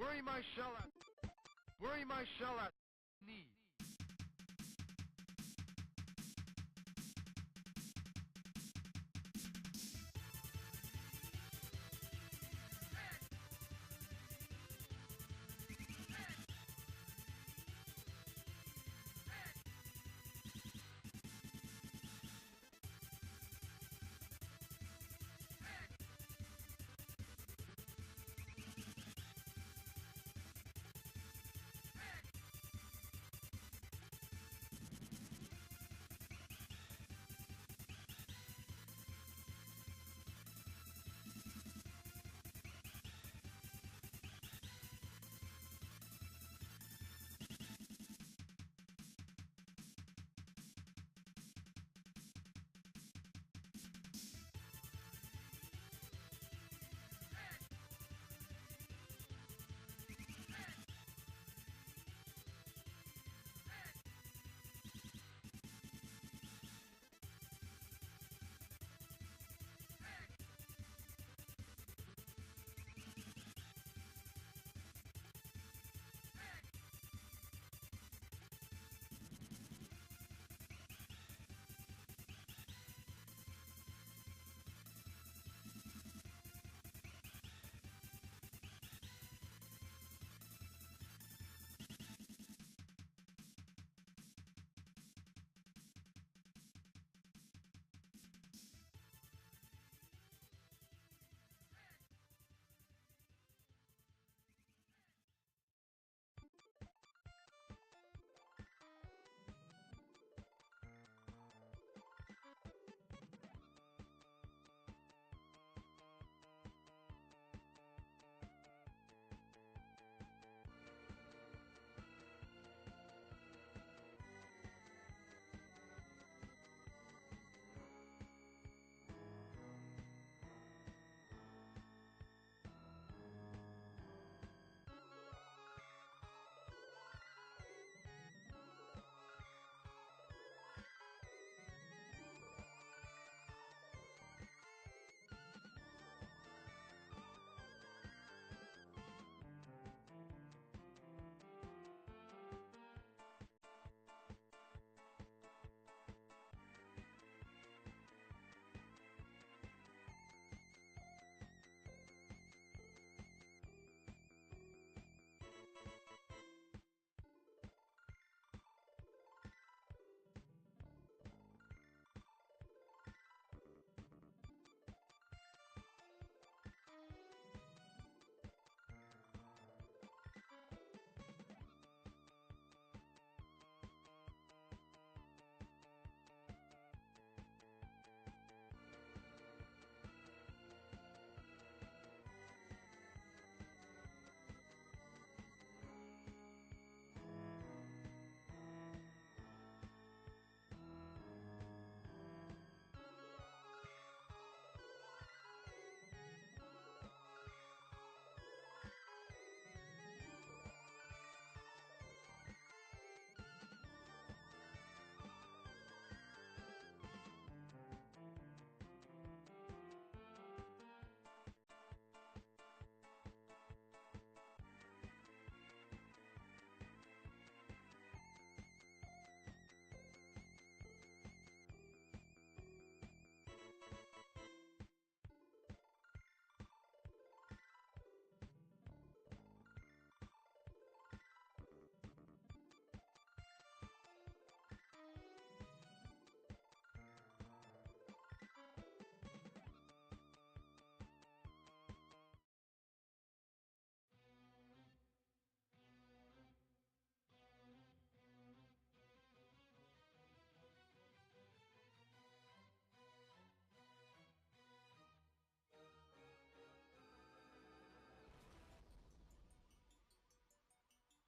Bury my shell at. Bury my shell at. Knee.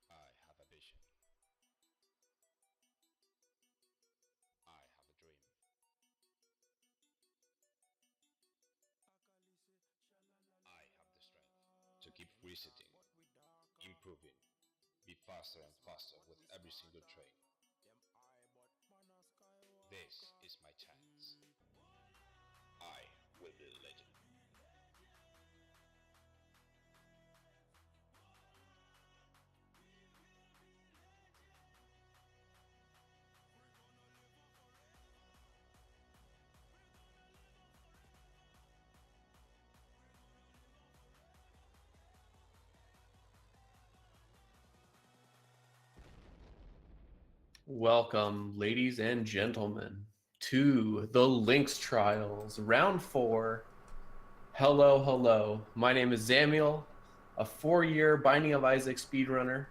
I have a vision. I have a dream. I have the strength to keep resetting, improving, be faster and faster with every single train. This is my chance. I will be the legend. Welcome, ladies and gentlemen, to the Lynx Trials, round 4. Hello, hello. My name is Zamiel, a 4-year Binding of Isaac speedrunner,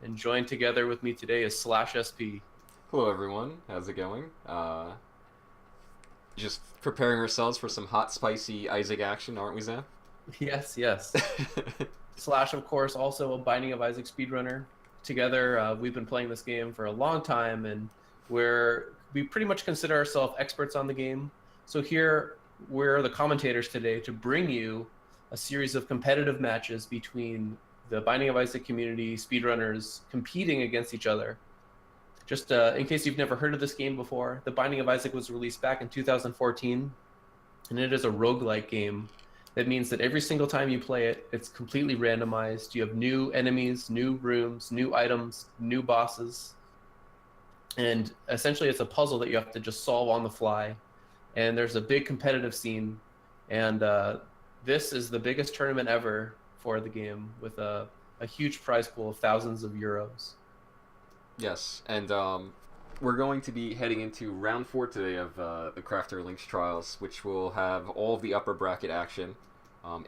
and joined together with me today is Slash SP. Hello everyone, how's it going? Just preparing ourselves for some hot, spicy Isaac action, aren't we, Zam? Yes. Slash, of course, also a Binding of Isaac speedrunner. Together, we've been playing this game for a long time, and we pretty much consider ourselves experts on the game. So here, we're the commentators today to bring you a series of competitive matches between the Binding of Isaac community speedrunners competing against each other. Just in case you've never heard of this game before, The Binding of Isaac was released back in 2014, and it is a roguelike game. That means that every single time you play it, it's completely randomized. You have new enemies, new rooms, new items, new bosses. And essentially it's a puzzle that you have to just solve on the fly. And there's a big competitive scene. And this is the biggest tournament ever for the game, with a huge prize pool of thousands of euros. Yes, and we're going to be heading into round 4 today of the Crafter Lynx Trials, which will have all of the upper bracket action.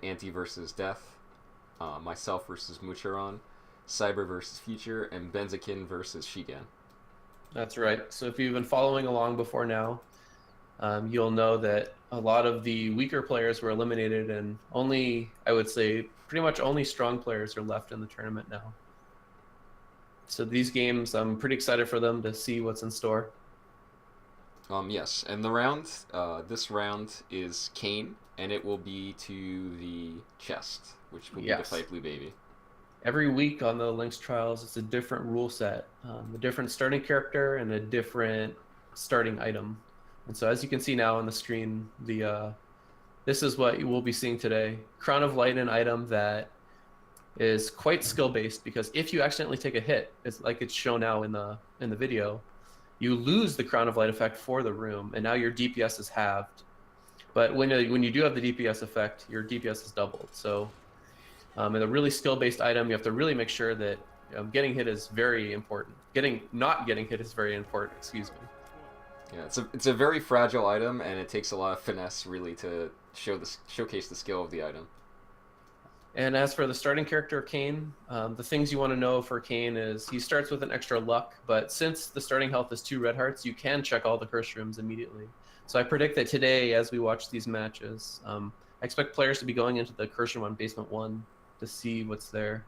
Anti versus Death, myself versus Mucheron, Cyber versus Future, and Benzakin versus Shigen. That's right. So if you've been following along before now, you'll know that a lot of the weaker players were eliminated, and only, I would say, pretty much only strong players are left in the tournament now. So these games, I'm pretty excited for them to see what's in store. Yes, and the round, this round is Kane, and it will be to the chest, which will be to fight Blue Baby. Every week on the Lynx Trials, it's a different rule set, a different starting character and a different starting item. And so as you can see now on the screen, this is what you will be seeing today. Crown of Light, an item that is quite skill-based, because if you accidentally take a hit, it's like it's shown now in the video, you lose the Crown of Light effect for the room, and now your DPS is halved. But when you do have the DPS effect, your DPS is doubled. So in a really skill-based item, you have to really make sure that getting hit is very important. Not getting hit is very important, excuse me. Yeah, it's a very fragile item, and it takes a lot of finesse really to showcase the skill of the item. And as for the starting character, Kane, the things you want to know for Kane is he starts with an extra luck, but since the starting health is 2 red hearts, you can check all the curse rooms immediately. So I predict that today, as we watch these matches, I expect players to be going into the curse room on basement 1 to see what's there.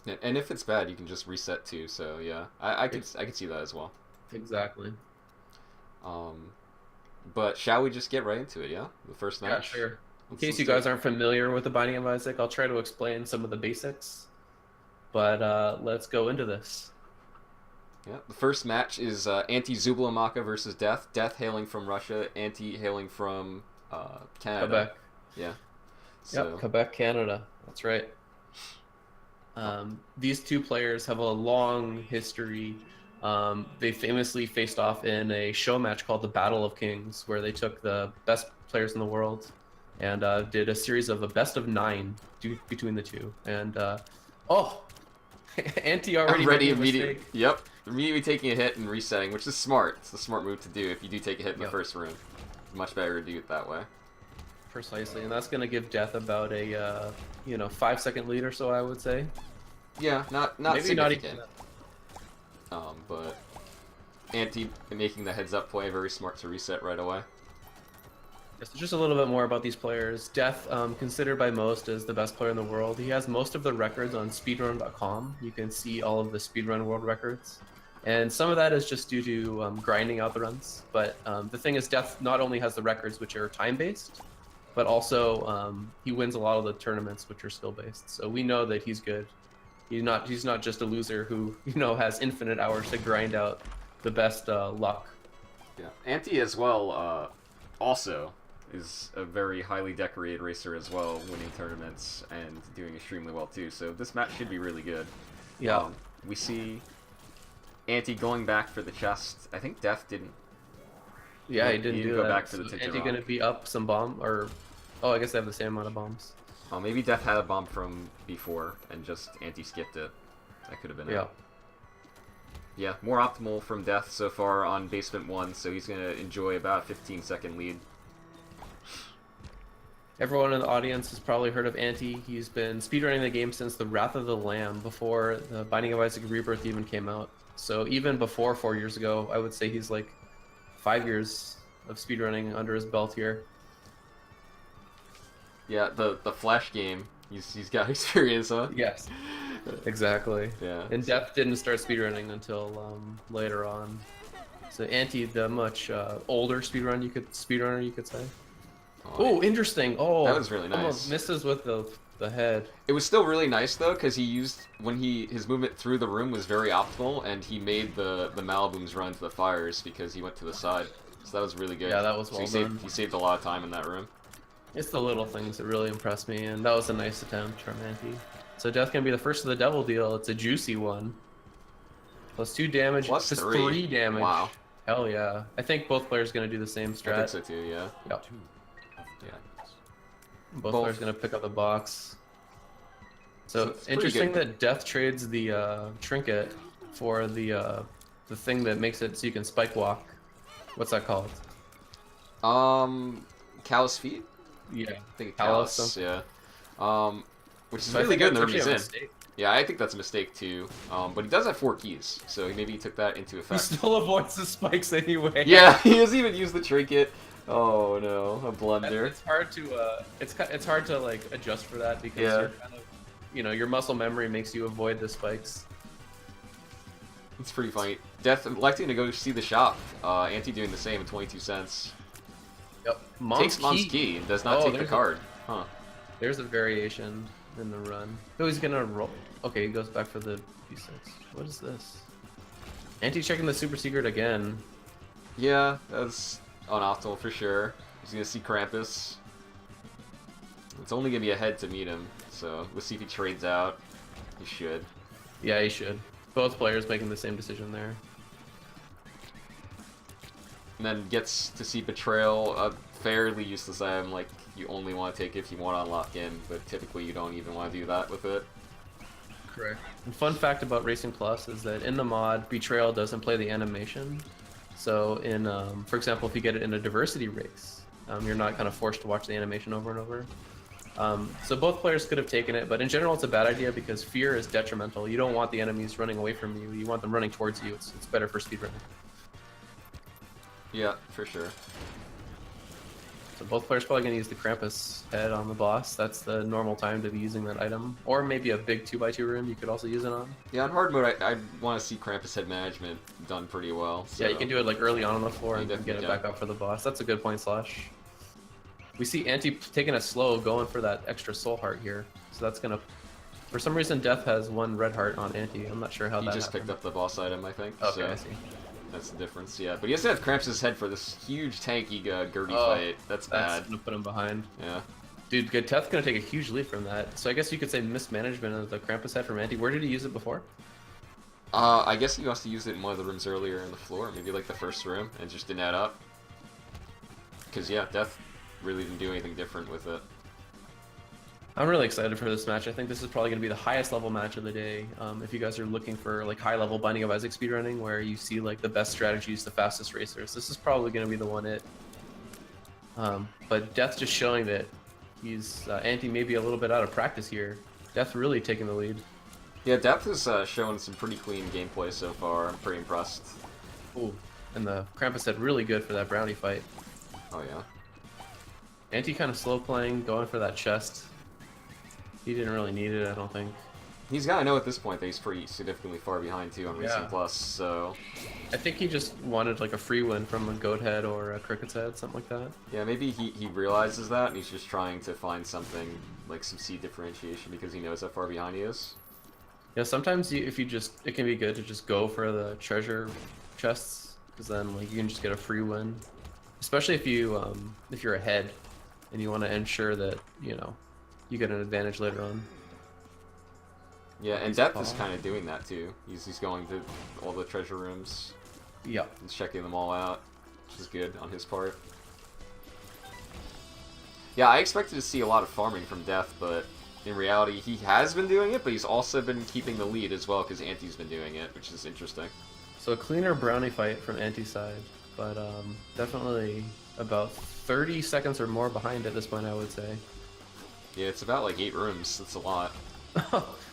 Yeah, and if it's bad, you can just reset too. So yeah, I could see that as well. Exactly. But shall we just get right into it? Yeah, the first match. Yeah, sure. In case you guys aren't familiar with the Binding of Isaac, I'll try to explain some of the basics. But let's go into this. Yeah, the first match is Anti-Zublamaka versus Death. Death hailing from Russia, Anti hailing from Canada. Quebec. Yeah. So. Yep, Quebec, Canada. That's right. These two players have a long history. They famously faced off in a show match called the Battle of Kings, where they took the best players in the world and did a series of a best of 9 between the two. And Anti already immediately. Yep, immediately taking a hit and resetting, which is smart. It's the smart move to do if you do take a hit in the first room. Much better to do it that way. Precisely, and that's going to give Death about a 5-second lead or so, I would say. Yeah, not maybe significant. Not even. But Anti making the heads-up play, very smart to reset right away. Yes, just a little bit more about these players. Death, considered by most as the best player in the world. He has most of the records on speedrun.com. You can see all of the speedrun world records. And some of that is just due to grinding out the runs. But the thing is, Death not only has the records, which are time-based, but also he wins a lot of the tournaments, which are skill-based. So we know that he's good. He's not just a loser who has infinite hours to grind out the best luck. Yeah, Anti as well also is a very highly decorated racer as well, winning tournaments and doing extremely well too. So this match should be really good. Yeah. We see Anti going back for the chest. I think Death didn't. Yeah, he didn't go back for the Tinted Anti Rock. gonna be up some bomb, or I guess they have the same amount of bombs. Maybe Death had a bomb from before and just Anti skipped it. That could have been it. Yeah, more optimal from Death so far on basement 1, so he's going to enjoy about a 15-second lead. Everyone in the audience has probably heard of Anti. He's been speedrunning the game since the Wrath of the Lamb, before the Binding of Isaac Rebirth even came out. So even before 4 years ago, I would say he's like 5 years of speedrunning under his belt here. Yeah, the Flash game, he's got experience, huh? Yes, exactly. Yeah. And Death didn't start speedrunning until later on. So Anti, the much older speedrunner, you could say. Oh, interesting. Oh, that was really nice. Almost misses with the head. It was still really nice though, because his movement through the room was very optimal, and he made the Malibooms run to the fires because he went to the side. So that was really good. Yeah, that was well done. He saved a lot of time in that room. It's the little things that really impressed me, and that was a nice attempt from Anti. So Death can be the first of the devil deal. It's a juicy one. +2 damage. Plus 3 damage. Wow. Hell yeah. I think both players going to do the same strat. I think so too, yeah. Yep. Yeah. Both players going to pick up the box. So it's interesting that Death trades the trinket for the thing that makes it so you can spike walk. What's that called? Callous Feet? Yeah. I think Callous, Callous, yeah. Which is So I really think good in the that's room he's actually in. a mistake. Yeah, I think that's a mistake too. But he does have 4 keys, so maybe he took that into He effect. still avoids the spikes anyway. Yeah, he doesn't even use the trinket. Oh no, a blunder. It's hard to it's hard to like adjust for that because Yeah. you're kind of, your muscle memory makes you avoid the spikes. It's pretty funny. Death electing to go see the shop. Anti doing the same at 22 cents. Yep. Takes Mom's key and does not take the card. Huh. There's a variation in the run. Oh, he's gonna roll. Okay, he goes back for the B6. What is this? Anti checking the super secret again. Yeah, that's unoptimal for sure. He's gonna see Krampus. It's only gonna be a head to meet him, so we'll see if he trades out. He should. Yeah, he should. Both players making the same decision there. And then gets to see Betrayal, a fairly useless item, like you only want to take it if you want to unlock in, but typically you don't even want to do that with it. Correct. And fun fact about Racing Plus is that in the mod, Betrayal doesn't play the animation. So in, for example, if you get it in a diversity race, you're not kind of forced to watch the animation over and over. So both players could have taken it, but in general it's a bad idea because fear is detrimental. You don't want the enemies running away from you. You want them running towards you. It's better for speedrunning. Yeah, for sure. So both players probably going to use the Krampus head on the boss. That's the normal time to be using that item. Or maybe a big 2x2 room you could also use it on. Yeah, on hard mode I want to see Krampus head management done pretty well. So. Yeah, you can do it like early on the floor and definitely get it back up for the boss. That's a good point, Slash. We see Anti taking it slow, going for that extra soul heart here. So that's going to... For some reason, Death has 1 red heart on Anti. I'm not sure how he that just happened. picked up the boss item, I think. Okay, so I see. That's the difference, yeah. But he has to have Krampus' head for this huge tanky Gertie fight. That's bad. That's going to put him behind. Yeah. Dude, good. Death's going to take a huge lead from that. So I guess you could say mismanagement of the Krampus head from Anti. Where did he use it before? I guess he must have used it in one of the rooms earlier in the floor, maybe like the first room, and just didn't add up. Because, yeah, Death really didn't do anything different with it. I'm really excited for this match. I think this is probably going to be the highest level match of the day. If you guys are looking for like high level Binding of Isaac speedrunning, where you see like the best strategies, the fastest racers, this is probably going to be the one it. But Death just showing that he's Anti maybe a little bit out of practice here. Death really taking the lead. Yeah, Depth has shown some pretty clean gameplay so far. I'm pretty impressed. Ooh, and the Krampus head really good for that brownie fight. Oh yeah. Anti kind of slow playing, going for that chest. He didn't really need it, I don't think. He's got to know at this point that he's pretty significantly far behind too on Racing Yeah. Plus, so... I think he just wanted like a free win from a goat head or a cricket's head, something like that. Yeah, maybe he realizes that and he's just trying to find something, like some seed differentiation because he knows how far behind he is. Yeah, sometimes if you just, it can be good to just go for the treasure chests, because then like you can just get a free win. Especially if you're ahead and you want to ensure that, you get an advantage later on. Yeah, and Depth is kind of doing that too. He's going to all the treasure rooms Yeah. and checking them all out, which is good on his part. Yeah, I expected to see a lot of farming from Death, but in reality he has been doing it, but he's also been keeping the lead as well because Anti's been doing it, which is interesting. So a cleaner brownie fight from anti-side, but definitely about 30 seconds or more behind at this point, I would say. Yeah, it's about like 8 rooms. That's a lot.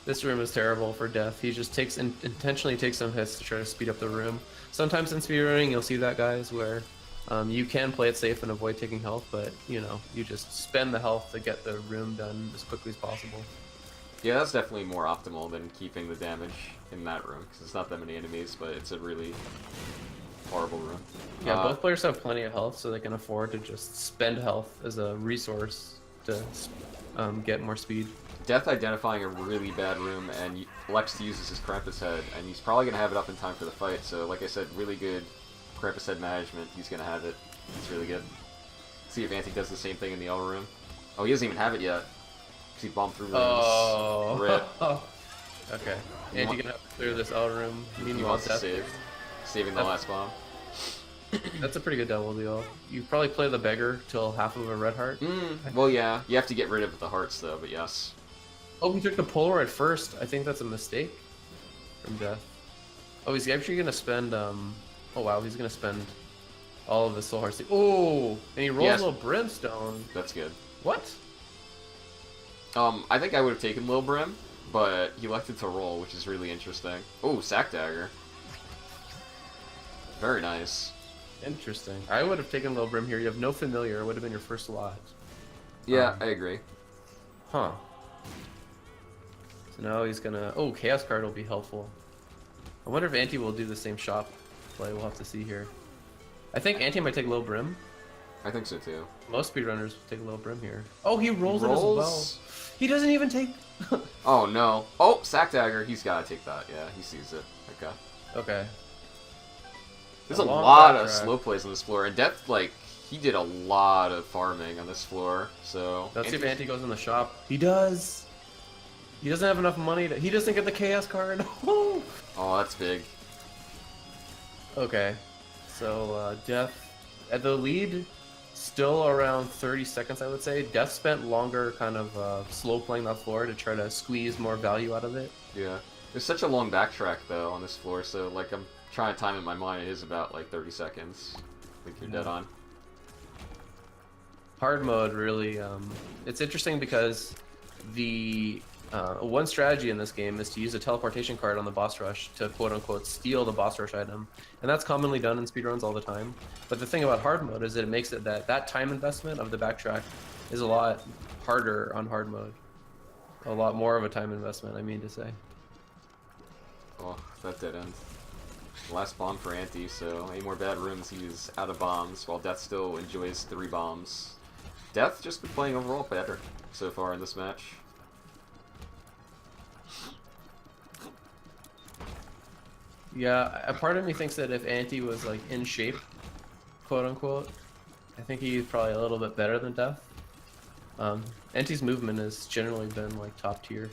This room is terrible for Death. He just intentionally takes some hits to try to speed up the room. Sometimes in speedrunning, you'll see that, guys, where you can play it safe and avoid taking health, but you just spend the health to get the room done as quickly as possible. Yeah, that's definitely more optimal than keeping the damage in that room, because it's not that many enemies, but it's a really horrible room. Yeah, both players have plenty of health, so they can afford to just spend health as a resource to get more speed. Death identifying a really bad room, and Lex uses his Krampus head, and he's probably going to have it up in time for the fight, so like I said, really good Krampus head management. He's going to have it. It's really good. See if Anti does the same thing in the L room. Oh, he doesn't even have it yet. Because he bombed through rooms. Oh. Rip. Okay. Anti gonna have to clear this L room. He Meanwhile, wants to Death... save. Saving the last bomb. That's a pretty good double deal. You probably play the beggar till half of a red heart. Well, yeah. You have to get rid of the hearts, though, but yes. Oh, he took the Polaroid first. I think that's a mistake from Death. Oh, he's actually going to spend... Oh, wow. He's going to spend all of his soul hearts. Oh! And he rolls a little brimstone. That's good. What? I think I would have taken Lil Brim, but he elected to roll, which is really interesting. Oh, Sack Dagger. Very nice. Interesting. I would have taken Lil Brim here. You have no familiar. It would have been your first lot. Yeah, I agree. Huh. So now he's gonna... Oh, Chaos card will be helpful. I wonder if Anti will do the same shop play. We'll have to see here. I think Anti might take Lil Brim. I think so too. Most speedrunners take Lil Brim here. Oh, he rolls it as well. He doesn't even take... Oh, no. Oh, Sack Dagger. He's got to take that. Yeah, he sees it. Okay. Okay. There's a lot of slow plays on this floor, and Death, like, he did a lot of farming on this floor, so... Let's see if Anti goes in the shop. He does! He doesn't have enough money to... He doesn't get the Chaos card! Oh, that's big. Okay. So, Death at the lead, still around 30 seconds, I would say. Death spent longer kind of slow playing that floor to try to squeeze more value out of it. Yeah. There's such a long backtrack, though, on this floor, so, like, I'm trying to time it in my mind. It is about, like, 30 seconds. I think you're dead on. Hard mode really, it's interesting because the one strategy in this game is to use a teleportation card on the boss rush to quote-unquote steal the boss rush item, and that's commonly done in speedruns all the time. But the thing about hard mode is that it makes it that time investment of the backtrack is a lot harder on hard mode. A lot more of a time investment, I mean to say. Oh, that dead end. Last bomb for Anti, so any more bad rooms, he's out of bombs, while Death still enjoys 3 bombs. Death just been playing overall better so far in this match. Yeah, a part of me thinks that if Anti was like in shape, quote unquote, I think he's probably a little bit better than Death. Anti's movement has generally been like top tier.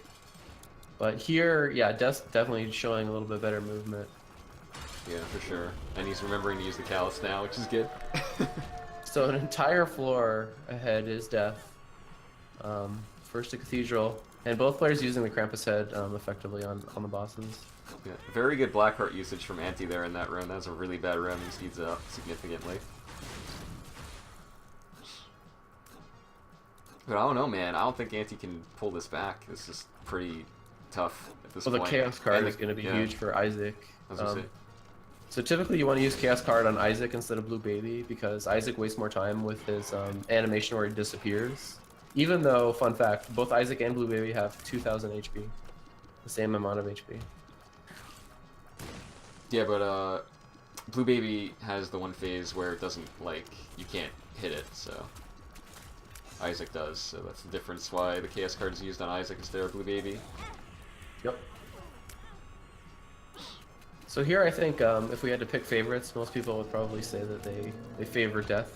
But here, yeah, Death's definitely showing a little bit better movement. Yeah, for sure. And he's remembering to use the Callus now, which is good. So an entire floor ahead is Death. First to Cathedral, and both players using the Krampus head effectively on the bosses. Yeah, very good Blackheart usage from Anti there in that room. That was a really bad room. He speeds up significantly. But I don't know, man. I don't think Anti can pull this back. This is pretty tough at this point. Well, the Chaos card is going to be huge for Isaac. So typically you want to use Chaos card on Isaac instead of Blue Baby because Isaac wastes more time with his animation where he disappears. Even though, fun fact, both Isaac and Blue Baby have 2,000 HP. The same amount of HP. Yeah, but Blue Baby has the one phase where it doesn't, like, you can't hit it, so... Isaac does, so that's the difference why the Chaos card is used on Isaac instead of Blue Baby. Yep. So here I think if we had to pick favorites, most people would probably say that they favor Death.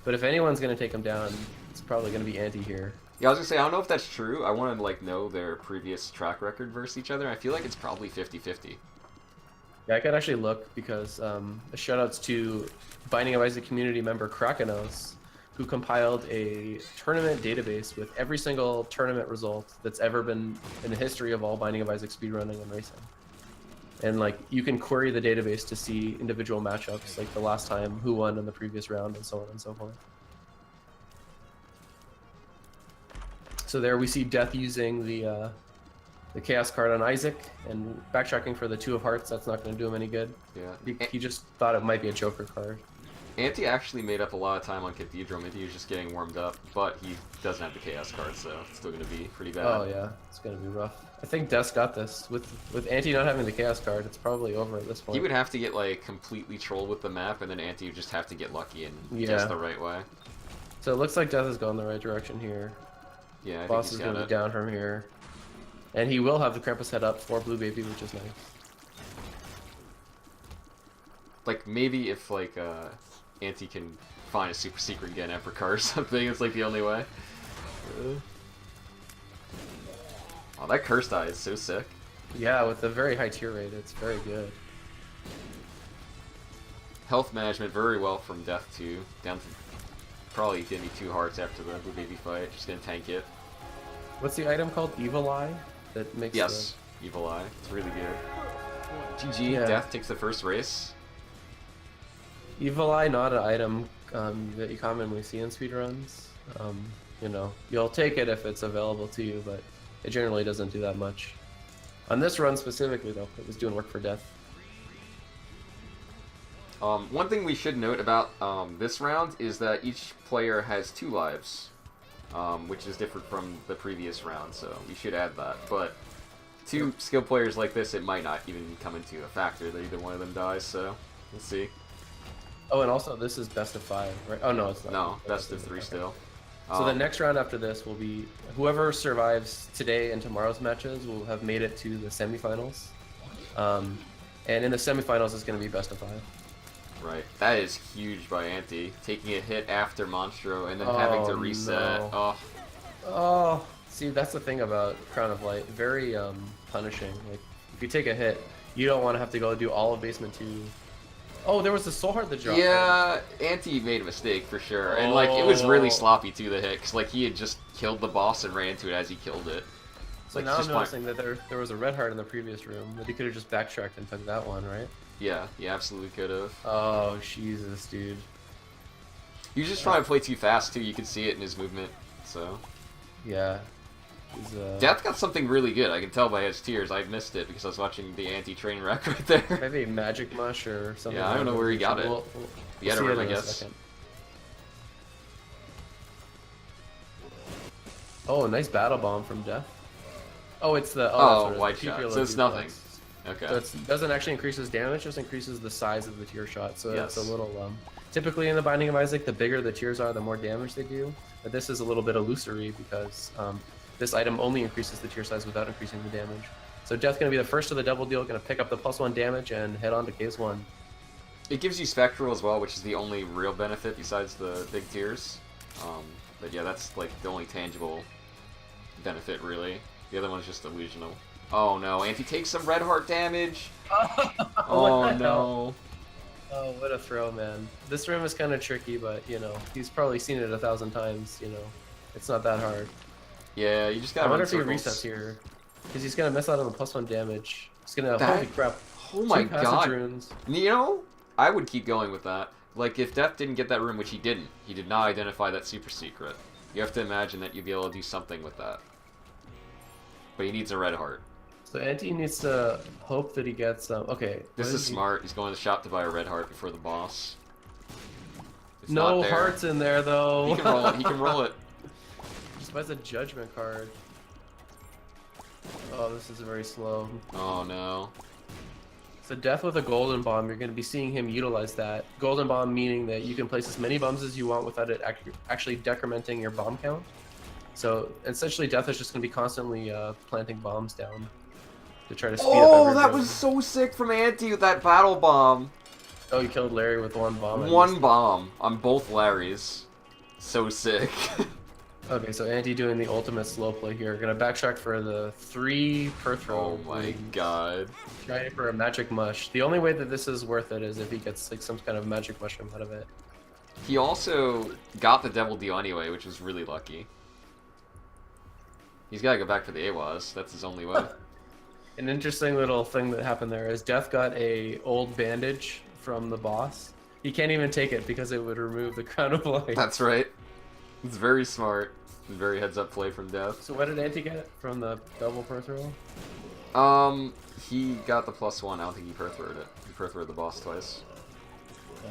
But if anyone's going to take him down, it's probably going to be Anti here. Yeah, I was going to say, I don't know if that's true. I want to, like, know their previous track record versus each other. I feel like it's probably 50-50. Yeah, I could actually look because shoutouts to Binding of Isaac community member Krakenos, who compiled a tournament database with every single tournament result that's ever been in the history of all Binding of Isaac speedrunning and racing. and like you can query the database to see individual matchups, like the last time, who won in the previous round, and so on and so forth. So there we see Death using the Chaos card on Isaac, and backtracking for the Two of Hearts. That's not going to do him any good. Yeah. He just thought it might be a Joker card. Anti actually made up a lot of time on Cathedral. Maybe he was just getting warmed up, but he doesn't have the Chaos card, so it's still going to be pretty bad. Oh yeah, it's going to be rough. I think Death's got this. With Anti not having the Chaos card, it's probably over at this point. He would have to get like completely trolled with the map, and then Anti would just have to get lucky and guess the right way. So it looks like Death is going the right direction here. Yeah, I Boss think is he's going got to it. be down from here. And he will have the Krampus head up for Blue Baby, which is nice. Like, maybe if, like, Anti can find a super secret and get an Emperor card or something, it's, like, the only way. Oh, that curse die is so sick. Yeah, with a very high tier rate, it's very good. Health management very well from Death, too. Down to probably gonna be 2 hearts after the Blue Baby fight. Just gonna tank it. What's the item called? Evil Eye? That makes Yes, Evil Eye. It's really good. GG, Yeah. Death takes the first race. Evil Eye, not an item that you commonly see in speedruns. You know, you'll take it if it's available to you, but it generally doesn't do that much. On this run specifically, though, it was doing work for Death. One thing we should note about this round is that each player has 2 lives, which is different from the previous round, so we should add that. But 2 skilled players like this, it might not even come into a factor that either one of them dies, so we'll see. Oh, and also this is best of 5, right? Oh no, it's not. No, best of 3 still. So the next round after this will be whoever survives today and tomorrow's matches will have made it to the semifinals. And in the semifinals, it's going to be best of 5. Right, that is huge by Anti, taking a hit after Monstro and then having to reset. No. Oh, Oh, see, that's the thing about Crown of Light. Very punishing. Like, if you take a hit, you don't want to have to go do all of Basement 2. Oh, there was the Soul Heart that dropped. yeah, Anti made a mistake for sure, and like it was really sloppy too, the hit, because like he had just killed the boss and ran into it as he killed it. So Like, now I'm just noticing that there was a Red Heart in the previous room, that he could have just backtracked and took that one, right? Yeah, he absolutely could have. Oh, Jesus, dude. He was just trying to play too fast too. You could see it in his movement. So Yeah. Death got something really good. I can tell by his tears. I missed it because I was watching the Anti-train wreck right there. Maybe Magic Mush or something. Yeah, I don't know where he got it. He had a see room, I in a guess. second. Oh, nice battle bomb from Death. Oh, it's the Oh, that's white the shot. Pupila So it's duplex. nothing. Okay. So it doesn't actually increase his damage, just increases the size of the tier shot. So it's a Yes. little typically in the Binding of Isaac, the bigger the tiers are, the more damage they do. But this is a little bit illusory because this item only increases the tier size without increasing the damage. So Death gonna be the first of the double deal, gonna pick up the +1 damage and head on to case 1. It gives you Spectral as well, which is the only real benefit besides the big tiers. But yeah, that's like the only tangible benefit, really. The other one's just illusional. Oh no, Anti takes some Red Heart damage! Oh What the no. hell? Oh, what a throw, man. This room is kind of tricky, but, you know, he's probably seen it 1,000 times, you know. It's not that hard. Yeah, you just I gotta wonder run if he circles. resets here. Because he's going to miss out on the +1 damage. He's going to, That- holy crap. Oh my 2 passage god. runes. You know, I would keep going with that. Like, if Death didn't get that room, which he didn't, he did not identify that super secret. You have to imagine that you'd be able to do something with that. But he needs a Red Heart. So Anti needs to hope that he gets, okay. This what is smart. He's going to the shop to buy a Red Heart before the boss. It's No not there. hearts in there, though. He can roll it. He can roll it. Just buys a Judgment card. Oh, this is very slow. Oh no. So Death with a Golden Bomb, you're going to be seeing him utilize that. Golden Bomb meaning that you can place as many bombs as you want without it actually decrementing your bomb count. So essentially Death is just going to be constantly planting bombs down to try to speed up Oh, every that room. was so sick from Anti with that battle bomb. Oh, you killed Larry with 1 bomb. I One missed. bomb on both Larrys. So sick. Okay, so Anti doing the ultimate slow play here. Gonna backtrack for the 3 per throw. Oh my god. Trying for a magic mush. The only way that this is worth it is if he gets like some kind of magic mushroom out of it. He also got the Devil Deal anyway, which was really lucky. He's gotta go back for the AWAS. That's his only way. An interesting little thing that happened there is Death got a old bandage from the boss. He can't even take it because it would remove the crown of life. That's right. It's very smart. Very heads-up play from Death. So what did Anti get from the double perth roll? He got the +1. I don't think he perth-rolled it. He perth-rolled the boss twice. Yeah.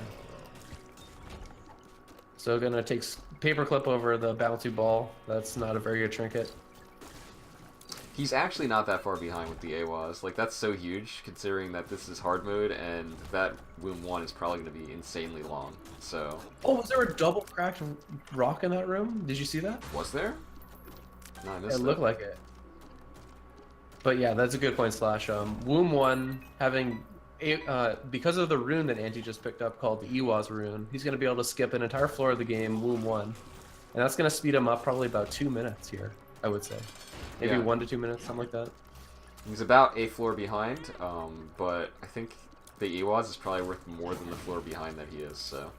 So gonna take paperclip over the bouncy ball. That's not a very good trinket. He's actually not that far behind with the AWAS. Like, that's so huge, considering that this is hard mode, and that Womb 1 is probably going to be insanely long, so... Oh, was there a double cracked rock in that room? Did you see that? Was there? No, I missed It looked like it. But yeah, that's a good point, Slash. Womb 1 having... because of the rune that Anti just picked up called the Ewaz rune, he's going to be able to skip an entire floor of the game, Womb 1. And that's going to speed him up probably about 2 minutes here, I would say. Maybe Yeah. 1 to 2 minutes, something like that. He's about a floor behind, but I think the Ewaz is probably worth more than the floor behind that he is, so...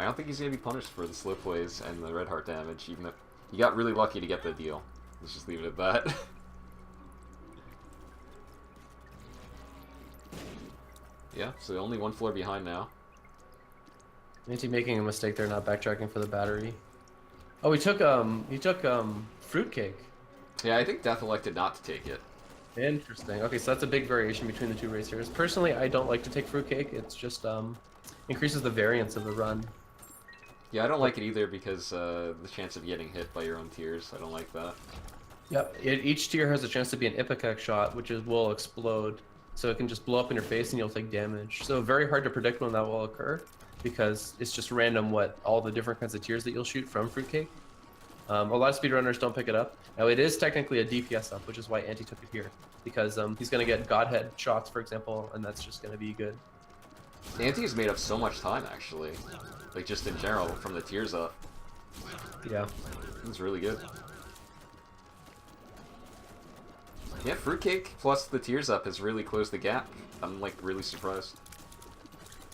I don't think he's going to be punished for the slow plays and the red heart damage, even if he got really lucky to get the deal. Let's just leave it at that. Yeah, so only 1 floor behind now. Anti making a mistake there, not backtracking for the battery. Oh, he took fruitcake. Yeah, I think Death elected not to take it. Interesting. Okay, so that's a big variation between the two racers. Personally, I don't like to take fruitcake. It's just increases the variance of the run. Yeah, I don't like it either because the chance of getting hit by your own tiers, I don't like that. Yep. Each tier has a chance to be an Ipecac shot, which will explode. So it can just blow up in your face and you'll take damage. So very hard to predict when that will occur because it's just random what all the different kinds of tiers that you'll shoot from fruitcake. A lot of speedrunners don't pick it up. Now it is technically a DPS up, which is why Anti took it here. Because he's going to get Godhead shots, for example, and that's just going to be good. Anti has made up so much time, actually. Like, just in general, from the tiers up. Yeah. It's really good. Yeah, Fruitcake plus the tiers up has really closed the gap. I'm, like, really surprised.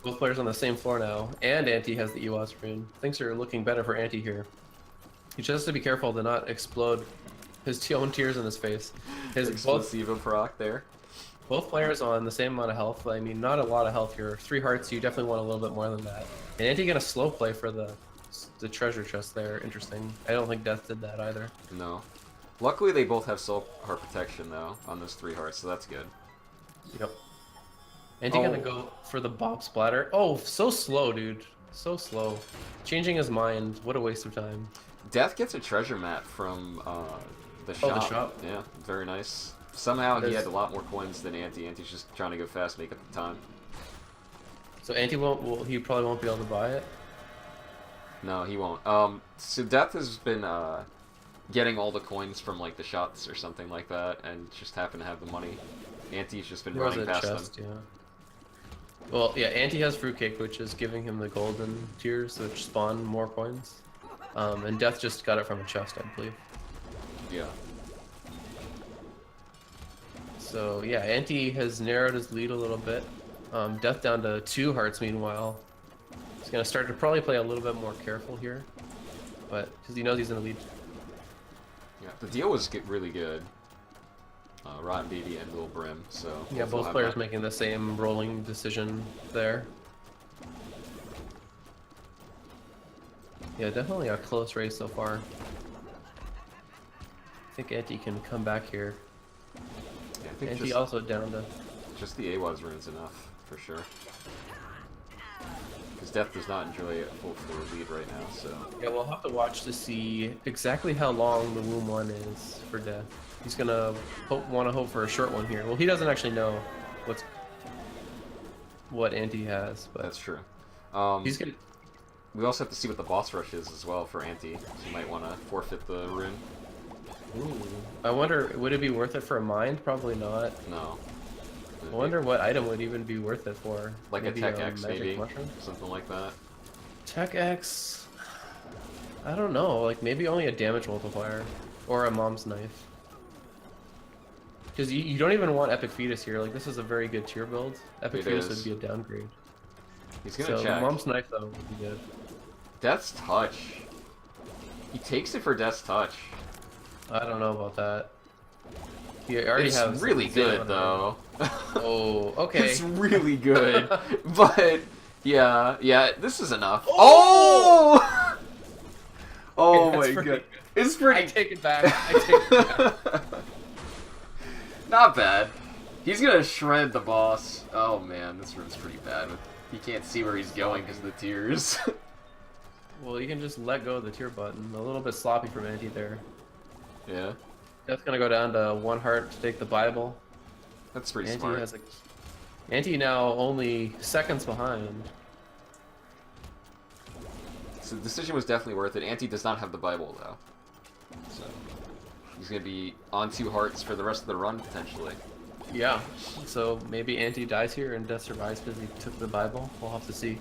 Both players on the same floor now, and Anti has the Ewaz rune. Things are looking better for Anti here. He just has to be careful to not explode his own tears in his face. Explosivo proc there. Both players on the same amount of health. I mean, not a lot of health here. 3 hearts, you definitely want a little bit more than that. And Anti gonna slow play for the treasure chest there. Interesting. I don't think Death did that either. No. Luckily, they both have soul heart protection, though, on those 3 hearts, so that's good. Yep. Anti gonna go for the Bob Splatter. Oh, so slow, dude. So slow. Changing his mind. What a waste of time. Death gets a treasure mat from the shop. Oh, the shop. Yeah, very nice. Somehow he had a lot more coins than Anti. Anti's just trying to go fast, make up the time. So Anti won't. He probably won't be able to buy it. No, he won't. So Death has been getting all the coins from like the shots or something like that, and just happened to have the money. Anti's just been running past them. Yeah. Well, yeah, Anti has Fruitcake, which is giving him the golden tiers, which spawn more coins. And Death just got it from a chest, I believe. Yeah. So yeah, Anti has narrowed his lead a little bit. Death down to 2 hearts meanwhile. He's gonna start to probably play a little bit more careful here, but because he knows he's in the lead. Yeah, the deal was really good. Rotten Baby and Lil Brim, so... Yeah, both players making the same rolling decision there. Yeah, definitely a close race so far. I think Anti can come back here. Yeah, I think Anti also down to... Just the AWAS rune's enough, for sure. Because Death does not enjoy a full floor lead right now, so... Yeah, we'll have to watch to see exactly how long the Womb 1 is for Death. He's gonna want to hope for a short one here. Well, he doesn't actually know what Anti has, but... That's true. He's gonna... We also have to see what the boss rush is as well for Anti, so you might want to forfeit the rune. Ooh. I wonder, would it be worth it for a mind? Probably not. No. I wonder what item would even be worth it for. Like maybe a Tech X, magic maybe? mushroom? Something like that. Tech X... I don't know, like maybe only a damage multiplier. Or a Mom's Knife. Because you don't even want Epic Fetus here, like this is a very good tier build. Epic Fetus would be a downgrade. He's gonna so check. Mom's Knife though would be good. Death's Touch. He takes it for Death's Touch. I don't know about that. You already It's have really insane good amount of- though. Oh, okay. It's really good, but yeah, this is enough. Oh! Oh! Oh That's my pretty god, good. it's pretty. I take it back. I take it back. Not bad. He's gonna shred the boss. Oh man, this room's pretty bad. He can't see where he's going because of the tears. Well, you can just let go of the tier button. A little bit sloppy from Anti there. Yeah, That's gonna go down to 1 heart to take the Bible. that's pretty Anti smart. has Anti now only seconds behind. So the decision was definitely worth it. Anti does not have the Bible though, so he's gonna be on 2 hearts for the rest of the run potentially. Yeah. So maybe Anti dies here and Death survives because he took the Bible. We'll have to see.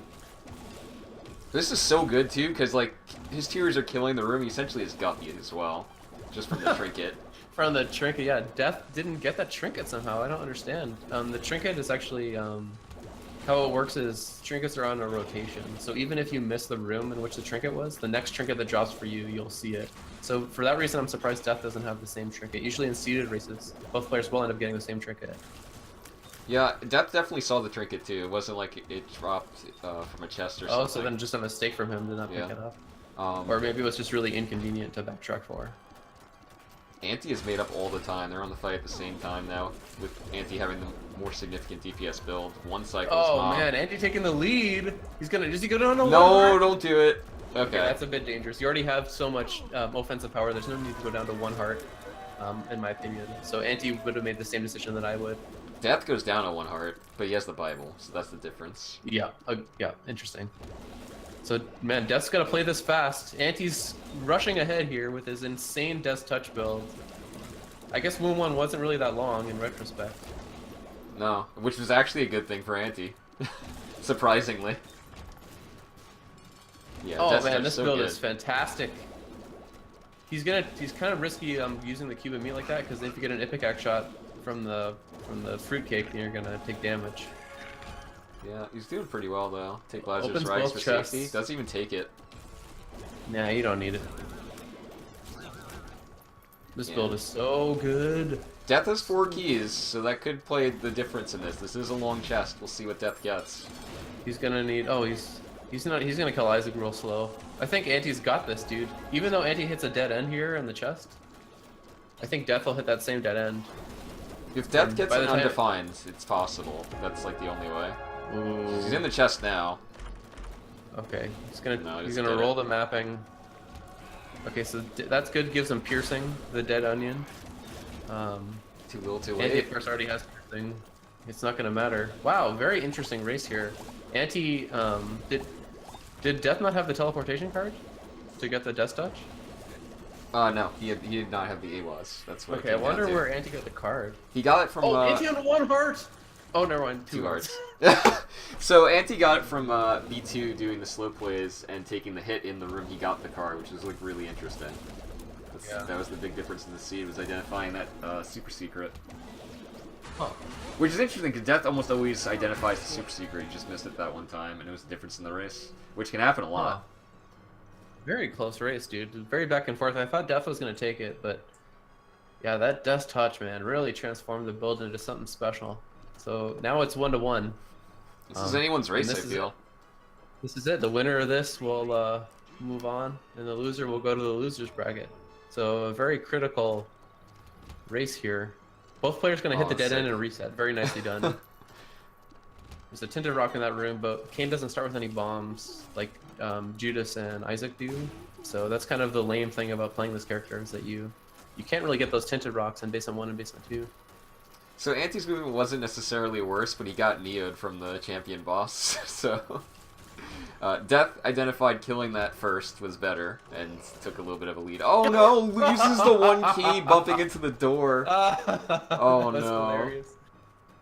This is so good too, because like his tears are killing the room. He essentially is guppy as well, just from the trinket. From the trinket, yeah. Death didn't get that trinket somehow. I don't understand. The trinket is actually how it works is trinkets are on a rotation. So even if you miss the room in which the trinket was, the next trinket that drops for you, you'll see it. So for that reason, I'm surprised Death doesn't have the same trinket. Usually in seeded races, both players will end up getting the same trinket. Yeah, Death definitely saw the trinket too. It wasn't like it dropped from a chest or something. Oh, so then just a mistake from him to not pick it up. Or maybe it was just really inconvenient to backtrack for. Anti is made up all the time. They're on the fight at the same time now, with Anti having the more significant DPS build. One cycle is Oh mom. man, Anti taking the lead. Does he go down to 1 No, heart? don't do it. Okay. That's a bit dangerous. You already have so much offensive power. There's no need to go down to 1 heart, in my opinion. So Anti would have made the same decision that I would. Death goes down to 1 heart, but he has the Bible, so that's the difference. Yeah, yeah, interesting. So, man, Death's got to play this fast. Anti's rushing ahead here with his insane Death's Touch build. I guess Wound 1 wasn't really that long in retrospect. No, which was actually a good thing for Anti. Surprisingly. Yeah, Oh Death's man, Touch this so build good. is fantastic. He's kind of risky using the cube of meat like that because if you get an Ipecac shot from the fruitcake, then you're gonna take damage. Yeah, he's doing pretty well though. Take Lazarus Opens Rise both for chests. safety. Doesn't even take it. Nah, you don't need it. This Yeah. build is so good. Death has 4 keys, so that could play the difference in this. This is a long chest. We'll see what Death gets. He's gonna need. Oh, he's gonna kill Isaac real slow. I think Anti's got this, dude. Even though Anti hits a dead end here in the chest, I think Death will hit that same dead end. If Death gets by an the time- undefined, it's possible. That's like the only way. Ooh. He's in the chest now. Okay, No, he's he gonna doesn't get roll it. the mapping. Okay, so that's good. Gives him piercing, the dead onion. Too little, too Anti, late. of course, already has piercing. It's not gonna matter. Wow, very interesting race here. Anti, did Death not have the teleportation card to get the Death Touch? No, he did not have the AWAS. That's what. Okay, it I came wonder down to. where Anti got the card. He got it from. Oh, Anti on 1 heart. Oh, never mind. 2 2 hearts. hearts. So Anti got it from B2 doing the slow plays and taking the hit in the room. He got the card, which was like really interesting. Yeah. That was the big difference in the seed, was identifying that super secret. Huh. Which is interesting because Death almost always identifies the super secret. He just missed it that one time, and it was the difference in the race, which can happen a lot. Huh. Very close race, dude. Very back and forth. I thought Death was gonna take it, but yeah, that Death Touch, man, really transformed the build into something special. So now it's 1-1. This is anyone's race, I this is feel. This is it. The winner of this will move on, and the loser will go to the losers bracket. So a very critical race here. Both players going to hit the dead sick. end and reset. Very nicely done. There's a tinted rock in that room, but Kane doesn't start with any bombs like Judas and Isaac do. So that's kind of the lame thing about playing this character is that you can't really get those tinted rocks in Basement 1 and Basement 2. So Anti's movement wasn't necessarily worse, but he got Neo'd from the champion boss. So Death identified killing that first was better and took a little bit of a lead. Oh no! Loses the 1 key, bumping into the door. Oh That's no! hilarious.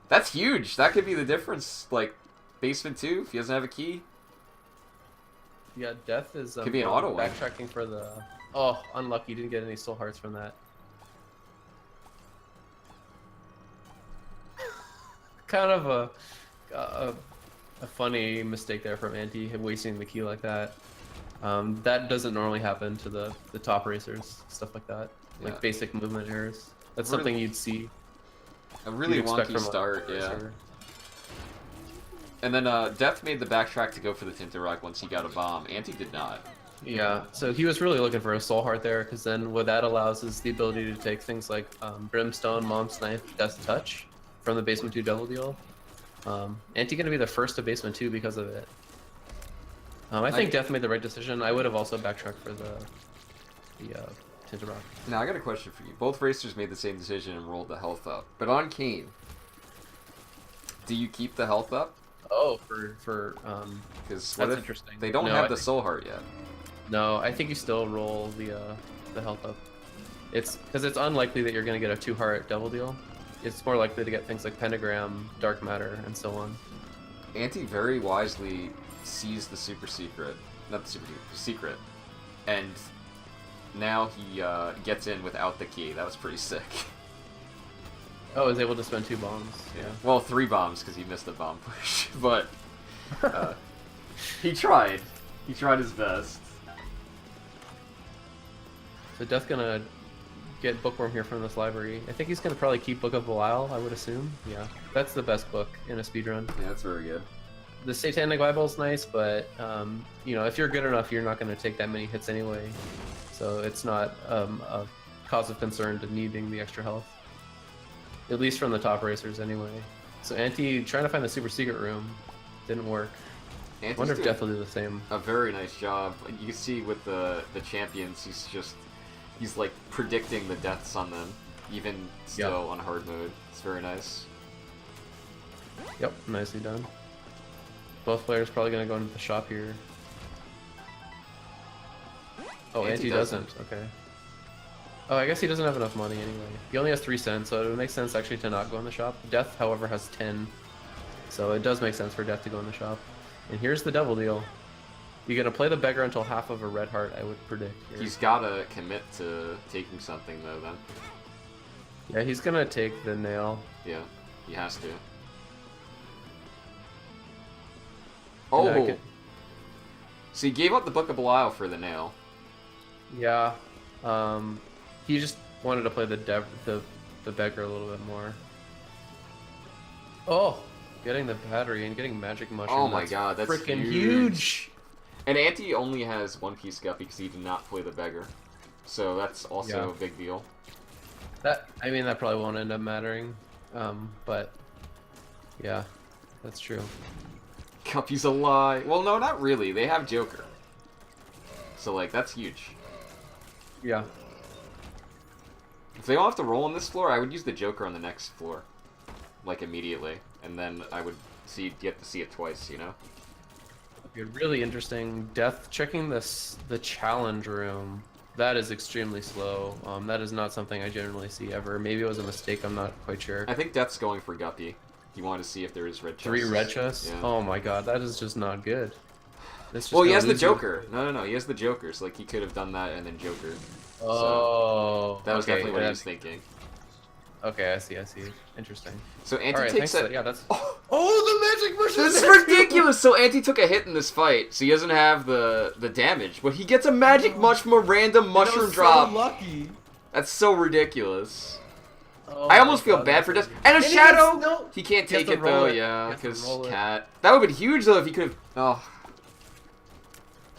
That's huge. That could be the difference. Like Basement 2, if he doesn't have a key. Yeah, Death is Could be an auto win. backtracking for the. Oh, unlucky! Didn't get any soul hearts from that. Kind of a funny mistake there from Anti, wasting the key like that. That doesn't normally happen to the top racers, stuff like that, like Yeah. basic movement errors. That's Really- something you'd see. A really you'd expect wonky from a start, yeah. racer. And then Death made the backtrack to go for the Tinted Rock once he got a bomb. Anti did not. Yeah, so he was really looking for a soul heart there, because then what that allows is the ability to take things like Brimstone, Mom's Knife, Death's Touch from the Basement 2 double deal. Anti gonna be the first to Basement 2 because of it. I think Death made the right decision. I would have also backtracked for the Tinted Rock. Now, I got a question for you. Both racers made the same decision and rolled the health up. But on Kane, do you keep the health up? Oh, Because that's interesting. they don't No, have I the think- soul heart yet? No, I think you still roll the health up. It's because it's unlikely that you're gonna get a 2-heart double deal. It's more likely to get things like Pentagram, Dark Matter, and so on. Anti very wisely sees the super secret, not the super secret, the secret, and now he gets in without the key. That was pretty sick. Oh, I was able to spend 2 bombs. Yeah. Well, 3 bombs because he missed the bomb push, but he tried. He tried his best. So Death's gonna get Bookworm here from this library. I think he's gonna probably keep Book of Belial, I would assume. Yeah, that's the best book in a speedrun. Yeah, that's very good. The Satanic Bible is nice, but you know, if you're good enough, you're not gonna take that many hits anyway. So it's not a cause of concern to needing the extra health. At least from the top racers anyway. So Anti trying to find the super secret room didn't work. I Anti's wonder if doing Death will do the same. a very nice job. Like, you can see with the champions, he's like predicting the deaths on them, even still on hard mode. It's very nice. Yep, nicely done. Both players probably gonna go into the shop here. Oh, Anti Anti doesn't. Okay. Oh, I guess he doesn't have enough money anyway. He only has 3 cents, so it would make sense actually to not go in the shop. Death, however, has 10, so it does make sense for Death to go in the shop. And here's the double deal. You're gonna play the beggar until half of a red heart, I would predict. Here. He's gotta commit to taking something though. Then. Yeah, he's gonna take the nail. Yeah, he has to. And Oh! I could- So he gave up the Book of Belial for the nail. Yeah. He just wanted to play the beggar a little bit more. Oh, getting the battery and getting magic mushroom. Oh my god, that's freaking huge. huge. And Anti only has 1 piece Guppy because he did not play the beggar. So that's also Yeah. a big deal. That probably won't end up mattering. But yeah, that's true. Guppy's a lie. Well, no, not really. They have Joker. So, like, that's huge. Yeah. If they don't have to roll on this floor, I would use the Joker on the next floor. Like, immediately. And then I would get to see it twice, you know? It'd be really interesting. Death checking the challenge room. That is extremely slow. That is not something I generally see ever. Maybe it was a mistake. I'm not quite sure. I think Death's going for Guppy. He wanted to see if there is red chests. 3 red chests? Yeah. Oh my god, that is just not good. That's just Well, he gonna has the lose you. Joker. No. He has the Joker. So, like, he could have done that and then Joker. Oh. That was okay, definitely what he yeah. was thinking. Okay, I see. Interesting. So, Anti Alright, takes thanks. a... Yeah, that's. Oh, Oh, the magic mushroom! this is ridiculous! So, Anti took a hit in this fight, so he doesn't have the damage. But he gets a magic mushroom, a random mushroom drop. So lucky. That's so ridiculous. Oh I almost my feel God, bad that's for amazing. Death. And a And he shadow! gets no- He can't He has take to it roll though, it. yeah, He has to because roll it. cat. That would have been huge though if he could have. Oh,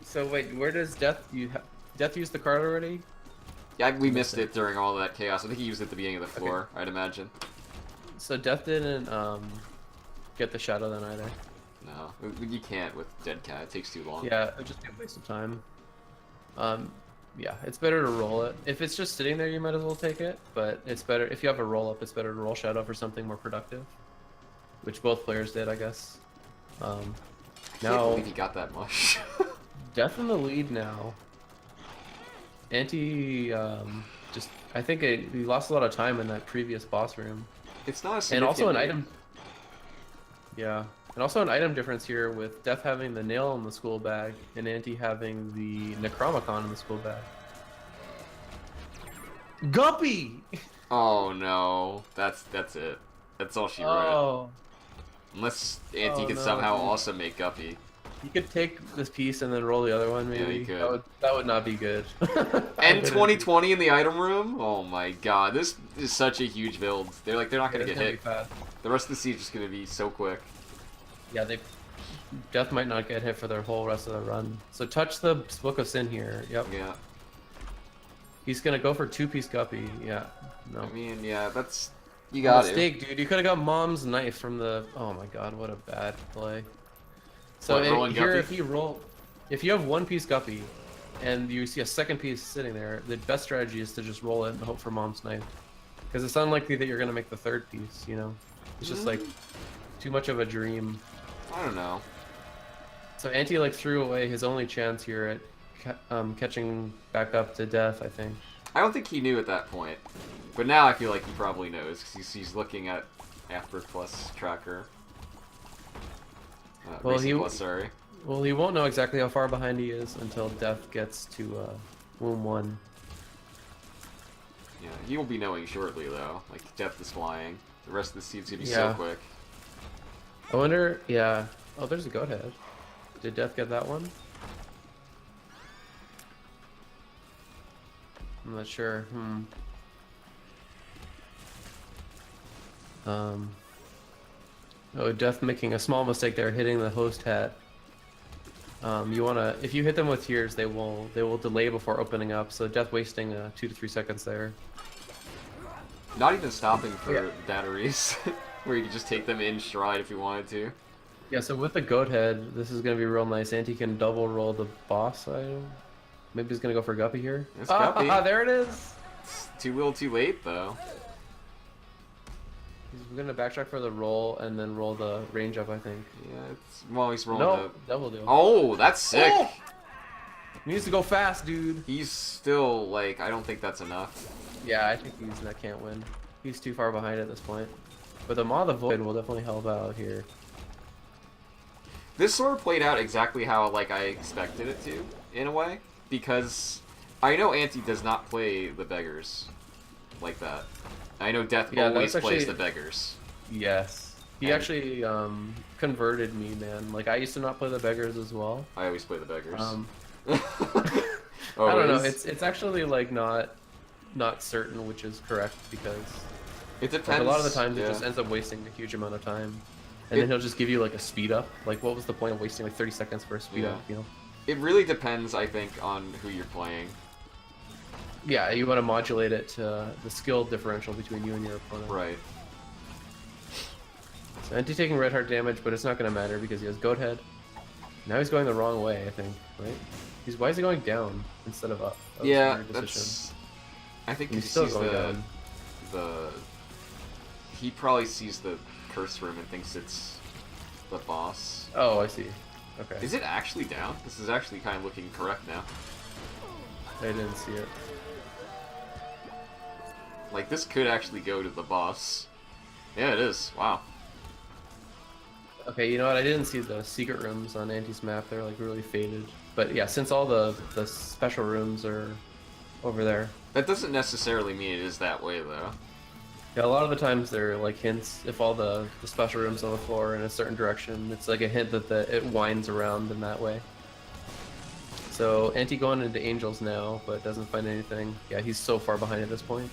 So wait, where does Death Death use the card already? yeah, we missed it during all that chaos. I think he used it at the beginning of the floor, I'd imagine. So Death didn't get the shadow then either. No, you can't with Dead Cat. It takes too long. Yeah, it would just be a waste of time. Yeah, it's better to roll it. If it's just sitting there, you might as well take it. But it's better if you have a roll up. It's better to roll shadow for something more productive, which both players did, I guess. I can't Now believe he got that much. Death in the lead now. Anti just I think he lost a lot of time in that previous boss room. It's not a And also an significant item. Yeah, and also an item difference here with Death having the nail in the school bag and Anti having the Necromicon in the school bag. Guppy! Oh no, that's it. That's all she wrote. Oh, Unless Anti Oh, could no, somehow dude. also make Guppy. You could take this piece and then roll the other one, maybe. Yeah, you could. That would not be good. And 2020 in the item room? Oh my god, this is such a huge build. They're not gonna get hit. The rest of the siege is gonna be so quick. Yeah, Death might not get hit for their whole rest of the run. So touch the Book of Sin here. Yep. Yeah. He's gonna go for 2-piece guppy. Yeah. No. I mean, yeah, that's... You got it. Mistake, dude. You could have got Mom's knife from the... Oh my god, what a bad play. So here, if you have 1-piece guppy, and you see a second piece sitting there, the best strategy is to just roll it and hope for Mom's knife. Because it's unlikely that you're gonna make the third piece, you know? It's just like too much of a dream. I don't know. So Anti threw away his only chance here at catching back up to Death, I think. I don't think he knew at that point. But now I feel like he probably knows, because he's looking at After Plus tracker. Well, sorry. Well, he won't know exactly how far behind he is until Death gets to Womb 1. Yeah, he will be knowing shortly, though. Like, Death is flying. The rest of the seed's gonna be so quick. I wonder, yeah. Oh, there's a goat head. Did Death get that one? I'm not sure. Oh, Death making a small mistake there, hitting the host hat. You wanna, if you hit them with tears, they will delay before opening up. So Death wasting 2 to 3 seconds there. Not even stopping for batteries, where you can just take them in stride if you wanted to. Yeah, so with the goat head, this is gonna be real nice. Anti can double roll the boss item. Maybe he's gonna go for Guppy here. It's Guppy. There it is. It's too little, too late though. He's gonna backtrack for the roll and then roll the range up, I think. Yeah, he's rolling no, double deal. Oh, that's sick. Oh! He needs to go fast, dude. He's still like, I don't think that's enough. Yeah, I think that can't win. He's too far behind at this point. But the Maw of the Void will definitely help out here. This sort of played out exactly how like I expected it to, in a way, because I know Anti does not play the beggars like that. I know Death always plays the beggars. Yes. He actually converted me, man. Like, I used to not play the beggars as well. I always play the beggars. I don't know. It's actually like not certain which is correct, because it depends. Like, a lot of the times it just ends up wasting a huge amount of time, and then he'll just give you like a speed up. Like, what was the point of wasting like 30 seconds for a speed up? You know. It really depends, I think, on who you're playing. Yeah, you want to modulate it to the skill differential between you and your opponent. Right. So Anti taking red heart damage, but it's not going to matter because he has goat head. Now he's going the wrong way, I think, right? Why is he going down instead of up? Yeah, that's... I think he's still going down. He probably sees the curse room and thinks it's the boss. Oh, I see. Okay. Is it actually down? This is actually kind of looking correct now. I didn't see it. Like, this could actually go to the boss. Yeah, it is. Wow. Okay, you know what? I didn't see the secret rooms on Anti's map. They're like really faded. But yeah, since all the special rooms are over there. That doesn't necessarily mean it is that way, though. Yeah, a lot of the times they're like hints. If all the special rooms on the floor are in a certain direction, it's like a hint that it winds around in that way. So Anti going into Angels now, but doesn't find anything. Yeah, he's so far behind at this point.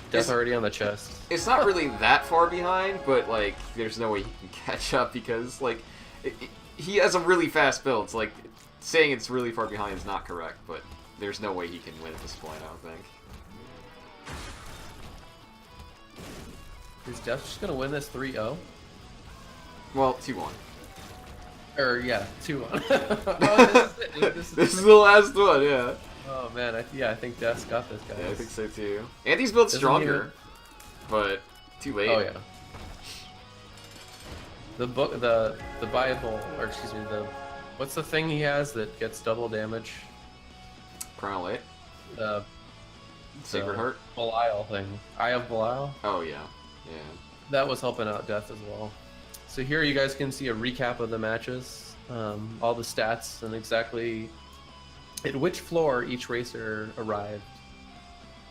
Death already on the chest. It's not really that far behind, but like, there's no way he can catch up because like, he has a really fast build. So, like, saying it's really far behind is not correct, but there's no way he can win at this point, I don't think. Is Death just gonna win this 3-0? Well, 2-1. Or yeah, 2-1. Oh, this is the last one, yeah. Oh man, I think Death's got this, guys. Yeah, I think so too. Anti's built stronger, but too late. Oh yeah. The book, the Bible, or excuse me, what's the thing he has that gets double damage? Chronal 8? The Sacred Heart? Belial thing. Eye of Belial? Oh yeah, yeah. That was helping out Death as well. So here you guys can see a recap of the matches, all the stats, and exactly at which floor each racer arrived.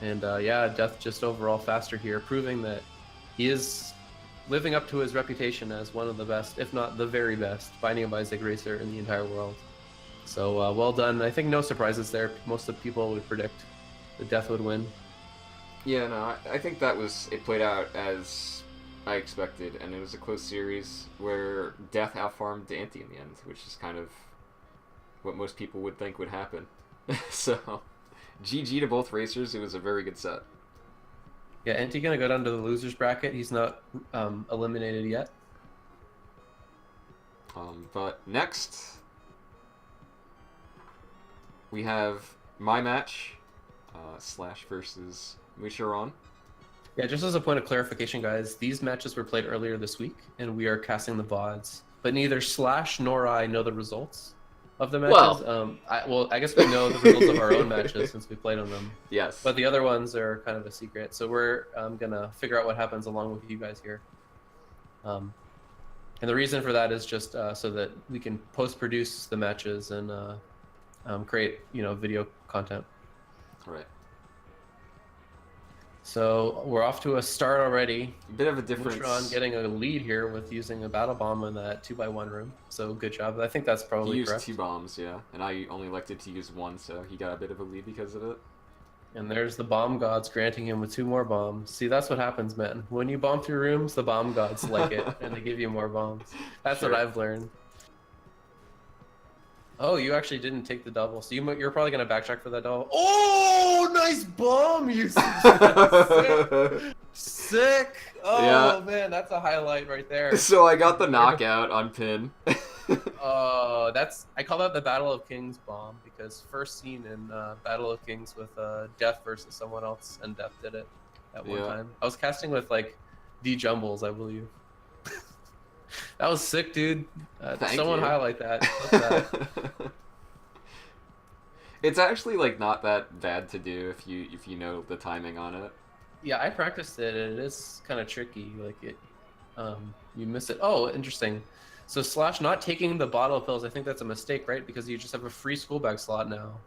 And yeah, Death just overall faster here, proving that he is living up to his reputation as one of the best, if not the very best, Binding of Isaac racer in the entire world. So well done. I think no surprises there. Most of the people would predict that Death would win. Yeah, no, I think it played out as I expected, and it was a close series where Death outfarmed Ante in the end, which is kind of what most people would think would happen. So, GG to both racers. It was a very good set. Yeah, Ante gonna go down to the losers bracket. He's not eliminated yet. But next, we have my match, Slash versus Musharon. Yeah, just as a point of clarification, guys, these matches were played earlier this week, and we are casting the VODs. But neither Slash nor I know the results of the matches. I guess we know the results of our own matches since we played on them. Yes. But the other ones are kind of a secret. So we're gonna figure out what happens along with you guys here. And the reason for that is just so that we can post-produce the matches and create, video content. Right. So we're off to a start already. A bit of a difference. Musharon getting a lead here with using a battle bomb in that 2x1 room. So good job. I think that's probably He used correct. 2 bombs, yeah, and I only elected to use 1, so he got a bit of a lead because of it. And there's the bomb gods granting him with 2 more bombs. See, that's what happens, man. When you bomb through rooms, the bomb gods like it, and they give you more bombs. That's Sure. what I've learned. Oh, you actually didn't take the double, so you're probably gonna backtrack for that double. Oh, nice bomb usage! Sick! Oh Yeah. man, that's a highlight right there. So I got the knockout on pin. I call that the Battle of Kings bomb because first seen in Battle of Kings with Death versus someone else, and Death did it at one time. I was casting with like D Jumbles, I believe. That was sick, dude. Someone highlight that. Love that. It's actually like not that bad to do if you know the timing on it. Yeah, I practiced it, and it is kind of tricky. Like it, you miss it. Oh, interesting. So Slash not taking the bottle of pills, I think that's a mistake, right? Because you just have a free school bag slot now.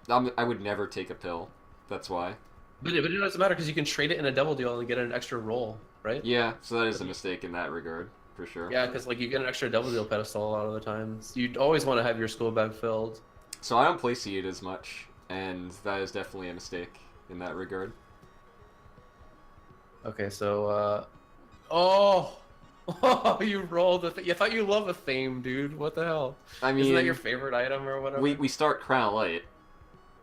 I would never take a pill. That's why. But it doesn't matter because you can trade it in a double deal and get an extra roll, right? Yeah, so that is a mistake in that regard, for sure. Yeah, because like you get an extra double deal pedestal a lot of the times. You'd always want to have your school bag filled. So I don't play Seed as much, and that is definitely a mistake in that regard. Okay, so oh, you rolled a I thought you love a theme, dude. What the hell? I mean, isn't that your favorite item or whatever? we start Crown Light,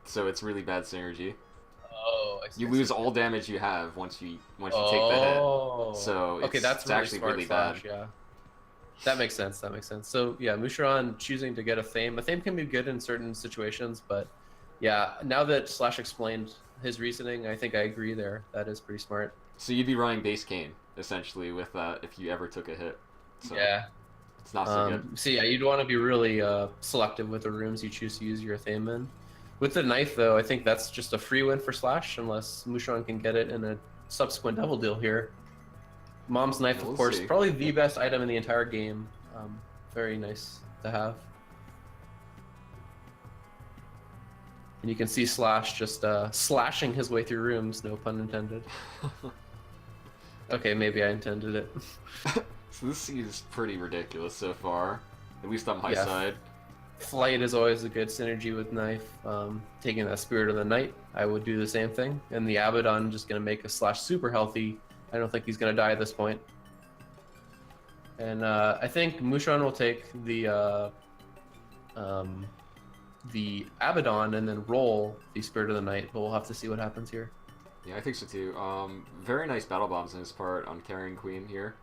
so it's really bad synergy. Oh, I see, You I see. lose all damage you have once you take the hit. So okay, that's it's really actually smart, really Slash, bad. Yeah, that makes sense. That makes sense. So yeah, Musharon choosing to get a theme. A theme can be good in certain situations, but yeah, now that Slash explained his reasoning, I think I agree there. That is pretty smart. So you'd be running base cane essentially with that if you ever took a hit. So Yeah. it's not so good. So yeah, you'd want to be really selective with the rooms you choose to use your theme in. With the knife, though, I think that's just a free win for Slash, unless Musharon can get it in a subsequent double deal here. Mom's knife, We'll of course, see. probably the best item in the entire game. Very nice to have. And you can see Slash just slashing his way through rooms, no pun intended. Okay, maybe I intended it. So this seed is pretty ridiculous so far, at least on my Yeah. side. Flight is always a good synergy with knife. Taking that Spirit of the Night, I would do the same thing. And the Abaddon just going to make a Slash super healthy. I don't think he's going to die at this point. And I think Musharon will take the Abaddon and then roll the Spirit of the Night, but we'll have to see what happens here. Yeah, I think so too. Very nice battle bombs in his part on carrying Queen here.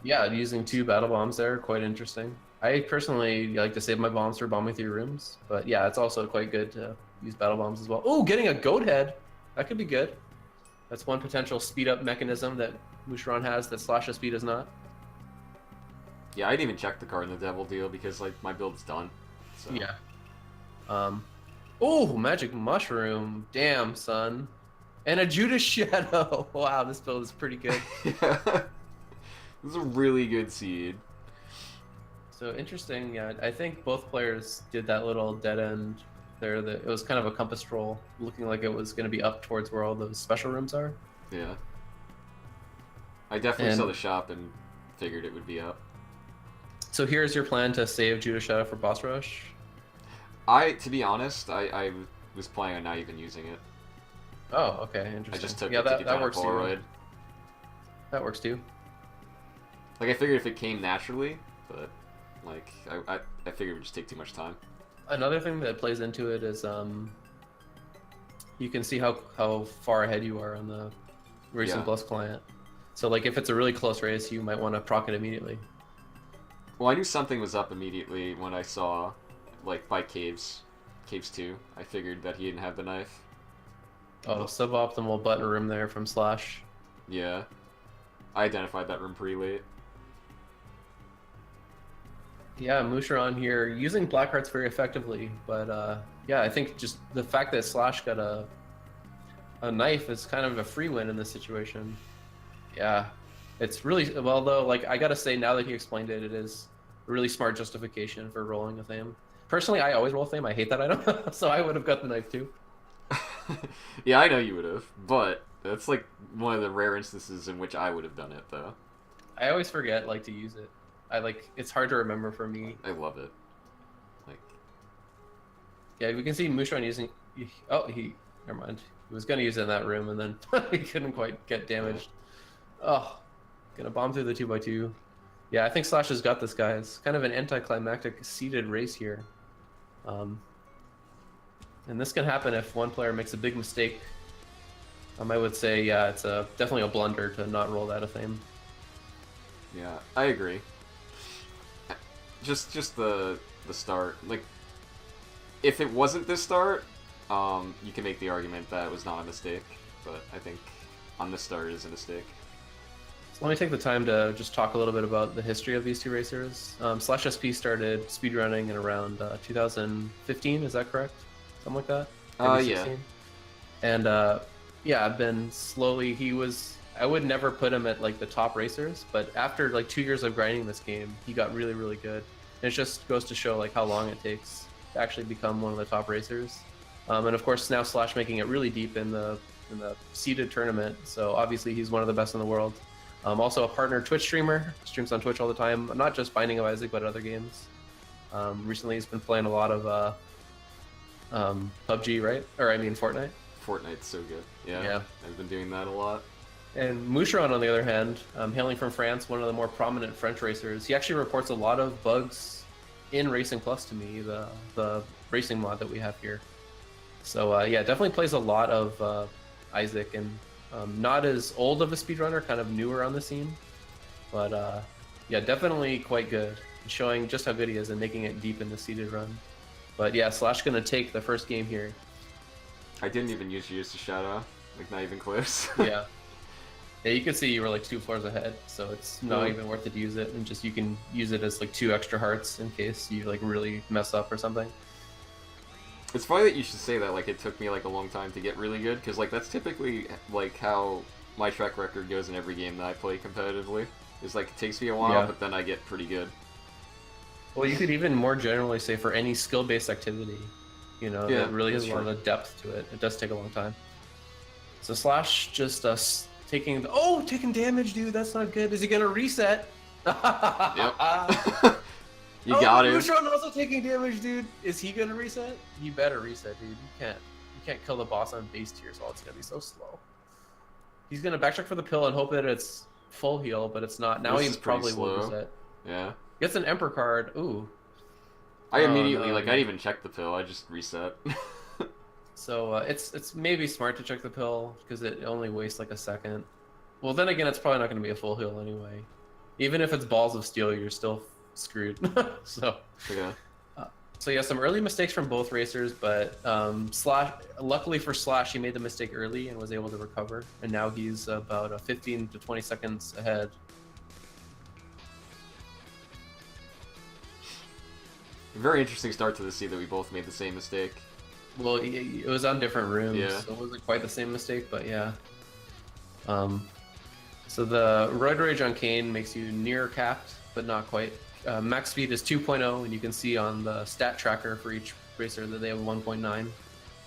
Yeah, using 2 battle bombs there, quite interesting. I personally like to save my bombs for bombing through rooms, but yeah, it's also quite good to use battle bombs as well. Oh, getting a goat head! That could be good. That's one potential speed up mechanism that Musharon has that Slash's speed does not. Yeah, I didn't even check the card in the Devil deal because like my build's done. So. Yeah. Oh, magic mushroom! Damn, son. And a Judas Shadow. Wow, this build is pretty good. Yeah. This is a really good seed. So interesting. Yeah, I think both players did that little dead end there. That it was kind of a compass roll, looking like it was going to be up towards where all those special rooms are. Yeah. I definitely And- saw the shop and figured it would be up. So here's your plan to save Judo Shadow for boss rush. To be honest, I was planning on not even using it. Oh, okay, interesting. I just took yeah, it to that, get that down a works too. Polaroid. That works too. Like, I figured if it came naturally, but, like, I figured it would just take too much time. Another thing that plays into it is you can see how far ahead you are on the Racing Yeah. Plus client. So like if it's a really close race, you might want to proc it immediately. Well, I knew something was up immediately when I saw, like, by Caves 2. I figured that he didn't have the knife. Oh, suboptimal button room there from Slash. Yeah. I identified that room pretty late. Yeah, Musharon here using black hearts very effectively, but yeah, I think just the fact that Slash got a knife is kind of a free win in this situation. Yeah, it's really well though. Like I gotta say, now that he explained it, it is a really smart justification for rolling a Thame. Personally, I always roll Thame. I hate that item, so I would have got the knife too. Yeah, I know you would have, but that's like one of the rare instances in which I would have done it, though. I always forget like to use it. It's hard to remember for me. I love it. Like, Yeah, we can see Musharon using. Oh, never mind. He was gonna use it in that room, and then he couldn't quite get damaged. Oh, gonna bomb through the 2x2. Yeah, I think Slash has got this, guys. Kind of an anticlimactic seeded race here. And this can happen if one player makes a big mistake. I would say, yeah, it's definitely a blunder to not roll that a Thame. yeah, I agree. Just the start. Like, if it wasn't this start, you can make the argument that it was not a mistake. But I think on this start it is a mistake. So let me take the time to just talk a little bit about the history of these two racers. Slash SP started speedrunning in around 2015, is that correct? Something like that? Maybe Yeah. 16? And yeah, I've been slowly, I would never put him at like the top racers, but after like 2 years of grinding this game, he got really, really good. And it just goes to show like how long it takes to actually become one of the top racers. And of course now Slash making it really deep in the seeded tournament, so obviously he's one of the best in the world. Also a partner Twitch streamer, streams on Twitch all the time, not just Binding of Isaac, but other games. Recently he's been playing a lot of PUBG, right? Or I mean Fortnite. Fortnite's so good. Yeah, Yeah. I've been doing that a lot. And Musharon, on the other hand, hailing from France, one of the more prominent French racers, he actually reports a lot of bugs in Racing Plus to me, the racing mod that we have here. So yeah, definitely plays a lot of Isaac, and not as old of a speedrunner, kind of newer on the scene, but yeah, definitely quite good, showing just how good he is and making it deep in the seeded run. But yeah, Slash gonna take the first game here. I didn't even use the shadow, like not even close. Yeah. Yeah, you can see you were like 2 floors ahead, so it's not Cool. even worth it to use it, and just you can use it as like 2 extra hearts in case you like really mess up or something. It's funny that you should say that. Like, it took me like a long time to get really good, because like that's typically like how my track record goes in every game that I play competitively. It's like it takes me a while, Yeah. but then I get pretty good. Well, you could even more generally say for any skill-based activity, you know, Yeah, that really has that's a lot true. of depth to it. It does take a long time. So Slash just taking damage, dude. That's not good. Is he gonna reset? Yep. You got him. Musharon also taking damage, dude. Is he gonna reset? He better reset, dude. You can't kill the boss on base tier, so it's gonna be so slow. He's gonna backtrack for the pill and hope that it's full heal, but it's not. Now This he is pretty probably will slow. reset. Yeah. Gets an Emperor card. Ooh. I Oh, immediately no. like I didn't even check the pill. I just reset. So it's maybe smart to check the pill because it only wastes like a second. Well, then again, it's probably not going to be a full heal anyway. Even if it's balls of steel, you're still screwed. So Yeah. so yeah, some early mistakes from both racers, but Slash. Luckily for Slash, he made the mistake early and was able to recover, and now he's about 15 to 20 seconds ahead. Very interesting start to the see that we both made the same mistake. Well, it was on different rooms, Yeah. so it wasn't quite the same mistake, but yeah. So the Roid Rage on Kane makes you near capped, but not quite. Max speed is 2.0, and you can see on the stat tracker for each racer that they have 1.9.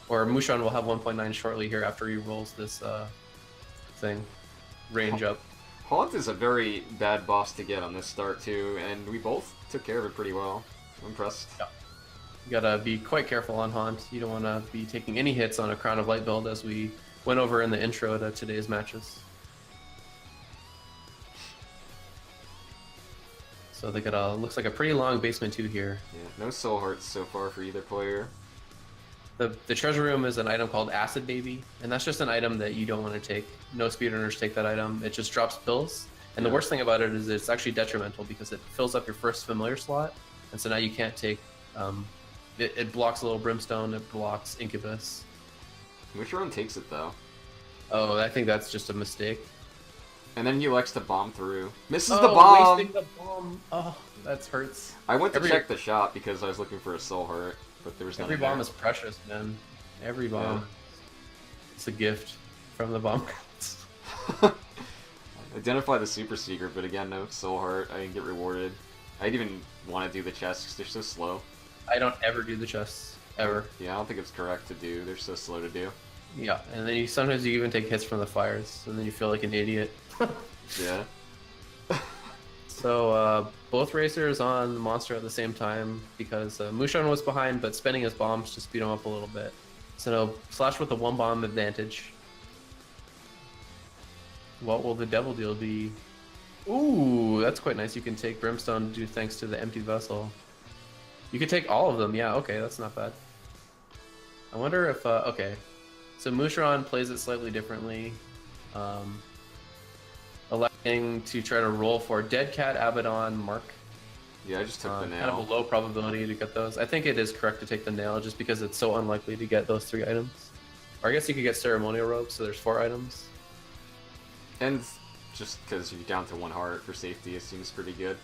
Or Musharon will have 1.9 shortly here after he rolls this thing. Range up. Haunt is a very bad boss to get on this start too, and we both took care of it pretty well. I'm impressed. Yeah. You gotta be quite careful on Haunt. You don't want to be taking any hits on a Crown of Light build, as we went over in the intro to today's matches. So they got a, looks like a pretty long basement 2 here. Yeah, no soul hearts so far for either player. The treasure room is an item called Acid Baby, and that's just an item that you don't want to take. No speedrunners take that item. It just drops pills, and the worst thing about it is it's actually detrimental because it fills up your first familiar slot, and so now you can't take. It blocks a little brimstone. It blocks incubus. Which one takes it though? Oh, I think that's just a mistake. And then he likes to bomb through. Misses Oh, the bomb! wasting the bomb. Oh, that hurts. I went to check the shop because I was looking for a soul heart, but there was none Every there. bomb is precious, man. Every bomb. It's a gift from the bomb gods. Identify the super secret, but again, no soul heart. I didn't get rewarded. I didn't even want to do the chests because they're so slow. I don't ever do the chests, ever. Yeah, I don't think it's correct to do. They're so slow to do. Yeah, and then sometimes you even take hits from the fires, and then you feel like an idiot. Yeah. So both racers on the monster at the same time because Mushan was behind, but spending his bombs to speed him up a little bit. So Slash with a 1 bomb advantage. What will the devil deal be? Ooh, that's quite nice. You can take Brimstone to do thanks to the empty vessel. You could take all of them. Yeah, okay, that's not bad. I wonder if okay. So Mushron plays it slightly differently. Electing to try to roll for Dead Cat, Abaddon, Mark. Yeah, I just took the nail. Kind of a low probability to get those. I think it is correct to take the nail just because it's so unlikely to get those 3 items. Or I guess you could get Ceremonial Robe, so there's 4 items. And just because you're down to 1 heart for safety, it seems pretty good.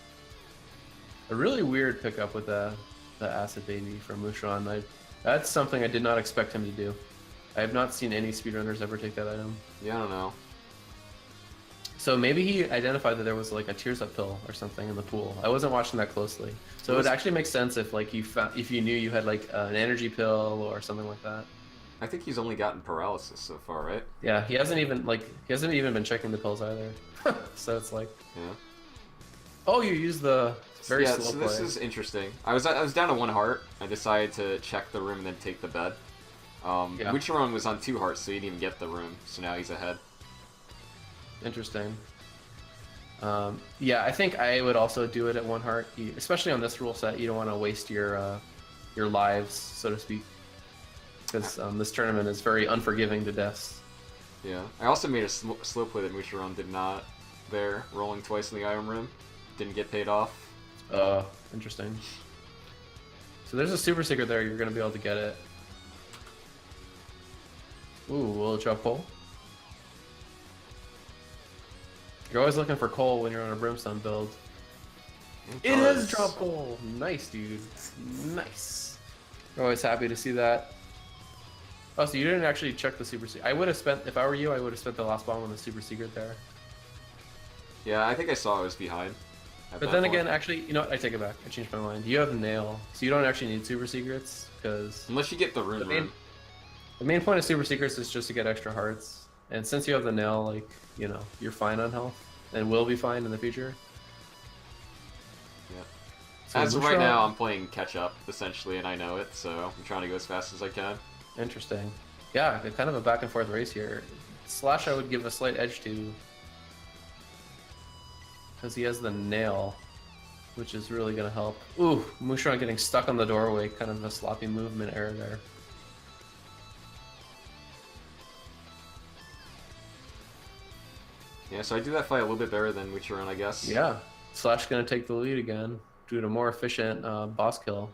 A really weird pickup with the Acid Baby from Mushron. That's something I did not expect him to do. I have not seen any speedrunners ever take that item. Yeah, I don't know. So maybe he identified that there was like a Tears Up pill or something in the pool. I wasn't watching that closely. So it would actually make sense if like if you knew you had like an energy pill or something like that. I think he's only gotten paralysis so far, right? Yeah, he hasn't even been checking the pills either. So it's like, yeah. Oh, you use the very slow so play. this is interesting. I was down to 1 heart. I decided to check the room and then take the bed. Wicheron was on 2 hearts, so he didn't even get the room. So now he's ahead. Interesting. Yeah, I think I would also do it at 1 heart, especially on this rule set. You don't want to waste your lives, so to speak, because this tournament is very unforgiving to deaths. Yeah, I also made a slow play that Mucheron did not. There, rolling twice in the item room, didn't get paid off. Interesting. So there's a super secret there. You're gonna be able to get it. Ooh, will it drop coal? You're always looking for coal when you're on a brimstone build. It has drop coal! Nice, dude. Nice. We're always happy to see that. Oh, so you didn't actually check the super secret. I would have spent, if I were you, I would have spent the last bomb on the super secret there. Yeah, I think I saw it was behind. But then again, actually, you know what? I take it back. I changed my mind. You have nail, so you don't actually need super secrets, because... Unless you get the rune room. The main point of super secrets is just to get extra hearts. And since you have the nail, like, you know, you're fine on health. And will be fine in the future. Yeah. So as of right now, I'm playing catch up, essentially, and I know it, so I'm trying to go as fast as I can. Interesting. Yeah, kind of a back and forth race here. Slash I would give a slight edge to, because he has the nail, which is really going to help. Ooh, Mushron getting stuck on the doorway, kind of a sloppy movement error there. Yeah, so I do that fight a little bit better than Mucheron, I guess. Yeah, Slash going to take the lead again, due to more efficient boss kill.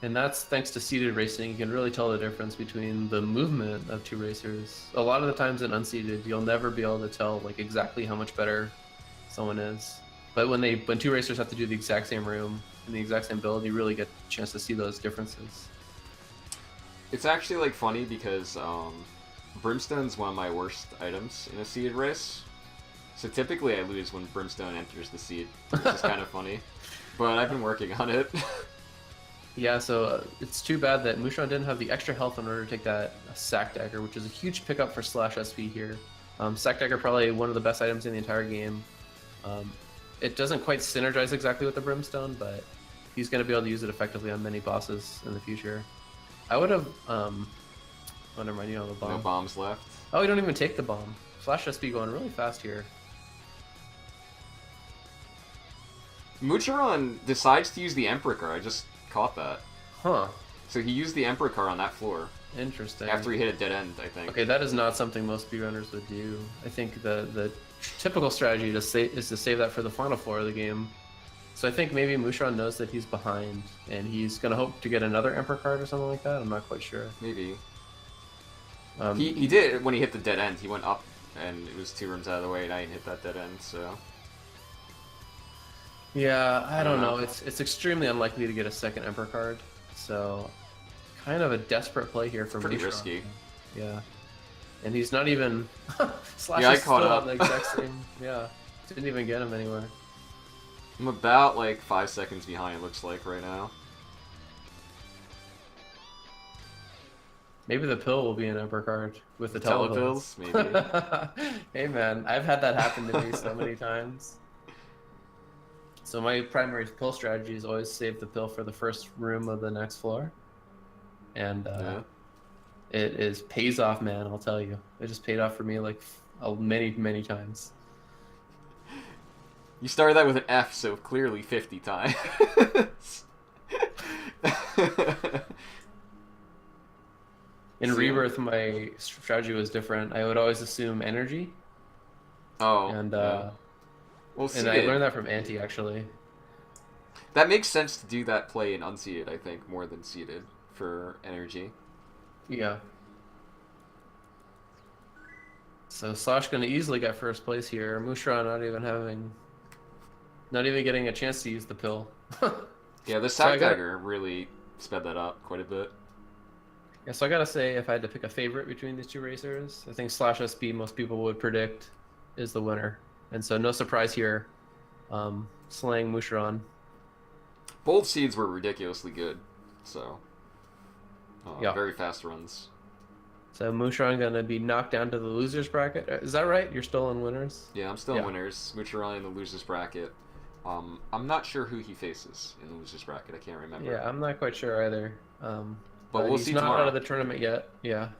And that's thanks to seated racing. You can really tell the difference between the movement of 2 racers. A lot of the times in unseated, you'll never be able to tell like exactly how much better someone is. But when 2 racers have to do the exact same room and the exact same build, you really get a chance to see those differences. It's actually like funny because Brimstone's one of my worst items in a seeded race. So typically I lose when Brimstone enters the seed, which is kind of funny. But I've been working on it. Yeah, so it's too bad that Mushron didn't have the extra health in order to take that sack dagger, which is a huge pickup for Slash SP here. Sack dagger probably one of the best items in the entire game. It doesn't quite synergize exactly with the brimstone, but he's going to be able to use it effectively on many bosses in the future. I would have. Oh, never mind. You don't have a bomb. No bombs left. Oh, you don't even take the bomb. Slash SP going really fast here. Mucharon decides to use the Emperor car. I just caught that. Huh. So he used the Emperor car on that floor. Interesting. After he hit a dead end, I think. Okay, that is not something most speedrunners would do. I think the typical strategy is to save that for the final floor of the game. So I think maybe Mushron knows that he's behind, and he's going to hope to get another Emperor card or something like that. I'm not quite sure. Maybe. He did when he hit the dead end. He went up, and it was 2 rooms out of the way, and I didn't hit that dead end, so... Yeah, I don't know. It's extremely unlikely to get a second Emperor card, so kind of a desperate play here for pretty Mushron. risky. Yeah, and he's not even Slash yeah, I is caught still up. on the exact same. Yeah, didn't even get him anywhere. I'm about like 5 seconds behind. It looks like right now. Maybe the pill will be an Emperor card with the telepills. Maybe. Hey man, I've had that happen to me so many times. So my primary pill strategy is always save the pill for the first room of the next floor, and it pays off, man. I'll tell you, it just paid off for me like many times. You started that with an F, so clearly 50 times. In Rebirth, my strategy was different. I would always assume energy. Oh. And well, and I learned that from Auntie, actually. That makes sense to do that play in unseated, I think, more than seated for energy. Yeah. So Slash gonna easily get first place here. Mushron not even getting a chance to use the pill. Yeah, the sack dagger really sped that up quite a bit. Yeah, so I gotta say, if I had to pick a favorite between these two racers, I think Slash SP most people would predict is the winner. And so no surprise here, slaying Mushron. Both seeds were ridiculously good, so yeah, very fast runs. So Mushron gonna be knocked down to the losers bracket. Is that right? You're still in winners? Yeah, I'm still in winners. Mucharon in the losers bracket. I'm not sure who he faces in the losers bracket. I can't remember. Yeah, I'm not quite sure either. But we'll he's see not tomorrow. out of the tournament yet. Yeah.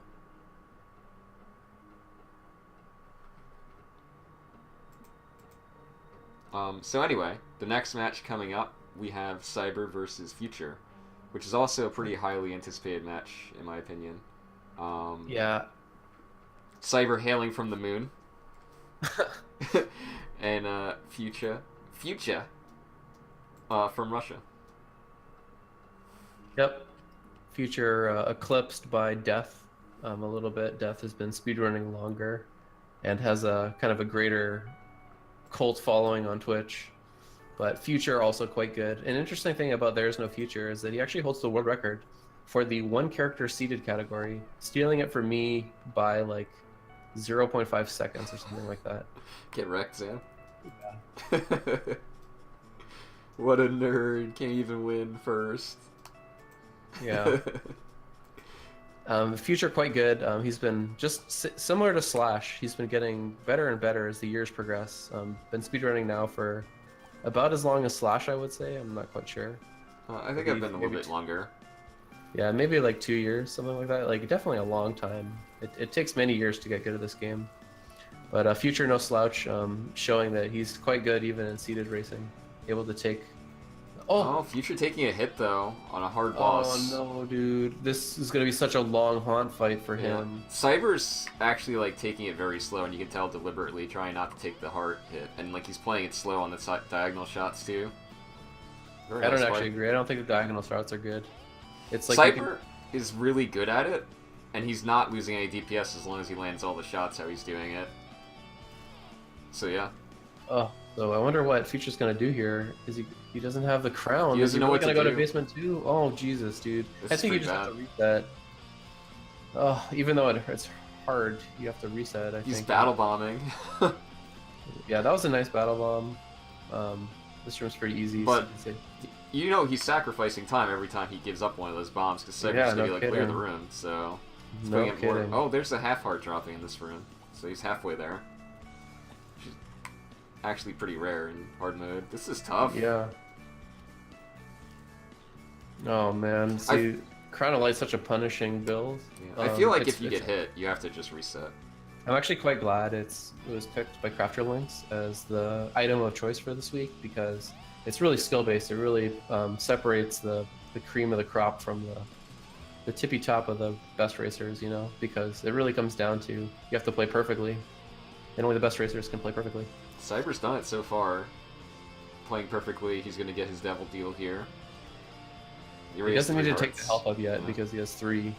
So anyway, the next match coming up, we have Cyber versus Future, which is also a pretty highly anticipated match, in my opinion. Yeah. Cyber hailing from the moon. And Future from Russia. Yep. Future eclipsed by Death a little bit. Death has been speedrunning longer and has a kind of a greater cult following on Twitch. But Future also quite good. An interesting thing about There's No Future is that he actually holds the world record for the one character seated category, stealing it from me by like 0.5 seconds or something like that. Get wrecked, Sam. Yeah. What a nerd. Can't even win first. Yeah. Future quite good. He's been just similar to Slash. He's been getting better and better as the years progress. Been speedrunning now for about as long as Slash, I would say. I'm not quite sure. I think I've been a little bit longer. Yeah, maybe like 2 years, something like that. Like definitely a long time. It takes many years to get good at this game. But Future no slouch, showing that he's quite good even in seated racing. Able to take... Oh, Future taking a hit though on a hard boss. Oh no, dude! This is gonna be such a long haunt fight for him. Cyber's actually like taking it very slow, and you can tell deliberately trying not to take the hard hit, and like he's playing it slow on the diagonal shots too. Very I don't actually agree. I don't think the diagonal shots are good. It's like Cyber is really good at it, and he's not losing any DPS as long as he lands all the shots how he's doing it. So yeah. Oh, so I wonder what Future's gonna do here. Is he doesn't have the crown? He doesn't know what to do. Gonna go to basement 2? Oh Jesus, dude! I think you just have to reset. Oh, even though it's hard, you have to reset. He's battle bombing. Yeah, that was a nice battle bomb. This room's pretty easy. But so you know he's sacrificing time every time he gives up one of those bombs because Cyber's Yeah, gonna no be like clear the kidding. room. So it's No putting it more. kidding. Oh, there's a half heart dropping in this room, so he's halfway there. Which is actually pretty rare in hard mode. This is tough. Yeah. Oh man, see, Crown of Light's such a punishing build. Yeah. I feel like it's- if you get hit, you have to just reset. I'm actually quite glad it was picked by Crafter Lynx as the item of choice for this week because it's really skill based. It really separates the cream of the crop from the tippy top of the best racers, you know, because it really comes down to you have to play perfectly, and only the best racers can play perfectly. Cyber's done it so far. Playing perfectly, he's gonna get his devil deal here. He doesn't need to take the health up yet because he has 3.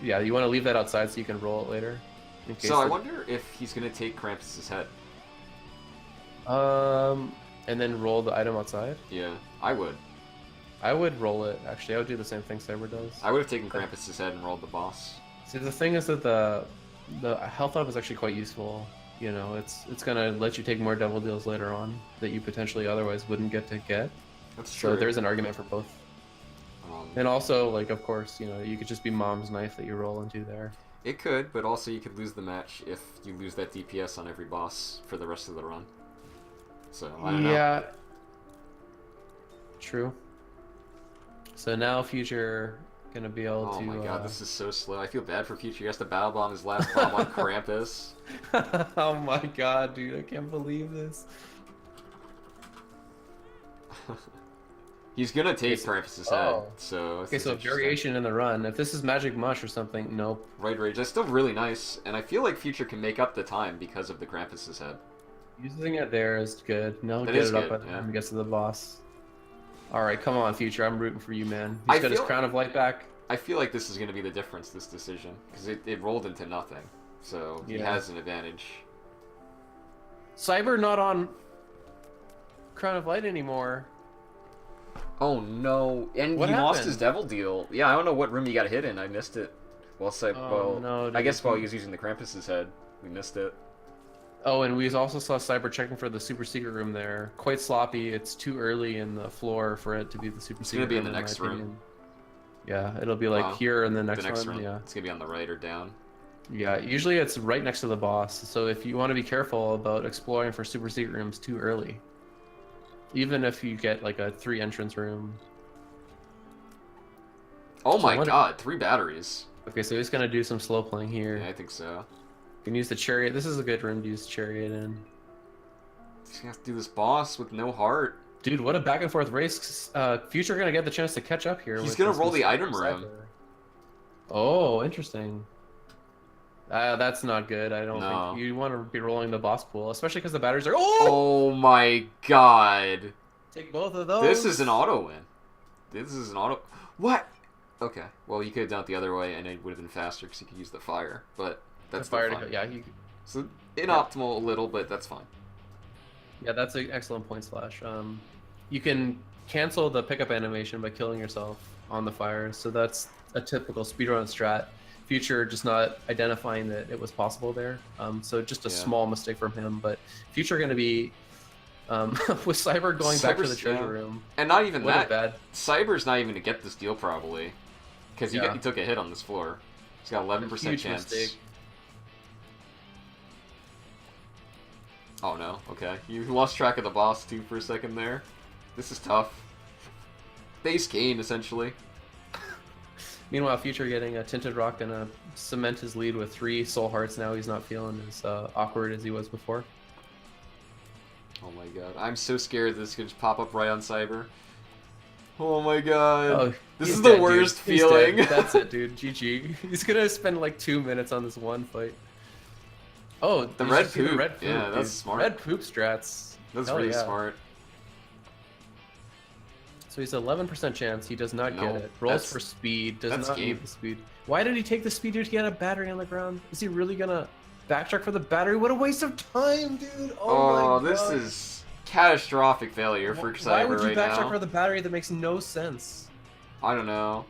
Yeah, you want to leave that outside so you can roll it later. in case So I the- wonder if he's gonna take Krampus's head. And then roll the item outside. Yeah, I would. I would roll it. Actually, I would do the same thing Cyber does. I would have taken Krampus's head and rolled the boss. See, the thing is that the health up is actually quite useful. You know, it's gonna let you take more devil deals later on that you potentially otherwise wouldn't get to get. That's true. So there's an argument for both. And also, like, of course, you know, you could just be Mom's Knife that you roll into there. It could, but also you could lose the match if you lose that DPS on every boss for the rest of the run. So, I don't know. Yeah. True. So now Future gonna be able Oh to. my god, this is so slow. I feel bad for Future. He has to battle bomb his last bomb on Krampus. Oh my god, dude! I can't believe this. He's gonna take so- Krampus's head, oh. so... Okay, this so is interesting. variation in the run. If this is Magic Mush or something, nope. Right Rage, that's still really nice, and I feel like Future can make up the time because of the Krampus's head. Using it there is good. No, That get is it up good, by the yeah. time he gets to the boss. All right, come on, Future. I'm rooting for you, man. I He's got his feel- Crown of Light back. I feel like this is gonna be the difference, this decision, because it rolled into nothing, so he Yeah. has an advantage. Cyber not on Crown of Light anymore. Oh no, and What he lost happened? his devil deal. Yeah, I don't know what room he got hit in. I missed it. Well, Oh, no, I guess dude. while he was using the Krampus's head, we missed it. Oh, and we also saw Cyber checking for the super secret room there. Quite sloppy. It's too early in the floor for it to be the super It's secret gonna be in room, the next my room. opinion. Yeah, it'll be like Wow. here and the The next, next one. room, Yeah. it's gonna be on the right or down. Yeah, usually it's right next to the boss. So if you want to be careful about exploring for super secret rooms too early. Even if you get like a 3 entrance room. Oh So my what- god, 3 batteries. Okay, so he's gonna do some slow playing here. Yeah, I think so. You can use the chariot. This is a good room to use chariot in. He's gonna have to do this boss with no heart. Dude, what a back and forth race. Future gonna get the chance to catch up here. He's with gonna this roll the Cyber. item room. Oh, interesting. That's not good. I don't No. think you want to be rolling the boss pool, especially because the batteries are. Oh! Oh my god. Take both of those. This is an auto win. This is an auto. What? Okay. Well, you could have done it the other way, and it would have been faster because you could use the fire. But that's the fire still to fine. go. Yeah, you, So inoptimal a little, but that's fine. yeah, that's an excellent point slash. You can cancel the pickup animation by killing yourself on the fire, so that's a typical speedrun strat. Future just not identifying that it was possible there. So just a Yeah. small mistake from him, but Future going to be with Cyber going back to the Cyber's- treasure yeah. room. And not even What a that. bad. Cyber's not even gonna get this deal probably, because he Yeah. took a hit on this floor. He's got 11% Huge chance. mistake. Oh no. Okay, you lost track of the boss too for a second there. This is tough. Base game essentially. Meanwhile, Future getting a Tinted Rock and cement his lead with 3 soul hearts. Now he's not feeling as awkward as he was before. Oh my god, I'm so scared this could just pop up right on Cyber. Oh my god. Oh, This he's is the dead, dude. worst He's feeling. dead. That's it, dude. GG. He's gonna spend like 2 minutes on this one fight. Oh, The you red should see the poop. red poop. Yeah, that's dude. smart. Red poop strats. That's Hell really yeah. smart. So he's 11% chance. He does not No, get it. Rolls that's- for speed. Does that's not game. need the speed. Why did he take the speed to get a battery on the ground? Is he really gonna backtrack for the battery? What a waste of time, dude. Oh, my this God. is catastrophic failure for Why Cyber would you right backtrack now. for the battery? That makes no sense. I don't know.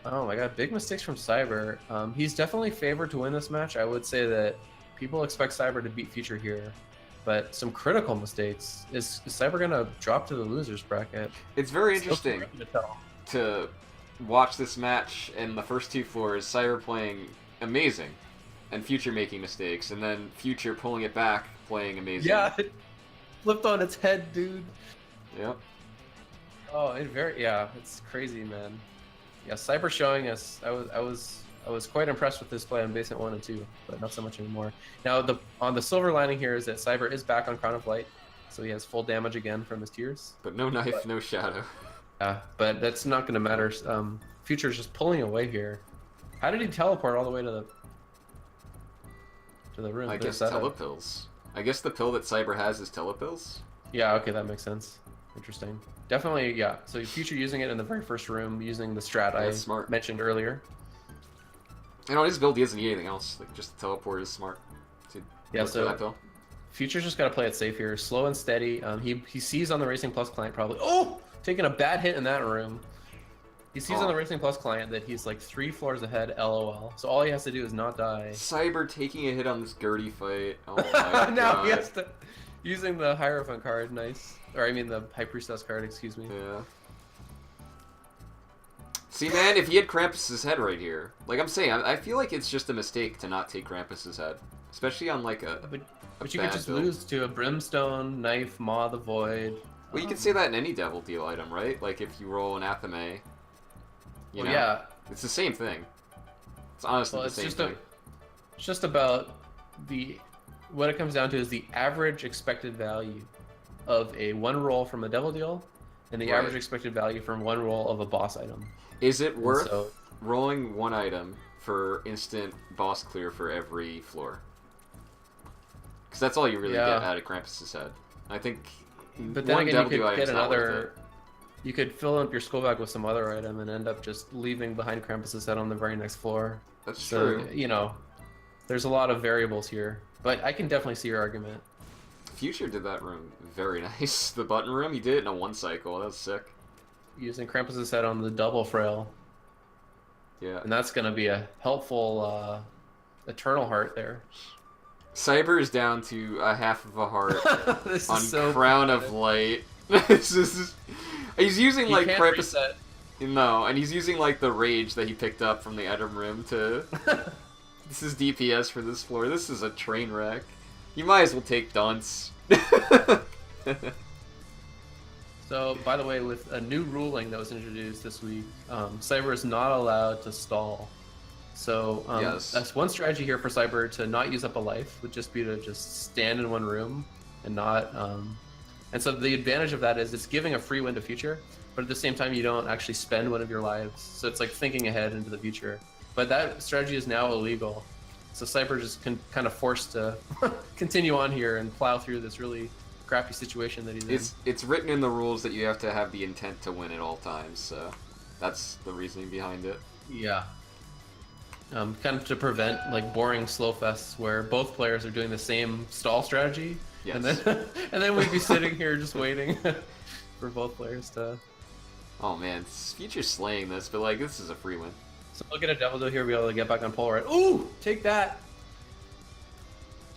Oh my god, big mistakes from Cyber. He's definitely favored to win this match. I would say that people expect Cyber to beat Future here. but some critical mistakes. Is Cyber gonna drop to the losers bracket? It's very Still too interesting early to tell. to watch this match in the first 2 floors, Cyber playing amazing, and Future making mistakes, and then Future pulling it back, playing amazing. Yeah, it flipped on its head, dude. Yep. Oh, it's crazy, man. Yeah, Cyber showing us. I was quite impressed with this play on Basement 1 and 2, but not so much anymore. Now, on the silver lining here is that Cyber is back on Crown of Light, so he has full damage again from his tears. But no knife, no shadow. Yeah, but that's not going to matter. Future's just pulling away here. How did he teleport all the way to the room? I guess telepills. I guess the pill that Cyber has is telepills? Yeah, okay, that makes sense. Interesting. Definitely, yeah. So Future using it in the very first room, using the strat I mentioned earlier. And on his build, he doesn't need anything else. Like, just the teleport is smart. Yeah, so that pill. Future's just got to play it safe here. Slow and steady. He sees on the Racing Plus client probably... Oh! Taking a bad hit in that room. He sees on the Racing Plus client that he's like 3 floors ahead, LOL. So all he has to do is not die. Cyber taking a hit on this Gertie fight. Oh my now god. He has to... Using the Hierophant card, nice. Or I mean the High Priestess card, excuse me. Yeah. See, man, if he had Krampus's head right here, like I'm saying, I feel like it's just a mistake to not take Krampus's head, especially on like a. But you could just lose to a Brimstone, Knife, Maw the Void. Well, you could say that in any Devil Deal item, right? Like if you roll an Athame, you know, yeah, it's the same thing. It's honestly the same thing. It's just about what it comes down to is the average expected value of a 1 roll from a Devil Deal, and the average expected value from 1 roll of a boss item. Is it worth rolling 1 item for instant boss clear for every floor? Because that's all you really get out of Krampus's head. I think. But then again, you could get another. You could fill up your skull bag with some other item and end up just leaving behind Krampus's head on the very next floor. That's true. You know, there's a lot of variables here, but I can definitely see your argument. Future did that room very nice. The button room, he did it in a 1 cycle. That was sick. Using Krampus's head on the double frail. Yeah. And that's going to be a helpful Eternal Heart there. Cyber is down to a half of a heart on so Crown of Light. He's using like Krampus. No, and he's using like the rage that he picked up from the item room to. This is DPS for this floor. This is a train wreck. You might as well take Dunce. So, by the way, with a new ruling that was introduced this week, Cyber is not allowed to stall. So, that's one strategy here for Cyber to not use up a life, would just be to just stand in 1 room and not... And so the advantage of that is it's giving a free win to Future, but at the same time you don't actually spend 1 of your lives. So it's like thinking ahead into the future. But that strategy is now illegal. So Cyber just kind of forced to continue on here and plow through this really crappy situation that he's in. It's written in the rules that you have to have the intent to win at all times, so that's the reasoning behind it. Yeah. Kind of to prevent like boring slow fests where both players are doing the same stall strategy. Yes. And then we'd be sitting here just waiting for both players to... Oh man, Future's slaying this, but like this is a free win. So look at a Devil Deal here, be able to get back on pole right. Ooh! Take that!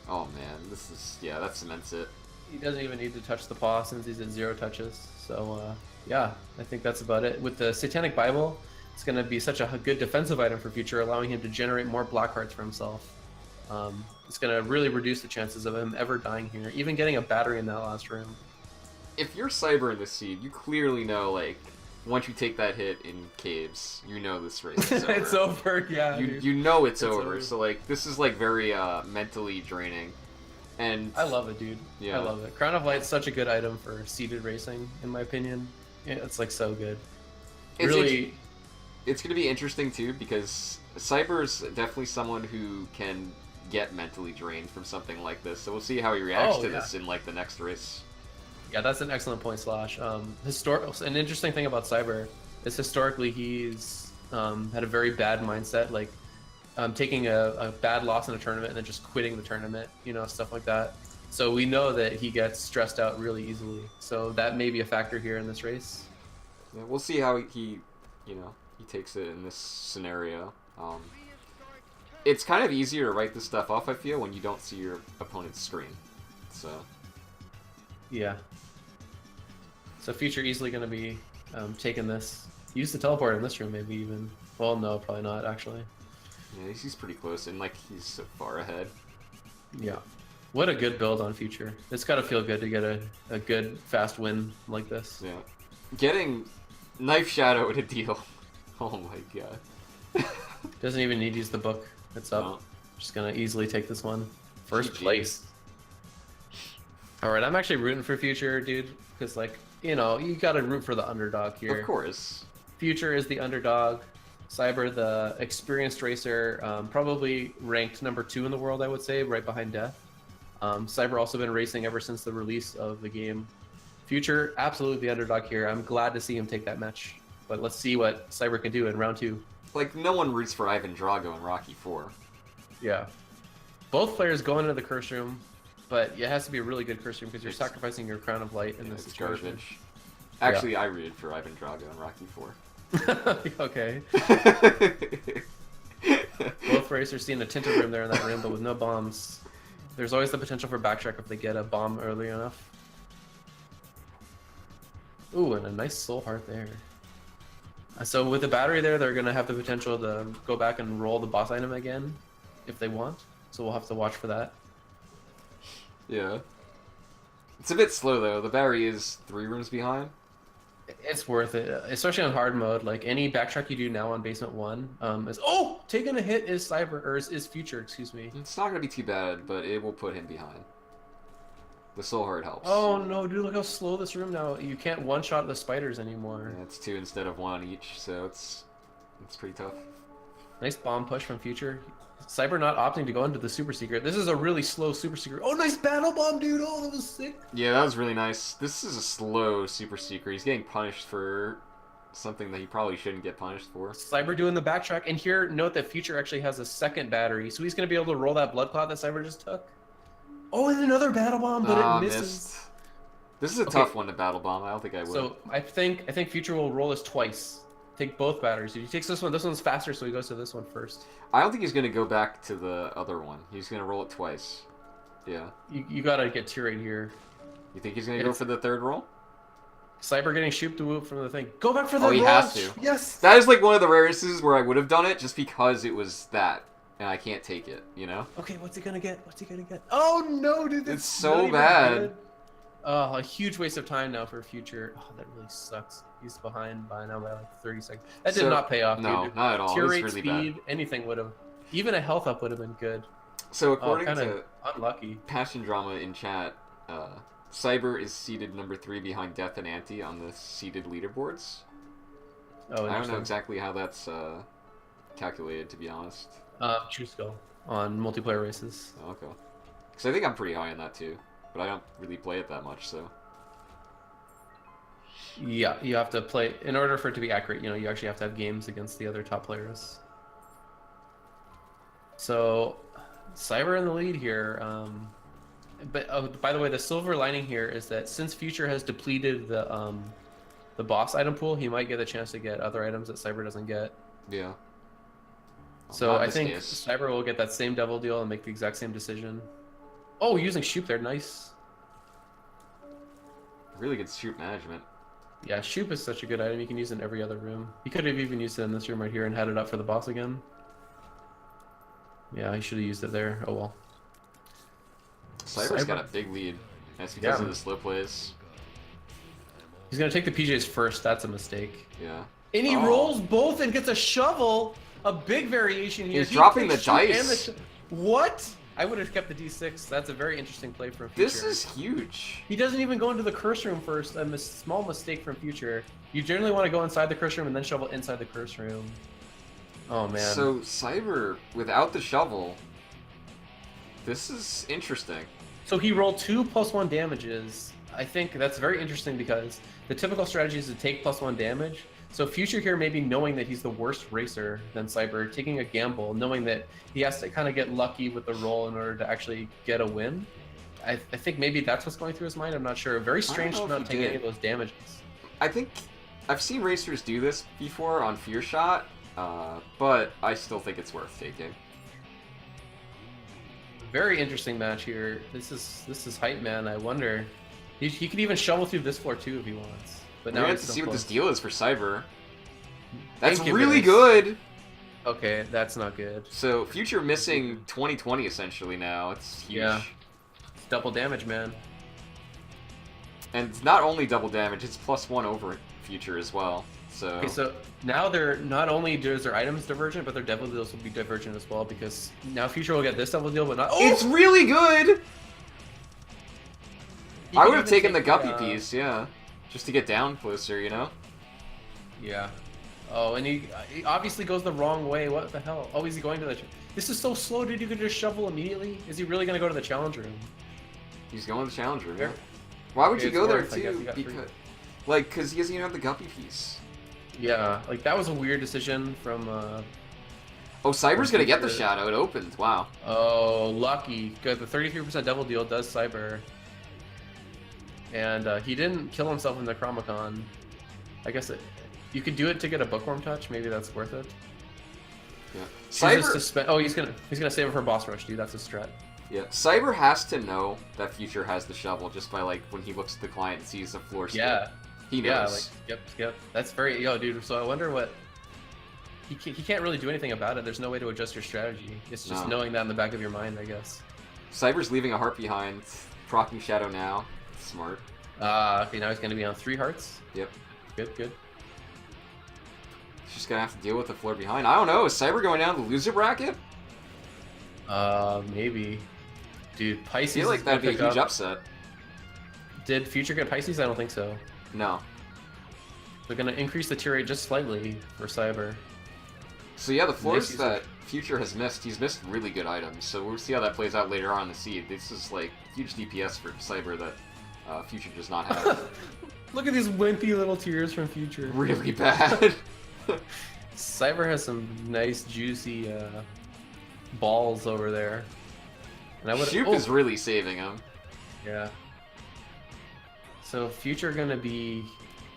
Oh man, this is... Yeah, that cements it. He doesn't even need to touch the paw since he's at 0 touches. So yeah, I think that's about it. With the Satanic Bible, it's going to be such a good defensive item for Future, allowing him to generate more black hearts for himself. It's going to really reduce the chances of him ever dying here, even getting a battery in that last room. If you're Cyber in this seed, you clearly know, like, once you take that hit in caves, you know this race is over. It's over, yeah. You know it's over. So, like, this is, like, very mentally draining. And I love it, dude. Yeah. I love it. Crown of Light's such a good item for seeded racing, in my opinion. Yeah, it's, like, so good. It's really... It's going to be interesting, too, because Cyber's definitely someone who can get mentally drained from something like this. So we'll see how he reacts to this in, like, the next race. Yeah, that's an excellent point, Slash. An interesting thing about Cyber is historically he's had a very bad mindset, like taking a bad loss in a tournament and then just quitting the tournament, you know, stuff like that. So we know that he gets stressed out really easily. So that may be a factor here in this race. Yeah, we'll see how he takes it in this scenario. It's kind of easier to write this stuff off, I feel, when you don't see your opponent's screen. So Yeah. So Future easily going to be taking this. Use the teleport in this room, maybe even. Well, no, probably not, actually. Yeah, he's pretty close, and like he's so far ahead. Yeah. What a good build on Future. It's got to feel good to get a good, fast win like this. Yeah. Getting Knife Shadow at a deal. Oh my god. Doesn't even need to use the book. It's up. No. Just going to easily take this one. First GG. place. Alright, I'm actually rooting for Future, dude. Because, like, you know, you got to root for the underdog here. Of course. Future is the underdog. Cyber, the experienced racer, probably ranked number 2 in the world, I would say, right behind Death. Cyber also been racing ever since the release of the game. Future, absolutely the underdog here. I'm glad to see him take that match. But let's see what Cyber can do in round 2. Like, no one roots for Ivan Drago in Rocky 4. Yeah. Both players go into the curse room, but it has to be a really good curse room because you're sacrificing your Crown of Light in Yeah, this it's situation. garbage. Actually, I rooted for Ivan Drago in Rocky 4. Okay. Both racers see in a tinted room there in that room, but with no bombs. There's always the potential for backtrack if they get a bomb early enough. Ooh, and a nice soul heart there. So with the battery there, they're going to have the potential to go back and roll the boss item again if they want. So we'll have to watch for that. Yeah. It's a bit slow, though. The battery is 3 rooms behind. It's worth it, especially on hard mode. Like any backtrack you do now on Basement 1 is... Oh! Taking a hit is Cyber, or is Future, excuse me. It's not going to be too bad, but it will put him behind. The soul heart helps. Oh no, dude, look how slow this room now. You can't one-shot the spiders anymore. Yeah, it's 2 instead of 1 on each, so it's pretty tough. Nice bomb push from Future. Cyber not opting to go into the Super Secret. This is a really slow Super Secret. Oh, nice battle bomb, dude. Oh, that was sick. Yeah, that was really nice. This is a slow Super Secret. He's getting punished for something that he probably shouldn't get punished for. Cyber doing the backtrack. And here, note that Future actually has a second battery. So he's going to be able to roll that blood clot that Cyber just took. Oh, and another battle bomb, but it misses. Missed. This is a tough one to battle bomb. I don't think I would. So I think Future will roll this twice. Take both batteries. If he takes this one's faster, so he goes to this one first. I don't think he's going to go back to the other one. He's going to roll it twice. Yeah. You gotta get tier 8 here. You think he's going to go for the third roll? Cyber getting shoop to whoop from the thing. Go back for the Oh, he has to. Yes! That is like one of the rare instances where I would have done it just because it was that. And I can't take it, you know? Okay, what's he gonna get? What's he gonna get? Oh no, dude! It's not so even bad. good. Oh, a huge waste of time now for Future. Oh, that really sucks. He's behind by now by like 30 seconds. That did not pay off, No, dude. not at all. Tier It was 8 really speed, bad. anything would have. Even a health up would have been good. So Oh, according kind to of unlucky. Passion Drama in chat, Cyber is seated number 3 behind Death and Anti on the seated leaderboards. Oh, I don't know interesting. exactly how that's calculated, to be honest. True skill on multiplayer races. Oh, okay. Because I think I'm pretty high on that too, but I don't really play it that much, so. Yeah, you have to play in order for it to be accurate. You know, you actually have to have games against the other top players. So, Cyber in the lead here. But by the way, the silver lining here is that since Future has depleted the boss item pool, he might get a chance to get other items that Cyber doesn't get. Yeah. So Not in I this think case. Cyber will get that same devil deal and make the exact same decision. Oh, using Shoop there, nice. Really good shoot management. Yeah, Shoop is such a good item. You can use it in every other room. He could have even used it in this room right here and had it up for the boss again. Yeah, he should have used it there. Oh well. Cyber's got a big lead. That's because of the slow plays. He's gonna take the PJs first. That's a mistake. Yeah. And he Oh. rolls both and gets a shovel. A big variation here. He's He dropping takes the Shoop and dice. What? I would have kept the D6. That's a very interesting play from Future. This is huge. He doesn't even go into the curse room first. A small mistake from Future. You generally want to go inside the curse room and then shovel inside the curse room. Oh man. So Cyber, without the shovel, this is interesting. So he rolled 2 +1 damages. I think that's very interesting because the typical strategy is to take +1 damage. So Future here maybe knowing that he's the worst racer than Cyber, taking a gamble, knowing that he has to kind of get lucky with the roll in order to actually get a win. I think maybe that's what's going through his mind. I'm not sure. Very strange know to if not he take any did. of those damages. I think I've seen racers do this before on Fear Shot, but I still think it's worth taking. Very interesting match here. This is hype, man. I wonder. He could even shovel through this floor too if he wants. But We're now gonna have he's to so see what close. this deal is for Cyber. That's Incubus. really good. Okay, that's not good. So Future missing 2020 essentially now. It's huge. Yeah. It's double damage, man. And it's not only double damage, it's +1 over Future as well. So, Okay, so now they're not only is their items divergent, but their devil deals will be divergent as well because now Future will get this devil deal, but not. Oh, it's really good. He I could would have even taken the take guppy piece, yeah, just to get down closer, you know. Yeah. Oh, and he obviously goes the wrong way. What the hell? Oh, is he going to the? This is so slow, dude. You could just shovel immediately. Is he really gonna go to the challenge room? He's going to the challenge room. Yeah. Why would Okay, you go there it's worth, I guess too? he got three. Because, like, because he doesn't even have the guppy piece. Yeah, like that was a weird decision from. Oh, Cyber's gonna get the Future. shadow. It opened. Wow. Oh, lucky. Good. The 33% devil deal does Cyber. And he didn't kill himself in the Necromicon. I guess you could do it to get a bookworm touch. Maybe that's worth it. Yeah. Chooses to Cyber. spend. Oh, he's gonna save it for boss rush, dude. That's a strat. Yeah. Cyber has to know that Future has the shovel just by like when he looks at the client and sees the floor skip. Yeah. He knows. Yeah. Like yep. That's very dude. So I wonder what. He can't really do anything about it. There's no way to adjust your strategy. It's just No. knowing that in the back of your mind, I guess. Cyber's leaving a heart behind. Procking shadow now. Smart. Okay. Now he's gonna be on 3 hearts. Yep. Good. He's just gonna have to deal with the floor behind. I don't know. Is Cyber going down the loser bracket? Maybe. Dude, I Pisces. feel like is that'd be a gonna pick huge up. upset. Did Future get Pisces? I don't think so. No. They're gonna increase the tier rate just slightly for Cyber. So yeah, the floors usage. that Future has missed, he's missed really good items. So we'll see how that plays out later on in the seed. This is like huge DPS for Cyber that Future does not have. Look at these wimpy little tears from Future. Really bad. Cyber has some nice juicy balls over there. And I would. Shoop is really saving him. Yeah. So Future gonna be.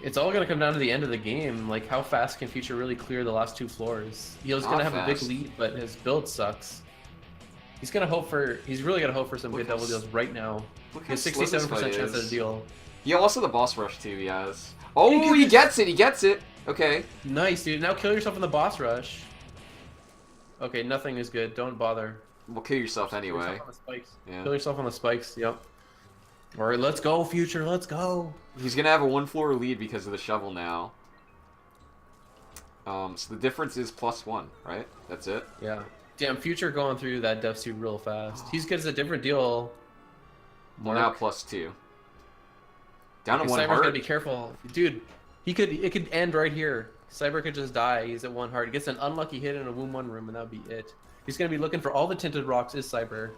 It's all gonna come down to the end of the game. Like how fast can Future really clear the last 2 floors? He was Not gonna have a big fast. lead, but his build sucks. He's gonna hope for. He's really gonna hope for some Look good how double deals right now. Look He how has slow this 67% fight chance at a is. deal. Yeah, also the boss rush too. He has. Oh, can he just- gets it. He gets it. Okay. Nice, dude. Now kill yourself in the boss rush. Okay, nothing is good. Don't bother. Well, kill yourself Kill anyway. yourself on the spikes. Yeah. Kill yourself on the spikes. Yep. All right, let's go, Future. Let's go. He's gonna have a 1 floor lead because of the shovel now. So the difference is +1, right? That's it. Yeah. Damn, Future going through that dev suit real fast. He's gets a different deal. Well, now +2. Down to Okay, 1 Cyber's heart. gotta be careful, dude. It could end right here. Cyber could just die. He's at 1 heart. He gets an unlucky hit in a Womb 1 room, and that'd be it. He's gonna be looking for all the tinted rocks. Is Cyber?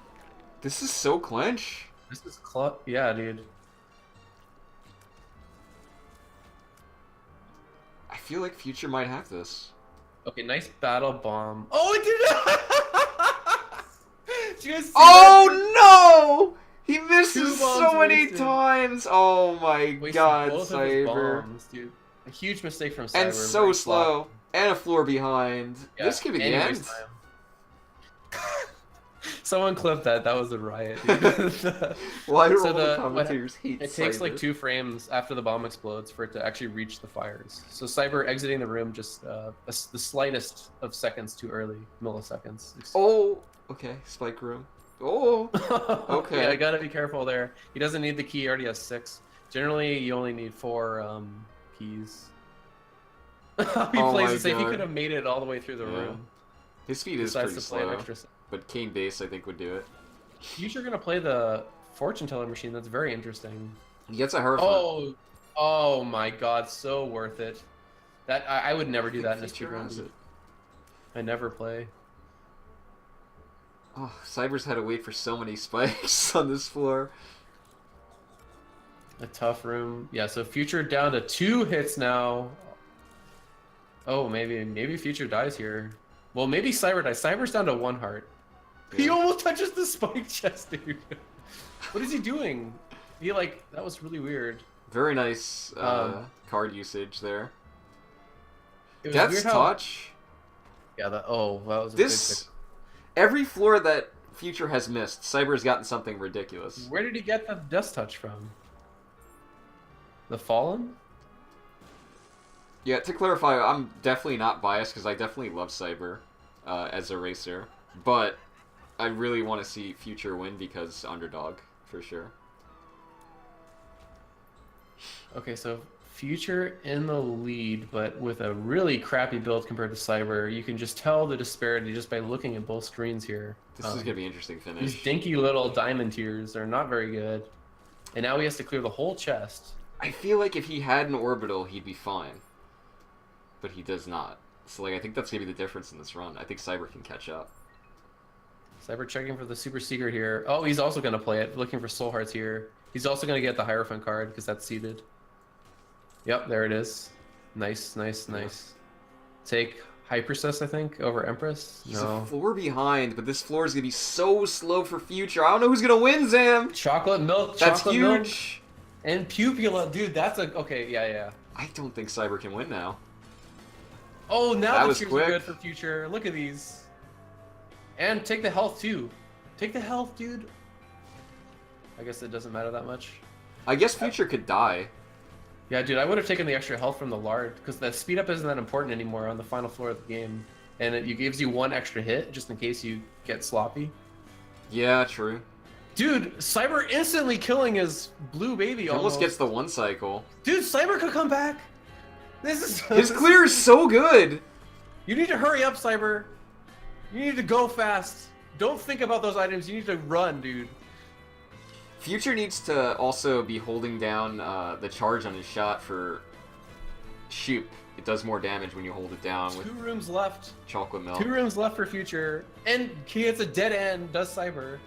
This is so clinch. This is yeah, dude. I feel like Future might have this. Okay, nice battle bomb. Oh, it did! Did you guys see that? Oh no! He misses 2 so bombs many wasted. times. Oh my Wasted god, both of his Cyber. bombs, dude. A huge mistake from Cyber. And so very slow. And a floor behind. Yeah, This could be the and he end. wastes time. Someone clipped that. That was a riot, dude. Why do So all the the- commentators hate It takes like Cyber? 2 frames after the bomb explodes for it to actually reach the fires. So Cyber exiting the room just the slightest of seconds too early, milliseconds. Oh, okay. Spike room. Oh, okay. Yeah, I gotta be careful there. He doesn't need the key. He already has 6. Generally, you only need 4 keys. He Oh plays my it safe. He God. could have made it all the way through the Yeah. room. his speed is Decides pretty to play an slow. extra. But Kane base, I think, would do it. Future gonna play the fortune teller machine. That's very interesting. He gets a Hierophant. Oh my God, so worth it. That I would never do that in this Future speed run. has it. I never play. Oh, Cyber's had to wait for so many spikes on this floor. A tough room. Yeah, so Future down to 2 hits now. Oh, maybe Future dies here. Well, maybe Cyber dies. Cyber's down to 1 heart. He Yeah. almost touches the spike chest, dude. What is he doing? That was really weird. Very nice card usage there. It was Death's weird how. Touch. Yeah, that was a This, every floor that Future has missed, Cyber's gotten something ridiculous. big. Where did he get the Death's Touch from? the Fallen. Yeah, to clarify, I'm definitely not biased because I definitely love Cyber as a racer, but I really want to see Future win because underdog for sure. Okay, so Future in the lead, but with a really crappy build compared to Cyber. You can just tell the disparity just by looking at both screens here. This is gonna be an interesting finish. These dinky little diamond tiers are not very good, and now he has to clear the whole chest. I feel like if he had an orbital, he'd be fine, but he does not. So like, I think that's gonna be the difference in this run. I think Cyber can catch up. Cyber checking for the super secret here. Oh, he's also gonna play it, looking for soul hearts here. He's also gonna get the Hierophant card because that's seeded. Yep, there it is. Nice, nice, nice. Take Hypersus, I think, over Empress. He's a floor behind, but this floor is gonna be so slow for Future. I don't know who's gonna win, Zam. Chocolate milk. That's chocolate huge. Milk. And Pupila, dude. That's a okay. Yeah, yeah. I don't think Cyber can win now. Oh, now That the was tiers quick. are good for Future. Look at these. And take the health too. Take the health, dude. I guess it doesn't matter that much. I guess Future could die. Yeah, dude, I would have taken the extra health from the Lard, because the speed up isn't that important anymore on the final floor of the game. And it gives you one extra hit, just in case you get sloppy. Yeah, true. Dude, Cyber instantly killing his blue baby He almost. almost gets the one cycle. Dude, Cyber could come back! This is... His clear is so good! You need to hurry up, Cyber. You need to go fast. Don't think about those items, you need to run, dude. Future needs to also be holding down the charge on his shot for Shoop. It does more damage when you hold it down with 2 rooms left. chocolate milk. 2 rooms left for Future. And he hits a dead end, does Cyber.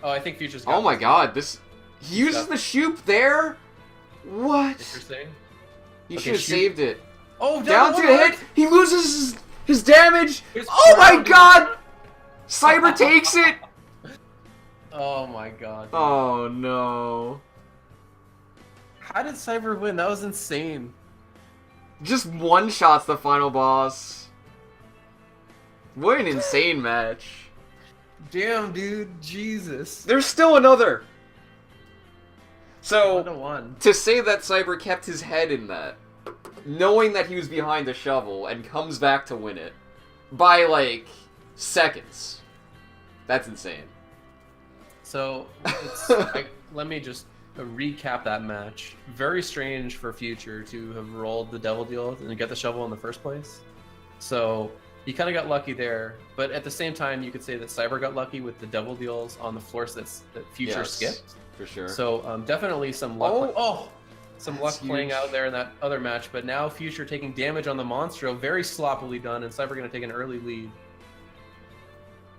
Oh, I think Future's got Oh my this. god, this... He uses the Shoop there? What? Interesting. He Okay, should have Shoop. saved it. Oh, Down to one hit! He loses his damage! His Oh my crown, dude. god! Cyber takes it! Oh my god. Dude. Oh no. How did Cyber win? That was insane. Just one shot's the final boss. What an insane match. Damn, dude. Jesus. There's still another. So, 1-1. to say that Cyber kept his head in that, knowing that he was behind a shovel and comes back to win it by like seconds. That's insane. So, let me just recap that match. Very strange for Future to have rolled the Devil Deal and get the shovel in the first place. So, he kind of got lucky there. But at the same time, you could say that Cyber got lucky with the Devil Deals on the floors that Future Yes, skipped. for sure. So, definitely some luck. Some luck That's playing huge. out there in that other match. But now Future taking damage on the Monstro. Very sloppily done. And Cyber going to take an early lead.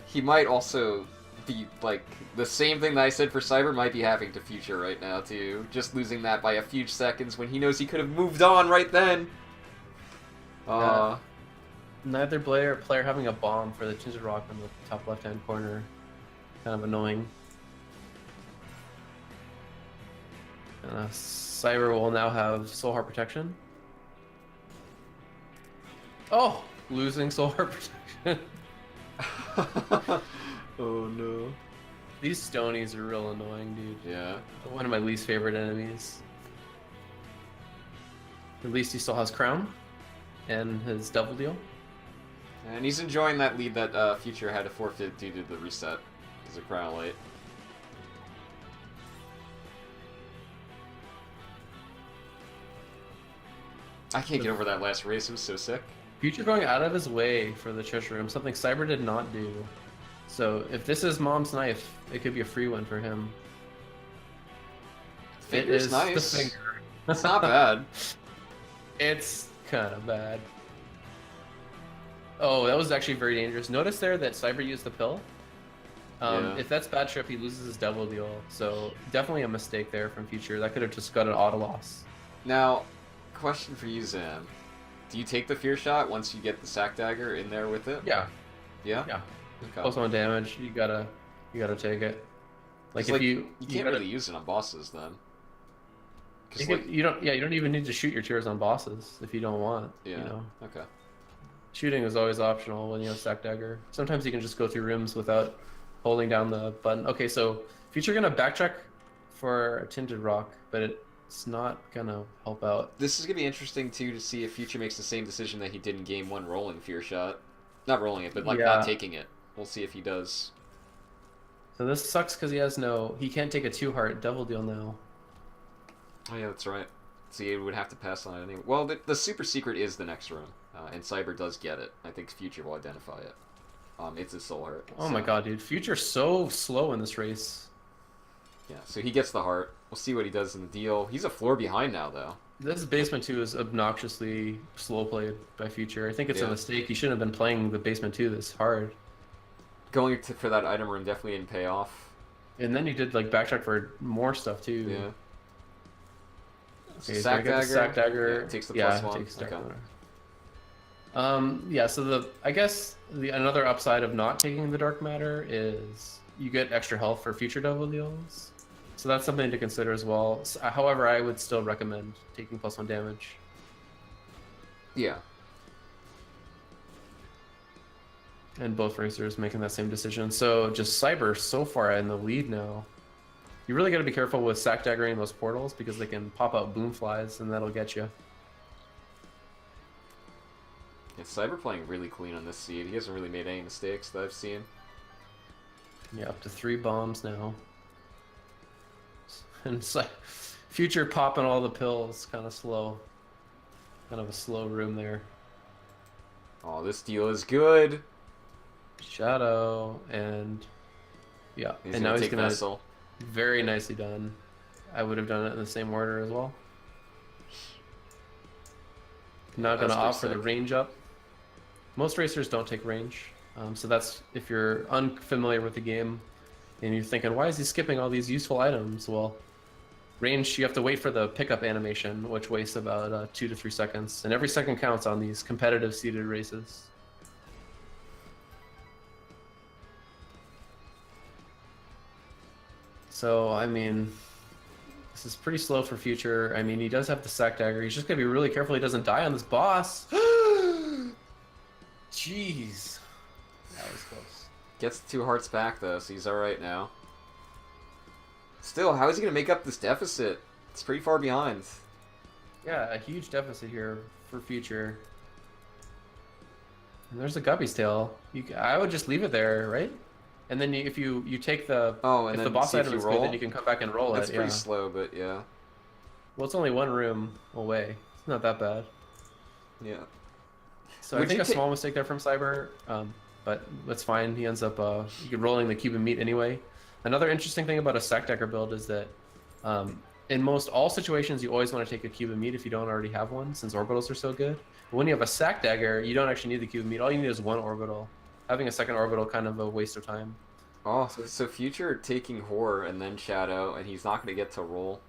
He might also be, like, the same thing that I said for Cyber might be happening to Future right now, too. Just losing that by a few seconds when he knows he could have moved on right then. Neither player having a bomb for the Tinted Rock in the top left-hand corner. Kind of annoying. Cyber will now have Soul Heart Protection. Oh! Losing Soul Heart Protection. Oh no. These Stonies are real annoying, dude. Yeah. One of my least favorite enemies. At least he still has Crown and his Devil Deal. And he's enjoying that lead that Future had to forfeit due to the reset because of Crown Light. I can't get over that last race, it was so sick. Future going out of his way for the treasure room, something Cyber did not do. So if this is Mom's Knife, it could be a free one for him. Finger's it is nice. the finger. It's not bad. It's kind of bad. Oh, that was actually very dangerous. Notice there that Cyber used the pill. Yeah. If that's bad trip, he loses his Devil Deal. So definitely a mistake there from Future. That could have just got an auto loss. Now, question for you, Zam. Do you take the Fear Shot once you get the Sack Dagger in there with it? Yeah. Yeah? Yeah. Okay. Plus 1 damage. You gotta take it. Like It's if like, you can't gotta- really use it on bosses then. 'Cause, You, like, you don't. Yeah, you don't even need to shoot your tears on bosses if you don't want. yeah. You know, Okay. shooting is always optional when you have Sack Dagger. Sometimes you can just go through rooms without holding down the button. Okay, so Future gonna backtrack for a Tinted Rock, but It's not gonna help out. This is gonna be interesting too to see if Future makes the same decision that he did in Game 1, rolling Fear Shot. Not rolling it, but like Yeah. not taking it. We'll see if he does. So this sucks because he can't take a 2-heart Devil Deal now. Oh yeah, that's right. So he would have to pass on it anyway. Well, the super secret is the next room, and Cyber does get it. I think Future will identify it. It's his soul heart. Oh my god, dude. Future's so slow in this race. Yeah, so he gets the heart. We'll see what he does in the deal. He's a floor behind now, though. This Basement 2 is obnoxiously slow played by Future. I think it's a mistake. He shouldn't have been playing the Basement 2 this hard. Going for that item room definitely didn't pay off. And then he did like backtrack for more stuff too. Yeah. Okay, Sack so dagger. Sack dagger. Yeah, takes the yeah, +1. Takes Okay. Yeah, so I guess another upside of not taking the Dark Matter is you get extra health for future Devil Deals. So that's something to consider as well. However, I would still recommend taking +1 damage. Yeah. And both racers making that same decision. So just Cyber so far in the lead now. You really got to be careful with sack daggering those portals because they can pop out boom flies and that'll get you. Yeah, Cyber playing really clean on this seed. He hasn't really made any mistakes that I've seen. Yeah, up to 3 bombs now. And it's like Future popping all the pills, kind of slow. Kind of a slow room there. Oh, this deal is good. Shadow and yeah, He's and gonna now he's take gonna Vessel. very nicely done. I would have done it in the same order as well. Not That's gonna pretty opt for the sick. range up. Most racers don't take range, so that's if you're unfamiliar with the game and you're thinking, why is he skipping all these useful items? Well, range, you have to wait for the pickup animation, which wastes about 2 to 3 seconds, and every second counts on these competitive seeded races. So, I mean, this is pretty slow for Future. I mean, he does have the sack dagger. He's just gonna be really careful he doesn't die on this boss. Jeez. That was close. Gets the 2 hearts back, though, so he's alright now. Still, how is he going to make up this deficit? It's pretty far behind. Yeah, a huge deficit here for Future. And there's a Guppy's Tail. I would just leave it there, right? And then if you take the and if then the boss see if item you is roll. good, then you can come back and roll That's it. pretty Yeah. slow, but yeah. Well, it's only 1 room away. It's not that bad. Yeah. So Would I think you a small mistake there from Cyber, but that's fine. He ends up rolling the Cuban meat anyway. Another interesting thing about a sack dagger build is that in most all situations, you always want to take a Cuban meat if you don't already have one, since orbitals are so good. But when you have a sack dagger, you don't actually need the Cuban meat. All you need is 1 orbital. Having a second orbital kind of a waste of time. Oh, so Future taking Horror and then Shadow, and he's not going to get to roll.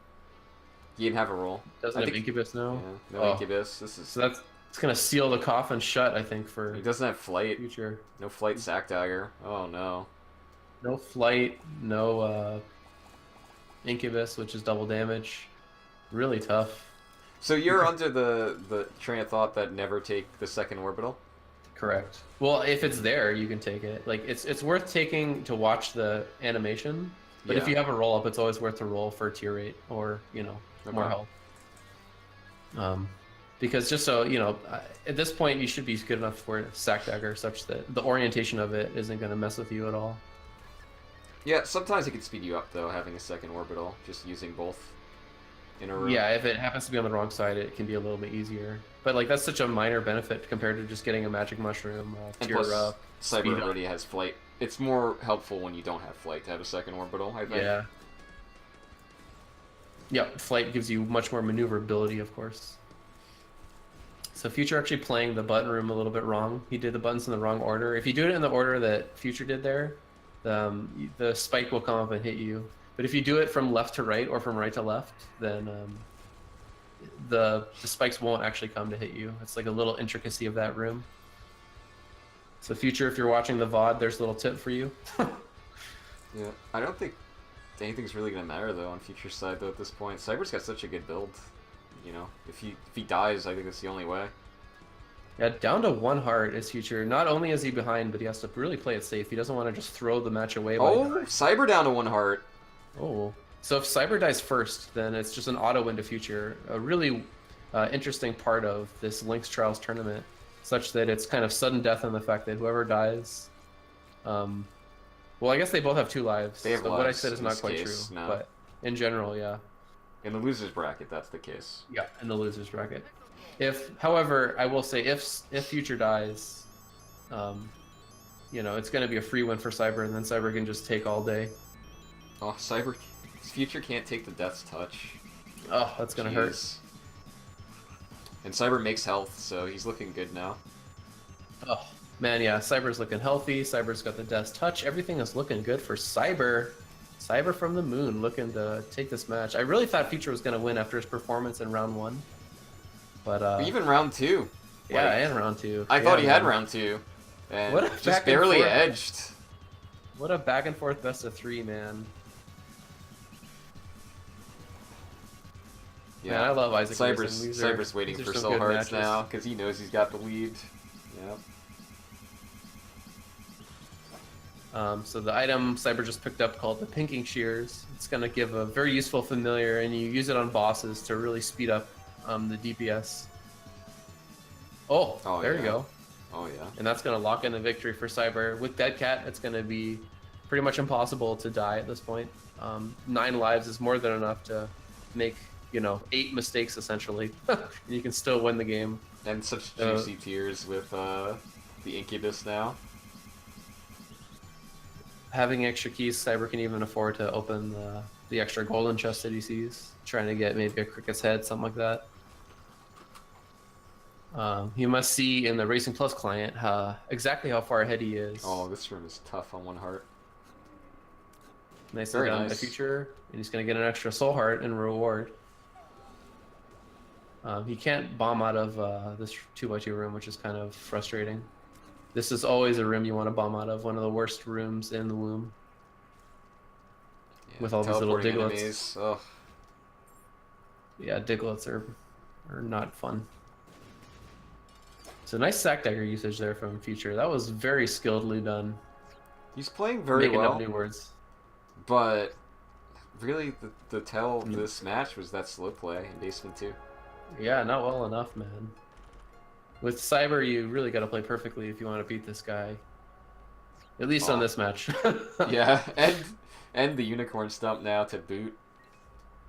He didn't have a roll. Doesn't have Incubus now. Yeah, no Incubus. This is. So it's gonna seal the coffin shut, I think, for He doesn't have Flight. Future. No Flight Sack Dagger. Oh no. No flight, no Incubus, which is double damage. Really tough. So you're under the train of thought that never take the second orbital? Correct. Well, if it's there, you can take it. Like it's worth taking to watch the animation. But if Yeah. you have a roll up, it's always worth to roll for tier rate or more health. Because just so at this point you should be good enough for sack dagger, such that the orientation of it isn't going to mess with you at all. Yeah, sometimes it can speed you up though, having a second orbital, just using both in a row. Yeah, if it happens to be on the wrong side, it can be a little bit easier. But like that's such a minor benefit compared to just getting a magic mushroom And tier plus, speed Cyber up. already has Flight. It's more helpful when you don't have Flight to have a second orbital, I think. Yeah. Yep, flight gives you much more maneuverability, of course. So Future actually playing the button room a little bit wrong. He did the buttons in the wrong order. If you do it in the order that Future did there, the spike will come up and hit you. But if you do it from left to right or from right to left, then the spikes won't actually come to hit you. It's like a little intricacy of that room. So Future, if you're watching the VOD, there's a little tip for you. Yeah, I don't think anything's really gonna matter though on Future's side though at this point. Cyber's got such a good build. You know, if he dies, I think that's the only way. Yeah, down to 1 heart is Future. Not only is he behind, but he has to really play it safe. He doesn't want to just throw the match away. Oh, Cyber down to 1 heart. Oh, So if Cyber dies first, then it's just an auto into Future. A really interesting part of this Lynx Trials tournament, such that it's kind of sudden death in the fact that whoever dies. Well, I guess they both have 2 lives. They have so what I lives said is in not this quite case, true. no. But in general, yeah. In the losers bracket, that's the case. Yeah, in the losers bracket. However, I will say if Future dies, you know, it's going to be a free win for Cyber, and then Cyber can just take all day. Oh, Future can't take the Death's Touch. Oh, that's going to hurt. And Cyber makes health, so he's looking good now. Oh, man, yeah, Cyber's looking healthy. Cyber's got the Death's Touch. Everything is looking good for Cyber. Cyber from the moon looking to take this match. I really thought Future was going to win after his performance in round 1. But even round 2. Yeah, like, and round 2. I thought he had round 2. And What a just back and barely forth. edged. What a back and forth best of 3, man. Yeah, Man, I love Isaac. Cyber's waiting for Soul Hearts now, because he knows he's got the lead. Yep. So the item Cyber just picked up called the Pinking Shears. It's going to give a very useful familiar, and you use it on bosses to really speed up the DPS. Oh, there you go. Oh, yeah. And that's going to lock in a victory for Cyber. With Dead Cat, it's going to be pretty much impossible to die at this point. 9 lives is more than enough to make, you know, 8 mistakes, essentially. And you can still win the game. And such juicy tiers with the Incubus now. Having extra keys, Cyber can even afford to open the extra golden chest that he sees. Trying to get maybe a Cricket's Head, something like that. You must see in the Racing Plus client exactly how far ahead he is. Oh, this room is tough on 1 heart. Nicely done by Future, and he's going to get an extra soul heart in reward. He can't bomb out of this 2x2 room, which is kind of frustrating. This is always a room you want to bomb out of, one of the worst rooms in the womb. Yeah, with all these little Digletts. Enemies. Ugh. Yeah, Digletts are not fun. So nice sack dagger usage there from Future. That was very skilledly done. He's playing very Making well. up new words. But really, the tell of this match was that slow play in Basement 2. Yeah, not well enough, man. With Cyber, you really got to play perfectly if you want to beat this guy. At least on this match. Yeah, and the Unicorn Stump now to boot.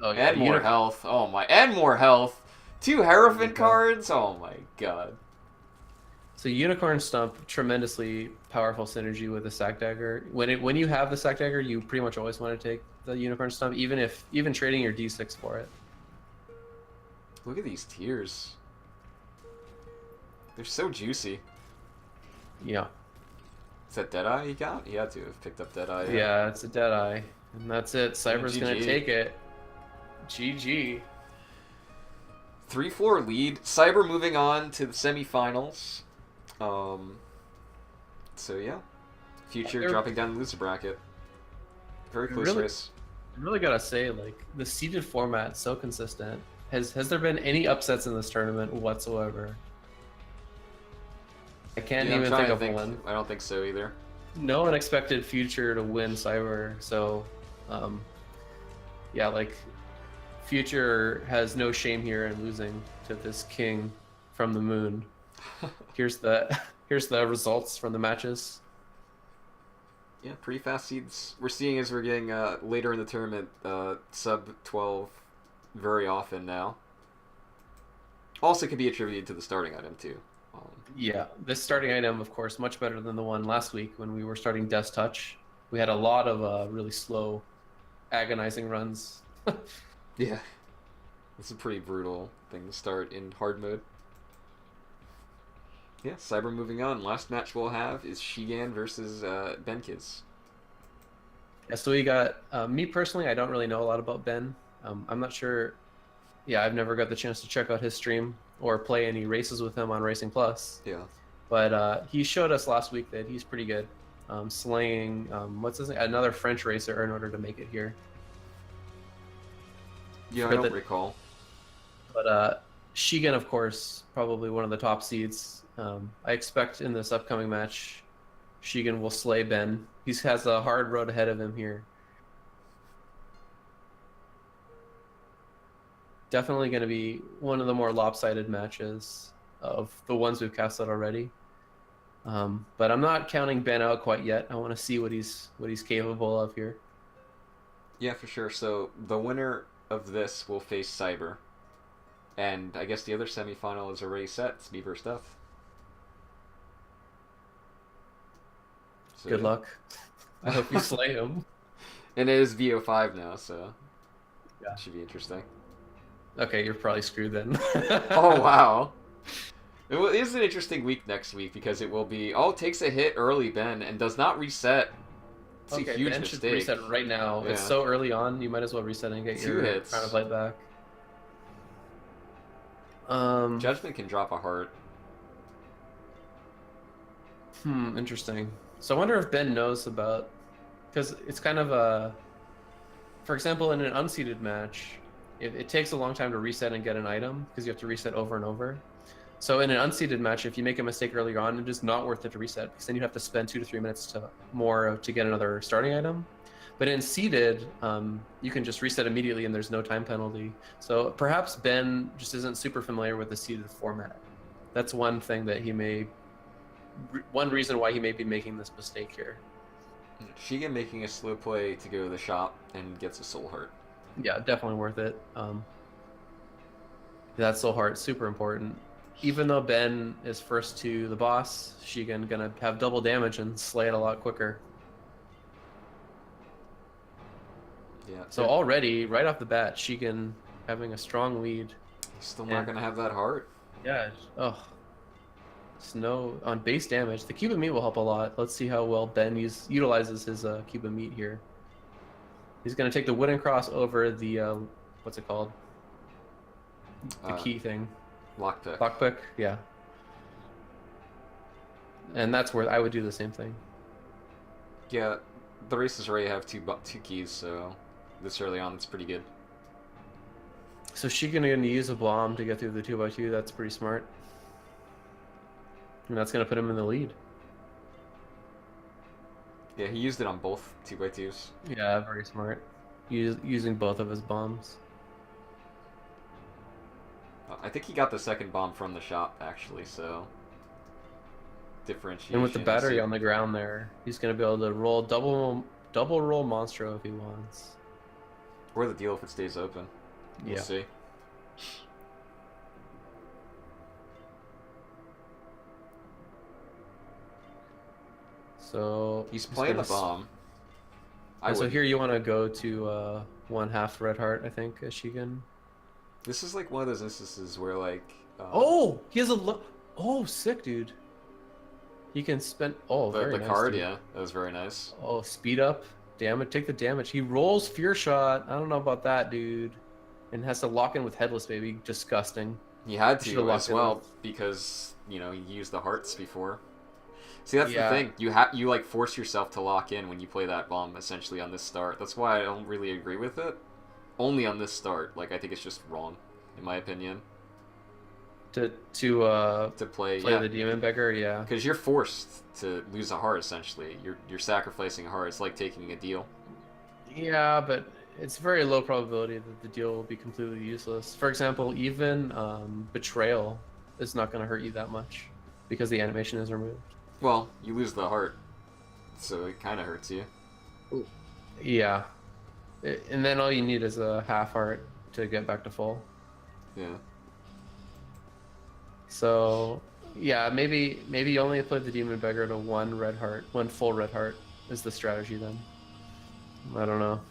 Oh, yeah, and more health. Oh my, and more health. 2 Hierophant cards. Oh my god. So Unicorn Stump, tremendously powerful synergy with the sack dagger. When you have the sack dagger, you pretty much always want to take the Unicorn Stump, even trading your D6 for it. Look at these tiers. They're so juicy. Yeah. Is that Deadeye he got? He had to have picked up Deadeye. Yeah, it's a Deadeye. And that's it. Cyber's going to take it. GG. 3-4 lead. Cyber moving on to the semifinals. So yeah. Future dropping down the loser bracket. Very close race. I really gotta say, like, the seeded format so consistent. Has there been any upsets in this tournament whatsoever? I can't even think of one. I don't think so either. No one expected Future to win Cyber, so yeah, like, Future has no shame here in losing to this king from the moon. Here's the results from the matches. Yeah, pretty fast seeds. We're seeing as we're getting later in the tournament, sub 12 very often now. Also can be attributed to the starting item too. Yeah, this starting item, of course, much better than the one last week when we were starting Death's Touch. We had a lot of really slow, agonizing runs. Yeah, it's a pretty brutal thing to start in hard mode. Yeah, Cyber moving on. Last match we'll have is Shigan versus Benkiz. Yeah, so we got, me personally, I don't really know a lot about Ben. I'm not sure, yeah, I've never got the chance to check out his stream or play any races with him on Racing Plus. Yeah. But he showed us last week that he's pretty good, slaying, what's his name? Another French racer in order to make it here. Yeah, I don't recall. But Shigan, of course, probably one of the top seeds. I expect in this upcoming match, Shigan will slay Ben. He has a hard road ahead of him here. definitely going to be one of the more lopsided matches of the ones we've casted already. But I'm not counting Ben out quite yet. I want to see what he's capable of here. Yeah, for sure. So the winner of this will face Cyber. And I guess the other semifinal is already set. It's me versus Death. So, Good yeah. luck. I hope you slay him. And it is VO5 now, so Yeah. it should be interesting. Okay, you're probably screwed then. Oh, wow. It is an interesting week next week because it will be, oh, takes a hit early, Ben, and does not reset. It's Okay, a huge Ben mistake. should reset right now. Yeah. It's so early on, you might as well reset and get 2 your hits. Crown of Light back. Judgment can drop a heart. Interesting. So I wonder if Ben knows about, because it's kind of a, for example, in an unseeded match, it takes a long time to reset and get an item because you have to reset over and over. So in an unseeded match, if you make a mistake earlier on, it's just not worth it to reset because then you have to spend 2 to 3 minutes to get another starting item. But in seeded, you can just reset immediately and there's no time penalty. So perhaps Ben just isn't super familiar with the seeded format. That's one thing that one reason why he may be making this mistake here. Shigen making a slow play to go to the shop and gets a soul heart. Yeah, definitely worth it. That soul heart, super important. Even though Ben is first to the boss, Shigen gonna have double damage and slay it a lot quicker. Yeah. So already, right off the bat, Shigen having a strong lead. He's still not going to have that heart. Yeah. Oh. Snow on base damage. The Cuban meat will help a lot. Let's see how well Ben utilizes his Cuban meat here. He's gonna take the wooden cross over the what's it called? The key thing. Lockpick. Lockpick, yeah. And that's where I would do the same thing. Yeah, the races already have two keys, so this early on, it's pretty good. So she's gonna use a bomb to get through the 2x2. That's pretty smart. And that's gonna put him in the lead. Yeah, he used it on both 2x2s. Yeah, very smart. Using both of his bombs. I think he got the second bomb from the shop, actually, so... Differentiation. And with the battery on the ground there, he's gonna be able to roll double roll Monstro if he wants. Or the deal if it stays open. We'll see. So he's playing the bomb. So here you want to go to 1/2 red heart, I think, as Shigen. This is like one of those instances where like. Oh, he has oh, sick, dude. He can spend. Oh, very the nice, card, dude. yeah, that was very nice. Oh, speed up, damage, take the damage. He rolls fear shot. I don't know about that, dude. And has to lock in with headless, baby. Disgusting. He had to as well with... because he used the hearts before. See, that's the thing. You like force yourself to lock in when you play that bomb essentially on this start. That's why I don't really agree with it. Only on this start, like I think it's just wrong, in my opinion. To play the demon beggar, yeah. Because you're forced to lose a heart essentially. You're sacrificing a heart. It's like taking a deal. Yeah, but it's very low probability that the deal will be completely useless. For example, even betrayal is not going to hurt you that much because the animation is removed. Well, you lose the heart, so it kind of hurts you. Ooh. Yeah. And then all you need is a half heart to get back to full. Yeah. So, yeah, maybe you only play the demon beggar to one full red heart is the strategy then. I don't know.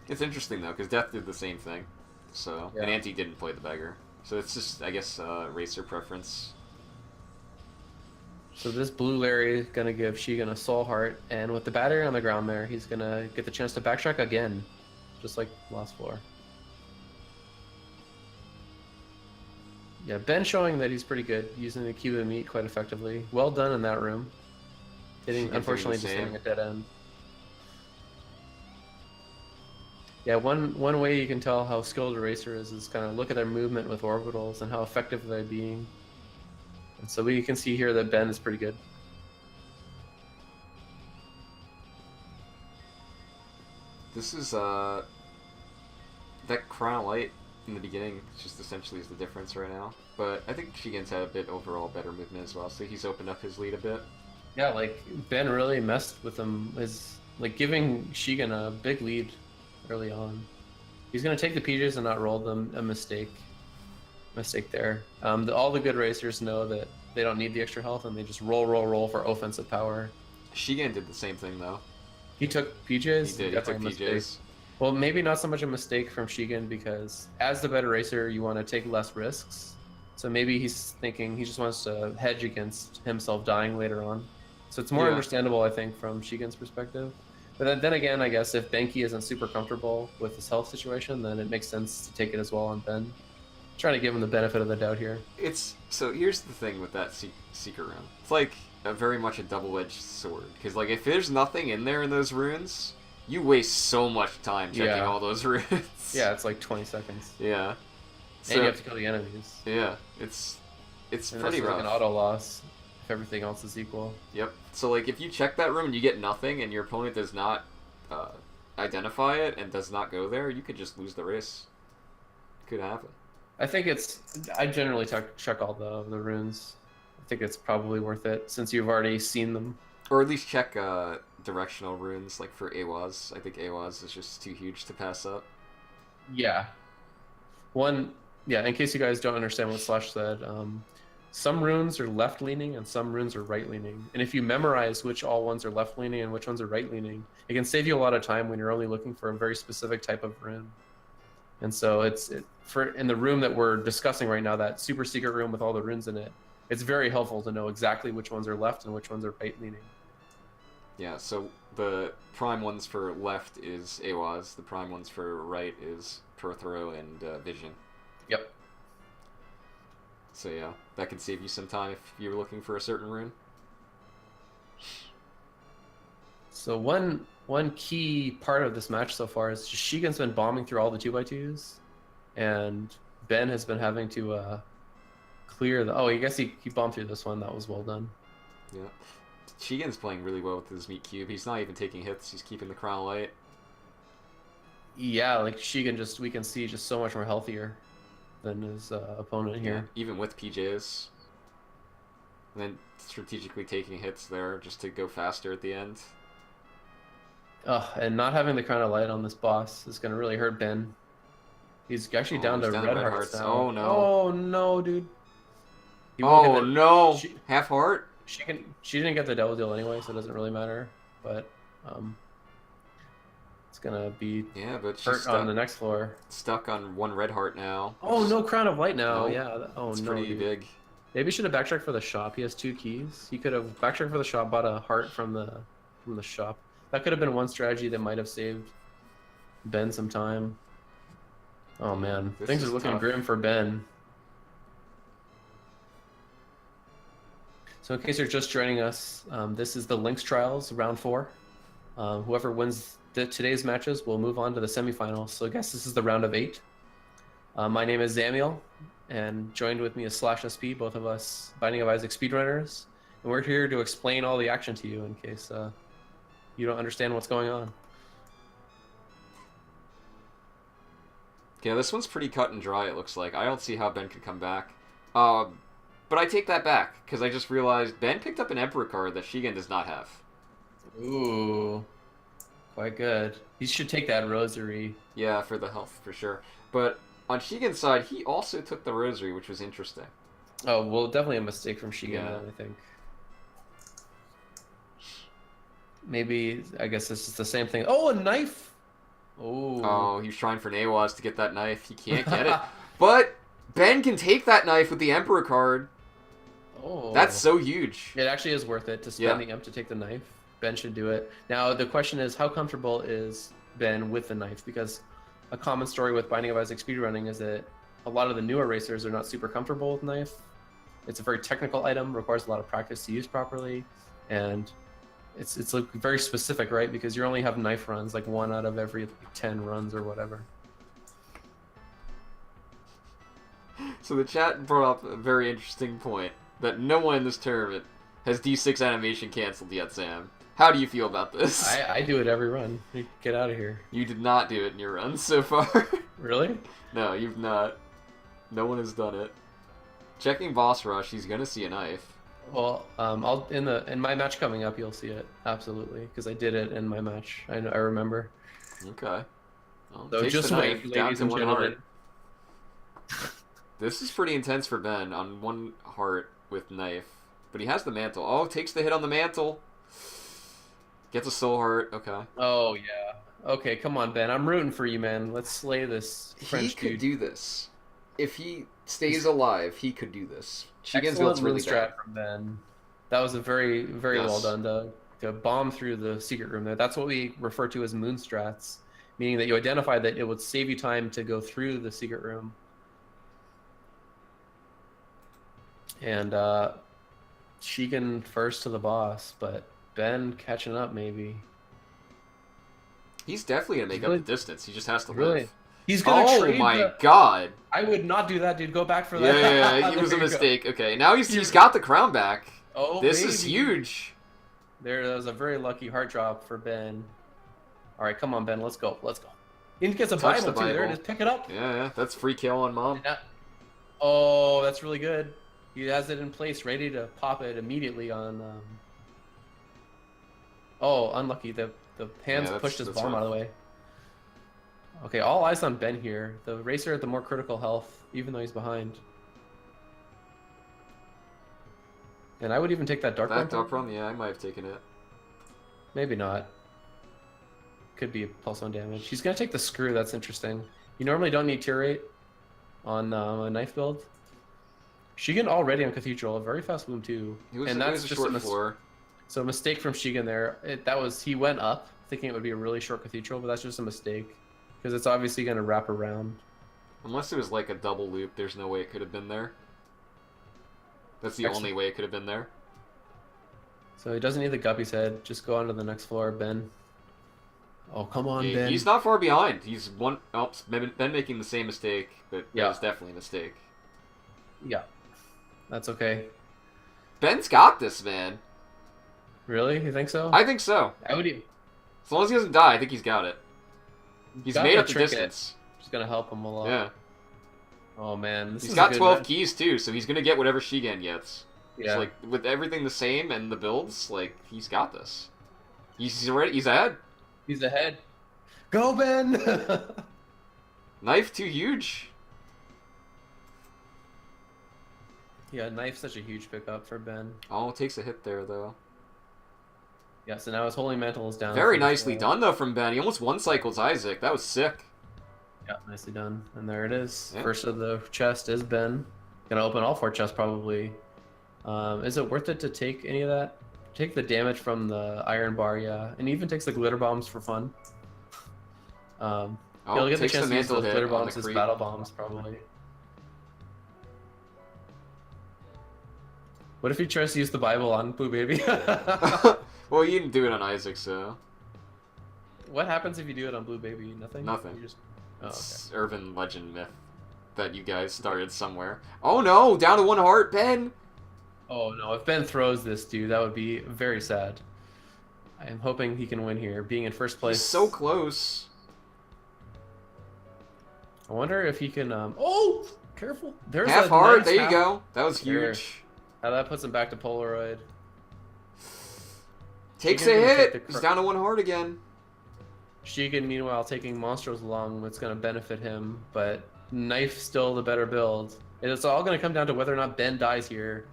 It's interesting though, because Death did the same thing, so yeah. And Anti didn't play the beggar, so it's just I guess racer preference. So this blue Larry is gonna give Shigen a soul heart, and with the battery on the ground there, he's gonna get the chance to backtrack again, just like last floor. Yeah, Ben showing that he's pretty good, using the Cuban meat quite effectively. Well done in that room. Unfortunately, just hitting a dead end. Yeah, one way you can tell how skilled a racer is kind of look at their movement with orbitals and how effective they're being. And so we can see here that Ben is pretty good. This is that Crown of Light in the beginning just essentially is the difference right now. But I think Shigen's had a bit overall better movement as well, so he's opened up his lead a bit. Yeah, like Ben really messed with him, is like giving Shigen a big lead early on. He's gonna take the PJs and not roll them. A mistake there. All the good racers know that they don't need the extra health and they just roll for offensive power. Shigen did the same thing though. He took PJs. He did. He took PJs. Well, maybe not so much a mistake from Shigen because as the better racer, you want to take less risks. So maybe he's thinking he just wants to hedge against himself dying later on. So it's more understandable, I think, from Shigen's perspective. But then again, I guess if Benki isn't super comfortable with his health situation, then it makes sense to take it as well on Ben. Trying to give him the benefit of the doubt here. So here's the thing with that secret rune. It's like very much a double-edged sword because like if there's nothing in there in those runes, you waste so much time checking all those runes. Yeah, it's like 20 seconds. Yeah. And you have to kill the enemies. Yeah, it's and pretty rough. Like an auto loss if everything else is equal. Yep. So like if you check that room and you get nothing and your opponent does not identify it and does not go there, you could just lose the race. Could happen. I think I generally check all the runes. I think it's probably worth it since you've already seen them. Or at least check directional runes, like for Awaz. I think Awaz is just too huge to pass up. Yeah. In case you guys don't understand what Slash said, some runes are left-leaning and some runes are right-leaning. And if you memorize which all ones are left-leaning and which ones are right-leaning, it can save you a lot of time when you're only looking for a very specific type of rune. And so in the room that we're discussing right now, that super secret room with all the runes in it, it's very helpful to know exactly which ones are left and which ones are right-leaning. Yeah, so the prime ones for left is Awaz, the prime ones for right is Prothero and Vision. Yep. So yeah, that could save you some time if you were looking for a certain rune. So one key part of this match so far is just Shigen's been bombing through all the 2x2s, and Ben has been having to clear the... Oh, I guess he bombed through this one. That was well done. Yeah. Shigen's playing really well with his meat cube. He's not even taking hits. He's keeping the crown light. Yeah, like Shigen we can see just so much more healthier than his opponent here. Yeah, even with PJs. And then strategically taking hits there just to go faster at the end. And not having the crown of light on this boss is going to really hurt Ben. He's actually down to red hearts now. Oh no. Oh no, dude. Oh no. Half heart? She didn't get the double deal anyway, so it doesn't really matter. But it's gonna be hurt on the next floor. Stuck on one red heart now. Oh, no crown of light now. No. Yeah. Oh it's no. Pretty big. Maybe he should have backtracked for the shop. He has 2 keys. He could have backtracked for the shop, bought a heart from the shop. That could have been one strategy that might have saved Ben some time. Oh man, things are looking grim for Ben. So in case you're just joining us, this is the Lynx Trials, round 4. Whoever wins today's matches will move on to the semifinals. So I guess this is the round of 8. My name is Zamiel, and joined with me is Slash SP, both of us Binding of Isaac speedrunners. And we're here to explain all the action to you in case you don't understand what's going on. Yeah, this one's pretty cut and dry, it looks like. I don't see how Ben could come back. But I take that back, because I just realized Ben picked up an Emperor card that Shigen does not have. Ooh. Quite good. He should take that Rosary. Yeah, for the health, for sure. But on Shigen's side, he also took the Rosary, which was interesting. Oh, well, definitely a mistake from Shigen, I think. Maybe, I guess this is the same thing. Oh, a knife! Oh, he was trying for Nawaz to get that knife. He can't get it. But Ben can take that knife with the Emperor card. Oh. That's so huge. It actually is worth it to spend the Emp to take the knife. Ben should do it. Now, the question is, how comfortable is Ben with the knife? Because a common story with Binding of Isaac speedrunning is that a lot of the newer racers are not super comfortable with knife. It's a very technical item, requires a lot of practice to use properly, and it's like very specific, right? Because you only have knife runs, like 1 out of every 10 runs or whatever. So the chat brought up a very interesting point, that no one in this tournament has D6 animation canceled yet, Sam. How do you feel about this? I do it every run. Get out of here. You did not do it in your runs so far. Really? No, you've not. No one has done it. Checking boss rush, he's gonna see a knife. Well, I'll in my match coming up, you'll see it absolutely because I did it in my match. I remember. Okay. Well, So takes just the wait, knife down ladies to and one gentlemen. heart. This is pretty intense for Ben on one heart with knife, but he has the mantle. Oh, takes the hit on the mantle. Gets a soul heart. Okay. Oh yeah. Okay, come on, Ben. I'm rooting for you, man. Let's slay this French He could dude. do this. If he stays alive, he could do this. Shigen's Excellent build's really moon bad. strat from Ben. That was a very, very well Yes. done to bomb through the secret room there. That's what we refer to as moon strats, meaning that you identify that it would save you time to go through the secret room. And Shigen first to the boss, but Ben catching up maybe. He's definitely gonna make Really- up the distance. He just has to Really? live. He's gonna Oh trade my the- god! I would not do that, dude. Go back for Yeah, that. yeah, yeah. It There was a you go. mistake. Okay, now he's got the crown back. Oh, This is baby. huge. There was a very lucky heart drop for Ben. All right, come on, Ben. Let's go. Let's go. He gets a Touch Bible, the too. There it Bible. is. Pick it up. Yeah, yeah. That's free kill on mom. Yeah. Oh, that's really good. He has it in place, ready to pop it immediately on. Oh, unlucky. The hands Yeah, pushed his that's bomb rough. out of the way. Okay, all eyes on Ben here. The racer at the more critical health, even though he's behind. And I would even take that dark That one. dark run, yeah, I might have taken it. Maybe not. Could be a pulse on damage. He's gonna take the screw. That's interesting. You normally don't need tear rate on a knife build. Shigen already on Cathedral, a very fast boom too. It was, and it that's was a just short a floor. So a mistake from Shigen there. He went up thinking it would be a really short Cathedral, but that's just a mistake because it's obviously gonna wrap around. Unless it was like a double loop, there's no way it could have been there. That's the only way it could have been there. So he doesn't need the Guppy's head. Just go on to the next floor, Ben. Oh, come on, Ben. He's not far behind. He's one. Oh, Ben making the same mistake, but Yeah. that was definitely a mistake. Yeah, that's okay. Ben's got this, man. Really? You think so? I think so. I would even. As long as he doesn't die, I think he's got it. He's Got made the up the trinket. distance. Just gonna help him a lot. Yeah. Oh man, this He's is got a good 12 match. keys too, so he's gonna get whatever Shigen gets. Yeah. So, like, with everything the same and the builds, like, he's got this. He's already. He's ahead. He's ahead. Go, Ben! Knife too huge. Yeah, knife's such a huge pickup for Ben. Oh, it takes a hit there though. Yeah, so now his holy mantle is down. Very for the nicely throw. done though from Ben. He almost one cycles Isaac. That was sick. Yeah, nicely done. And there it is. Yeah. First of the chest is Ben. Gonna open all 4 chests probably. Is it worth it to take any of that? Take the damage from the iron bar, yeah. And he even takes the glitter bombs for fun. Oh, He'll get the takes chance to use mantle those hit glitter on bombs the as creep. battle bombs, probably. What if he tries to use the Bible on Blue Baby? Well, you didn't do it on Isaac, so What happens if you do it on Blue Baby? Nothing? Nothing. You just... Oh, okay. it's urban legend myth that you guys started somewhere. Oh no, down to 1 heart, Ben. Oh no, if Ben throws this, dude, that would be very sad. I am hoping he can win here, being in first place. He's so close. I wonder if he can. Oh, careful! There's Half a heart. nice There you half- go. That was There. huge. Now that puts him back to Polaroid. Takes a Shigen's gonna take hit. the He's down to 1 heart again. Shigen, meanwhile, taking Monstro's Lung, what's going to benefit him, but Knife still the better build. And it's all going to come down to whether or not Ben dies here.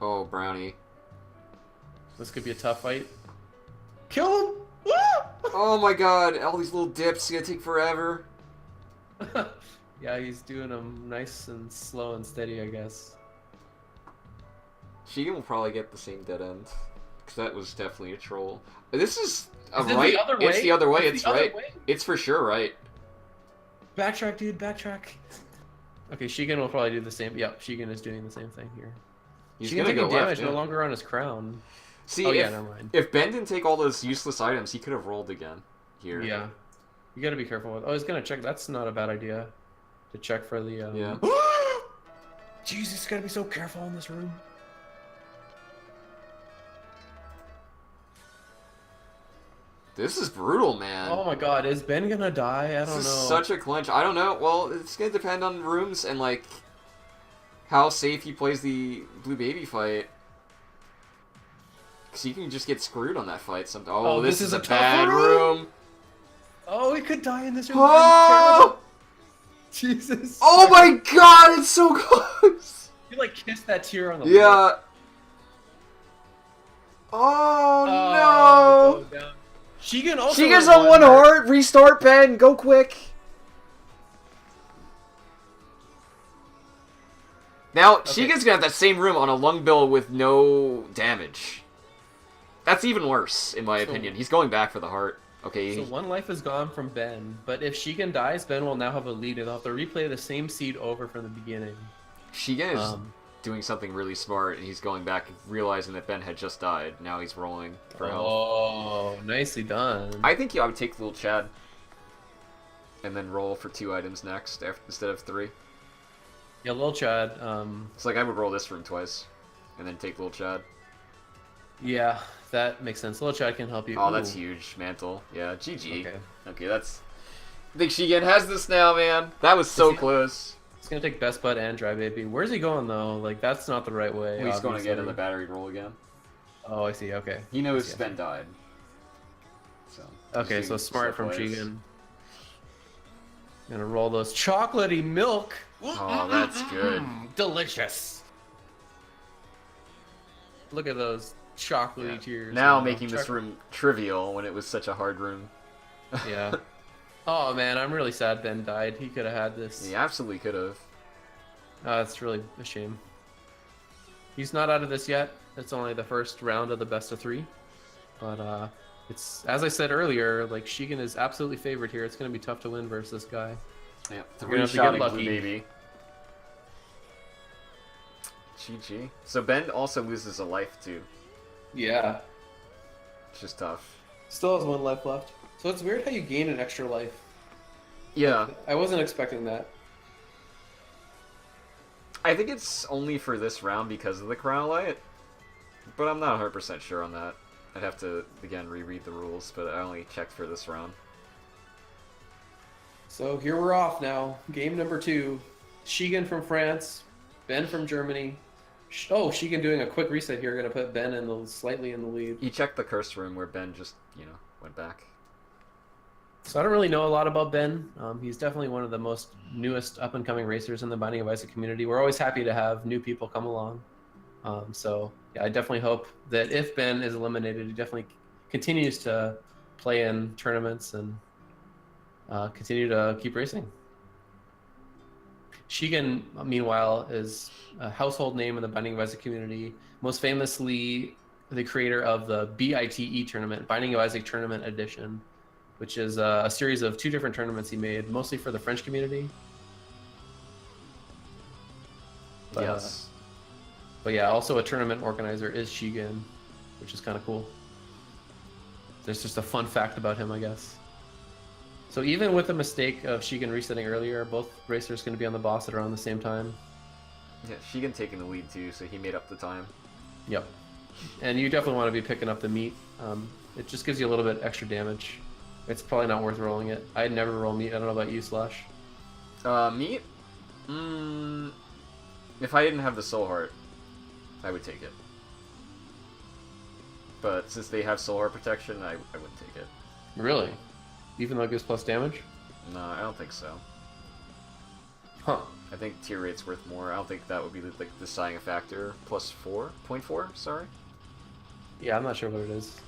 Oh, Brownie. This could be a tough fight. Kill him! Ah! Oh my god, all these little dips. It's gonna take forever. Yeah, he's doing them nice and slow and steady, I guess. Shigen will probably get the same dead end. Because that was definitely a troll. This is a Is it the right. other It's way? the other way. It's It's the other right. way? It's for sure right. Backtrack, dude, backtrack. Okay, Shigen will probably do the same. Yep, Shigen is doing the same thing here. He's Shigen gonna taking go damage, left. no Yeah. longer on his crown. See, Oh, if, yeah, never mind. if Ben didn't take all those useless items, he could have rolled again here. Yeah. You gotta be careful with. Oh, he's gonna check. That's not a bad idea. To check for the. Yeah. Jesus, gotta be so careful in this room. This is brutal, man. Oh my god, is Ben gonna die? I don't know. This is such a clinch. I don't know. Well, it's gonna depend on rooms and like how safe he plays the blue baby fight. Cause he can just get screwed on that fight. Oh, this is a tough bad room. Oh, he could die in this room. Oh! Jesus. Oh my god, it's so close. You like kissed that tear on the Yeah. lip. Oh, no. Go down. Shigen also. She gets on one heart. Restart, Ben. Go quick. Now, Shigen's gonna have that same room on a lung bill with no damage. That's even worse, in my opinion. He's going back for the heart. Okay. So one life is gone from Ben, but if Shigen dies, Ben will now have a lead, and they'll have to replay the same seed over from the beginning. Shigen is doing something really smart, and he's going back and realizing that Ben had just died. Now he's rolling for health. Oh, nicely done. I think I would take little Chad and then roll for 2 items next instead of 3. Yeah, Lil Chad. It's like I would roll this room twice and then take little Chad. Yeah, that makes sense. Lil Chad can help you. Oh, that's Ooh. huge. Mantle. Yeah, GG. Okay. Okay, that's... I think Shigen has this now, man. That was so close. It's gonna take Best Bud and Dry Baby. Where's he going though? Like that's not the right way. He's going to get obviously. in the battery roll again. Oh, I see. Okay. He knows Yeah. Ben died. So. Okay, he's so doing smart slow from plays. Shigen. Gonna roll those chocolatey milk. Oh, that's good. Delicious. Look at those chocolatey tears. Now making this room trivial when it was such a hard room. Yeah. Oh man, I'm really sad Ben died. He could have had this. He absolutely could have. That's really a shame. He's not out of this yet. It's only the first round of the best of 3. But it's, as I said earlier, like Shigen is absolutely favored here. It's going to be tough to win versus this guy. Yeah, We're gonna have to get 3-shotting lucky. blue baby. GG. So Ben also loses a life too. Yeah. It's just tough. Still has 1 life left. So it's weird how you gain an extra life. Yeah. I wasn't expecting that. I think it's only for this round because of the Crown Light, but I'm not 100% sure on that. I'd have to, again, reread the rules, but I only checked for this round. So here we're off now. Game number 2. Shigen from France, Ben from Germany. Oh, Shigen doing a quick reset here. Gonna put Ben slightly in the lead. You checked the curse room where Ben just, went back. So I don't really know a lot about Ben. He's definitely one of the most newest up-and-coming racers in the Binding of Isaac community. We're always happy to have new people come along. So yeah, I definitely hope that if Ben is eliminated, he definitely continues to play in tournaments and continue to keep racing. Shigen, meanwhile, is a household name in the Binding of Isaac community, most famously the creator of the BITE tournament, Binding of Isaac Tournament Edition, which is a series of 2 different tournaments he made, mostly for the French community. But, Yes. But yeah, also a tournament organizer is Shigen, which is kind of cool. There's just a fun fact about him, I guess. So even with the mistake of Shigen resetting earlier, both racers going to be on the boss at around the same time. Yeah, Shigen taking the lead too, so he made up the time. Yep. And you definitely want to be picking up the meat. It just gives you a little bit extra damage. It's probably not worth rolling it. I'd never roll meat. I don't know about you, Slash. Meat? If I didn't have the soul heart, I would take it. But since they have soul heart protection, I wouldn't take it. Really? Even though it gives plus damage? No, I don't think so. Huh. I think tier rate's worth more. I don't think that would be the deciding factor. Plus 4.4, sorry. Yeah, I'm not sure what it is.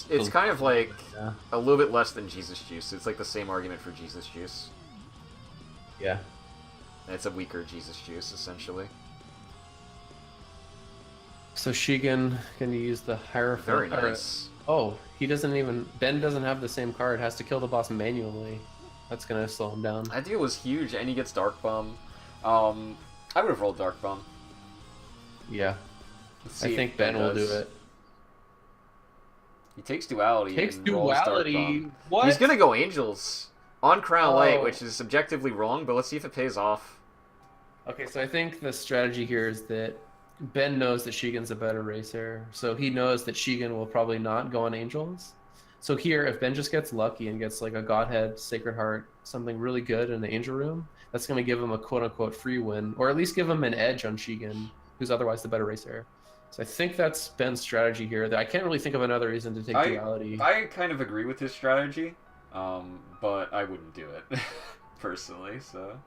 It's kind of like Yeah. a little bit less than Jesus Juice. It's like the same argument for Jesus Juice. Yeah. And it's a weaker Jesus Juice, essentially. So Shigen, can you use the Hierophant? Very nice. Oh, he doesn't even... Ben doesn't have the same card. Has to kill the boss manually. That's going to slow him down. That deal was huge, and he gets Dark Bum. I would have rolled Dark Bum. Yeah. Let's I see think if Ben will do does. it. He takes Duality Takes and rolls Dark Duality? Bum. What? He's gonna go Angels on Crown Light, Oh. which is subjectively wrong, but let's see if it pays off. Okay, so I think the strategy here is that Ben knows that Shigen's a better racer, so he knows that Shigen will probably not go on Angels. So here, if Ben just gets lucky and gets like a Godhead, Sacred Heart, something really good in the Angel Room, that's going to give him a quote-unquote free win, or at least give him an edge on Shigen, who's otherwise the better racer. So I think that's Ben's strategy here. I can't really think of another reason to take duality. I kind of agree with his strategy, but I wouldn't do it personally. So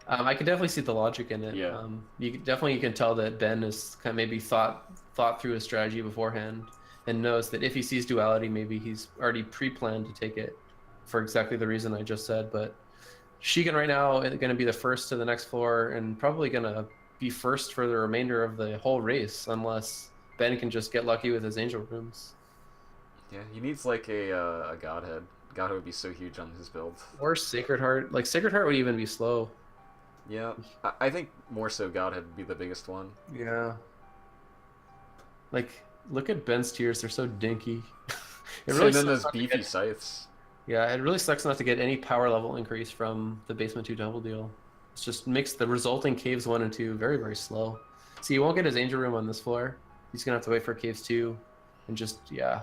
I can definitely see the logic in it. Yeah. You can tell that Ben has kind of maybe thought through his strategy beforehand and knows that if he sees duality, maybe he's already pre-planned to take it for exactly the reason I just said. But Shigen right now is going to be the first to the next floor and probably going to be first for the remainder of the whole race unless Ben can just get lucky with his Angel Rooms. yeah, he needs like a Godhead. Godhead would be so huge on his build. Or Sacred Heart. Like, Sacred Heart would even be slow. Yeah, I think more so Godhead would be the biggest one. Yeah. Like, look at Ben's tiers. They're so dinky. And then those beefy scythes. Yeah, it really sucks not to get any power level increase from the Basement 2 double deal. It just makes the resulting Caves 1 and 2 very, very slow. See, he won't get his Angel Room on this floor. He's going to have to wait for Caves 2. And just, yeah.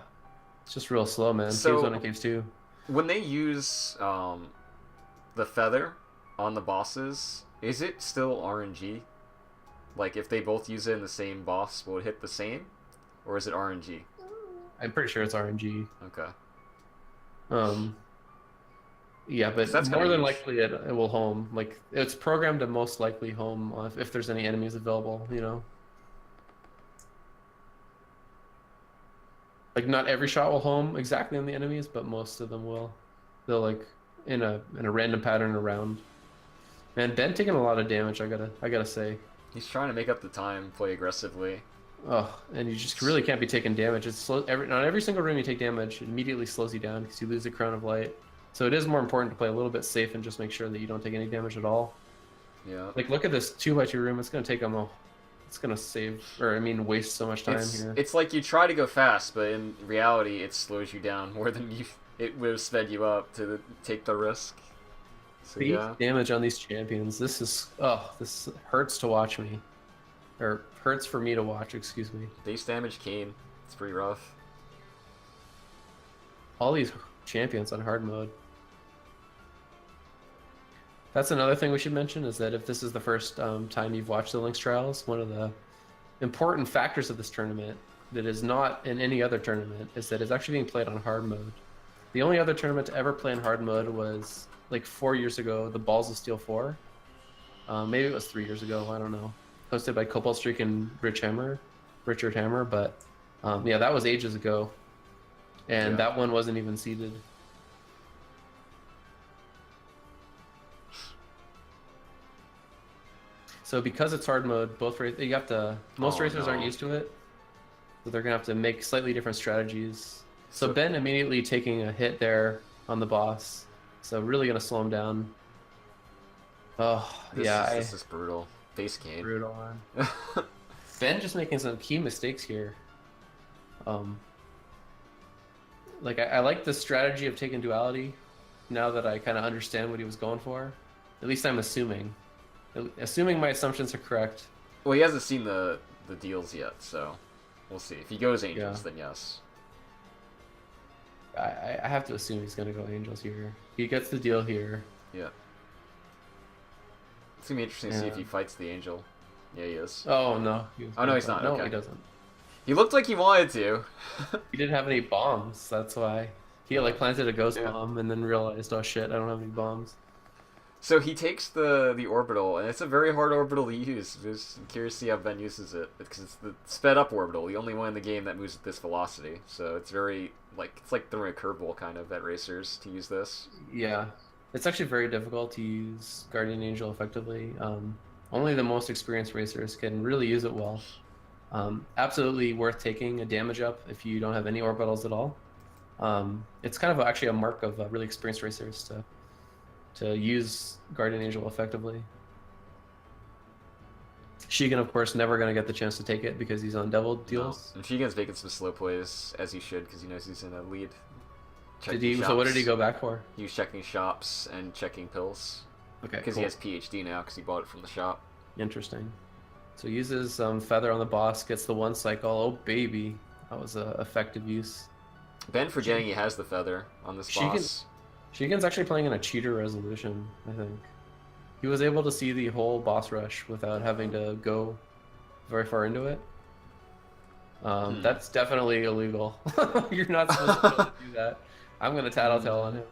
It's just real slow, man. So, Caves 1 and Caves 2. When they use the feather on the bosses, is it still RNG? Like, if they both use it in the same boss, will it hit the same? Or is it RNG? I'm pretty sure it's RNG. Okay. Yeah, but That's more kinda than huge. likely it will home. Like, it's programmed to most likely home if there's any enemies available, you know? Like, not every shot will home exactly on the enemies, but most of them will. They'll, like, in a random pattern around. Man, Ben taking a lot of damage, I gotta say. He's trying to make up the time, play aggressively. Oh, and you just really can't be taking damage. It's slow. Not every single room you take damage, it immediately slows you down because you lose the Crown of Light. So it is more important to play a little bit safe and just make sure that you don't take any damage at all. Yeah. Like, look at this 2x2 room. It's gonna take them all. It's gonna save, or I mean, waste so much time here. It's like you try to go fast, but in reality, it slows you down more than it would have sped you up to take the risk. So Base yeah. damage on these champions. This hurts to watch me, or hurts for me to watch. Excuse me. Base damage Kane. It's pretty rough. All these champions on hard mode. That's another thing we should mention, is that if this is the first time you've watched the Lynx Trials, one of the important factors of this tournament that is not in any other tournament is that it's actually being played on hard mode. The only other tournament to ever play in hard mode was like 4 years ago, the Balls of Steel 4. Maybe it was 3 years ago, I don't know. Hosted by Cobalt Streak and Richard Hammer, but yeah, that was ages ago. And Yeah. that one wasn't even seeded. So because it's hard mode, most racers aren't no. used to it, so they're gonna have to make slightly different strategies. So So- Ben immediately taking a hit there on the boss, so really gonna slow him down. Oh This is brutal. Base Kane. brutal, man. Ben just making some key mistakes here. Like I like the strategy of taking duality. Now that I kind of understand what he was going for, at least I'm assuming. Assuming my assumptions are correct. Well, he hasn't seen the deals yet, so we'll see. If he goes Angels, Yeah. then yes. I have to assume he's gonna go Angels here. He gets the deal here. Yeah. It's gonna be interesting to see if Yeah. he fights the Angel. Yeah, he is. Oh no. Oh, no, he's not, No, okay. he doesn't. He looked like he wanted to. He didn't have any bombs. That's why he like planted a ghost Yeah. bomb and then realized, oh shit, I don't have any bombs. So he takes the orbital, and it's a very hard orbital to use. Just curious to see how Ben uses it, because it's the sped up orbital, the only one in the game that moves at this velocity. So it's very it's like throwing a curveball kind of at racers to use this. Yeah, it's actually very difficult to use Guardian Angel effectively. Only the most experienced racers can really use it well. Absolutely worth taking a damage up if you don't have any orbitals at all. It's kind of actually a mark of really experienced racers to use Guardian Angel effectively. Shigen, of course, never going to get the chance to take it because he's on devil deals. No. And Shigen's making some slow plays, as he should, because he knows he's in a lead. So what did he go back for? He was checking shops and checking pills. Okay, Because cool. he has PhD now, because he bought it from the shop. Interesting. So uses Feather on the boss, gets the one cycle. Oh baby, that was a effective use. Ben forgetting he has the feather on this boss. Shigen's actually playing in a cheater resolution, I think. He was able to see the whole boss rush without having to go very far into it. That's definitely illegal. You're not supposed to be able to do that. I'm going to tattletale on him.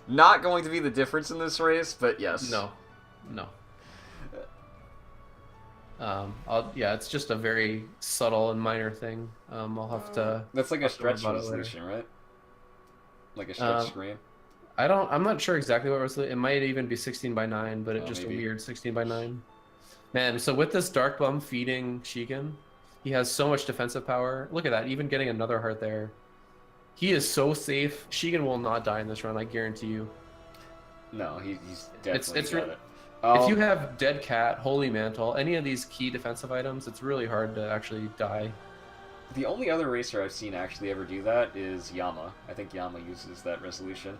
Not going to be the difference in this race, but yes. No. Yeah, it's just a very subtle and minor thing. I'll have to. That's like a stretch resolution, right? Like a stretch screen. I'm not sure exactly what resolution. It might even be 16:9, but it's just maybe. a weird 16:9. Man, so with this Dark Bum feeding Shigen, he has so much defensive power. Look at that, even getting another heart there. He is so safe. Shigen will not die in this run, I guarantee you. No, he's definitely got it. If you have Dead Cat, Holy Mantle, any of these key defensive items, it's really hard to actually die. The only other racer I've seen actually ever do that is Yama. I think Yama uses that resolution.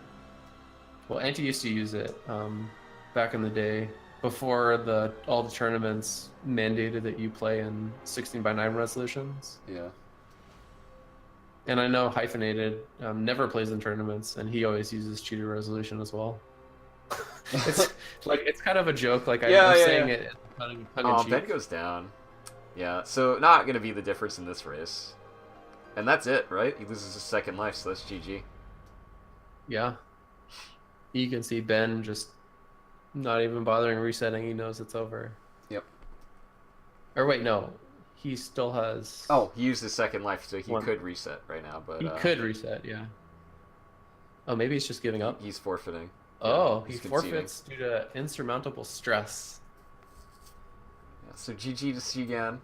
Well, Anti used to use it back in the day, before all the tournaments mandated that you play in 16:9 resolutions. Yeah. And I know Hyphenated never plays in tournaments, and he always uses cheater resolution as well. It's kind of a joke. Like I'm saying it tongue in cheek. Ben goes down. Yeah, so not gonna be the difference in this race. And that's it, right? He loses his second life, so that's GG. Yeah. You can see Ben just not even bothering resetting. He knows it's over. Yep. Or wait, no. He still has... Oh, he used his second life, so he could reset right now, but... He could reset, yeah. Oh, maybe he's just giving up? He's forfeiting. Oh, he forfeits due to insurmountable stress. Yeah, so GG to Shigen.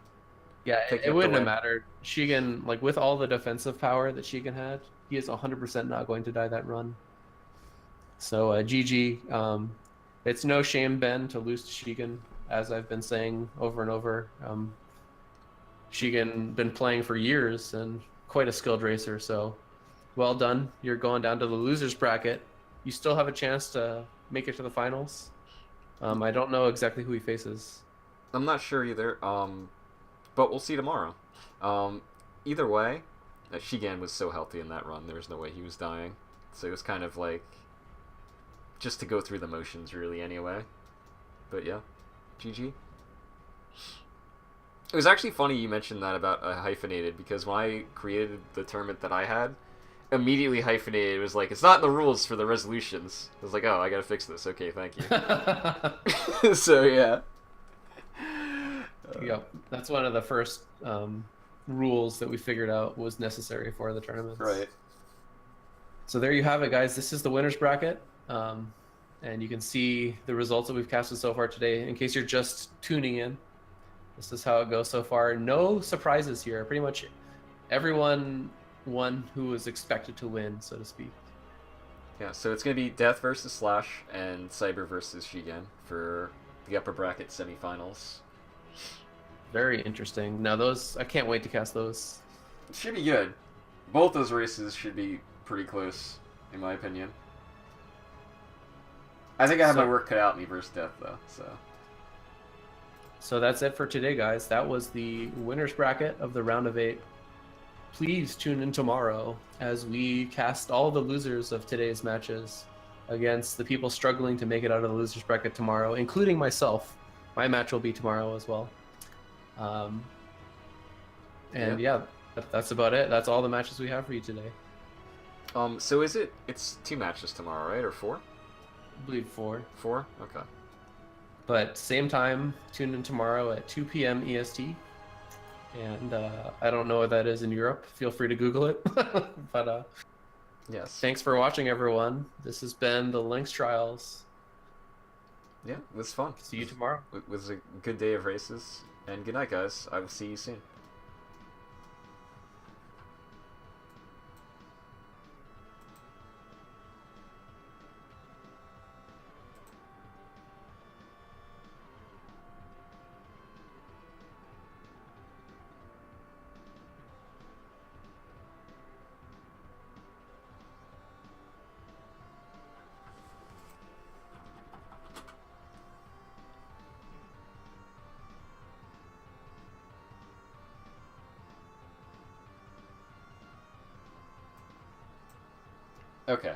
Yeah, it wouldn't have mattered. Shigen, like, with all the defensive power that Shigen had, he is 100% not going to die that run. So, GG. It's no shame, Ben, to lose to Shigen, as I've been saying over and over. Shigen been playing for years and quite a skilled racer, so well done. You're going down to the losers bracket. You still have a chance to make it to the finals. I don't know exactly who he faces. I'm not sure either, but we'll see tomorrow. Either way, Shigen was so healthy in that run, there was no way he was dying. So it was kind of like just to go through the motions, really, anyway. But yeah, GG. It was actually funny you mentioned that about Hyphenated, because when I created the tournament that I had, immediately Hyphenated was like, it's not in the rules for the resolutions. I was like, oh, I gotta fix this. Okay, thank you. So, yeah. Yep, that's one of the first rules that we figured out was necessary for the tournaments. Right. So there you have it, guys. This is the winner's bracket. And you can see the results that we've casted so far today. In case you're just tuning in, this is how it goes so far. No surprises here. Pretty much everyone won who was expected to win, so to speak. Yeah, so it's going to be Death versus Slash and Cyber versus Shigen for the upper bracket semifinals. Very interesting. Now those, I can't wait to cast those. It should be good. Both those races should be pretty close, in my opinion. I think I have my work cut out me versus Death, though, So that's it for today, guys. That was the winner's bracket of the round of 8. Please tune in tomorrow as we cast all the losers of today's matches against the people struggling to make it out of the losers bracket tomorrow, including myself. My match will be tomorrow as well. Yeah, that's about it. That's all the matches we have for you today. So it's 2 matches tomorrow, right? Or 4? I believe 4. 4? Okay. But same time, tune in tomorrow at 2 p.m. EST. And I don't know what that is in Europe. Feel free to Google it. But yes. Thanks for watching, everyone. This has been the Lynx Trials. Yeah, it was fun. See you tomorrow. It was a good day of races. And good night, guys. I will see you soon. Okay.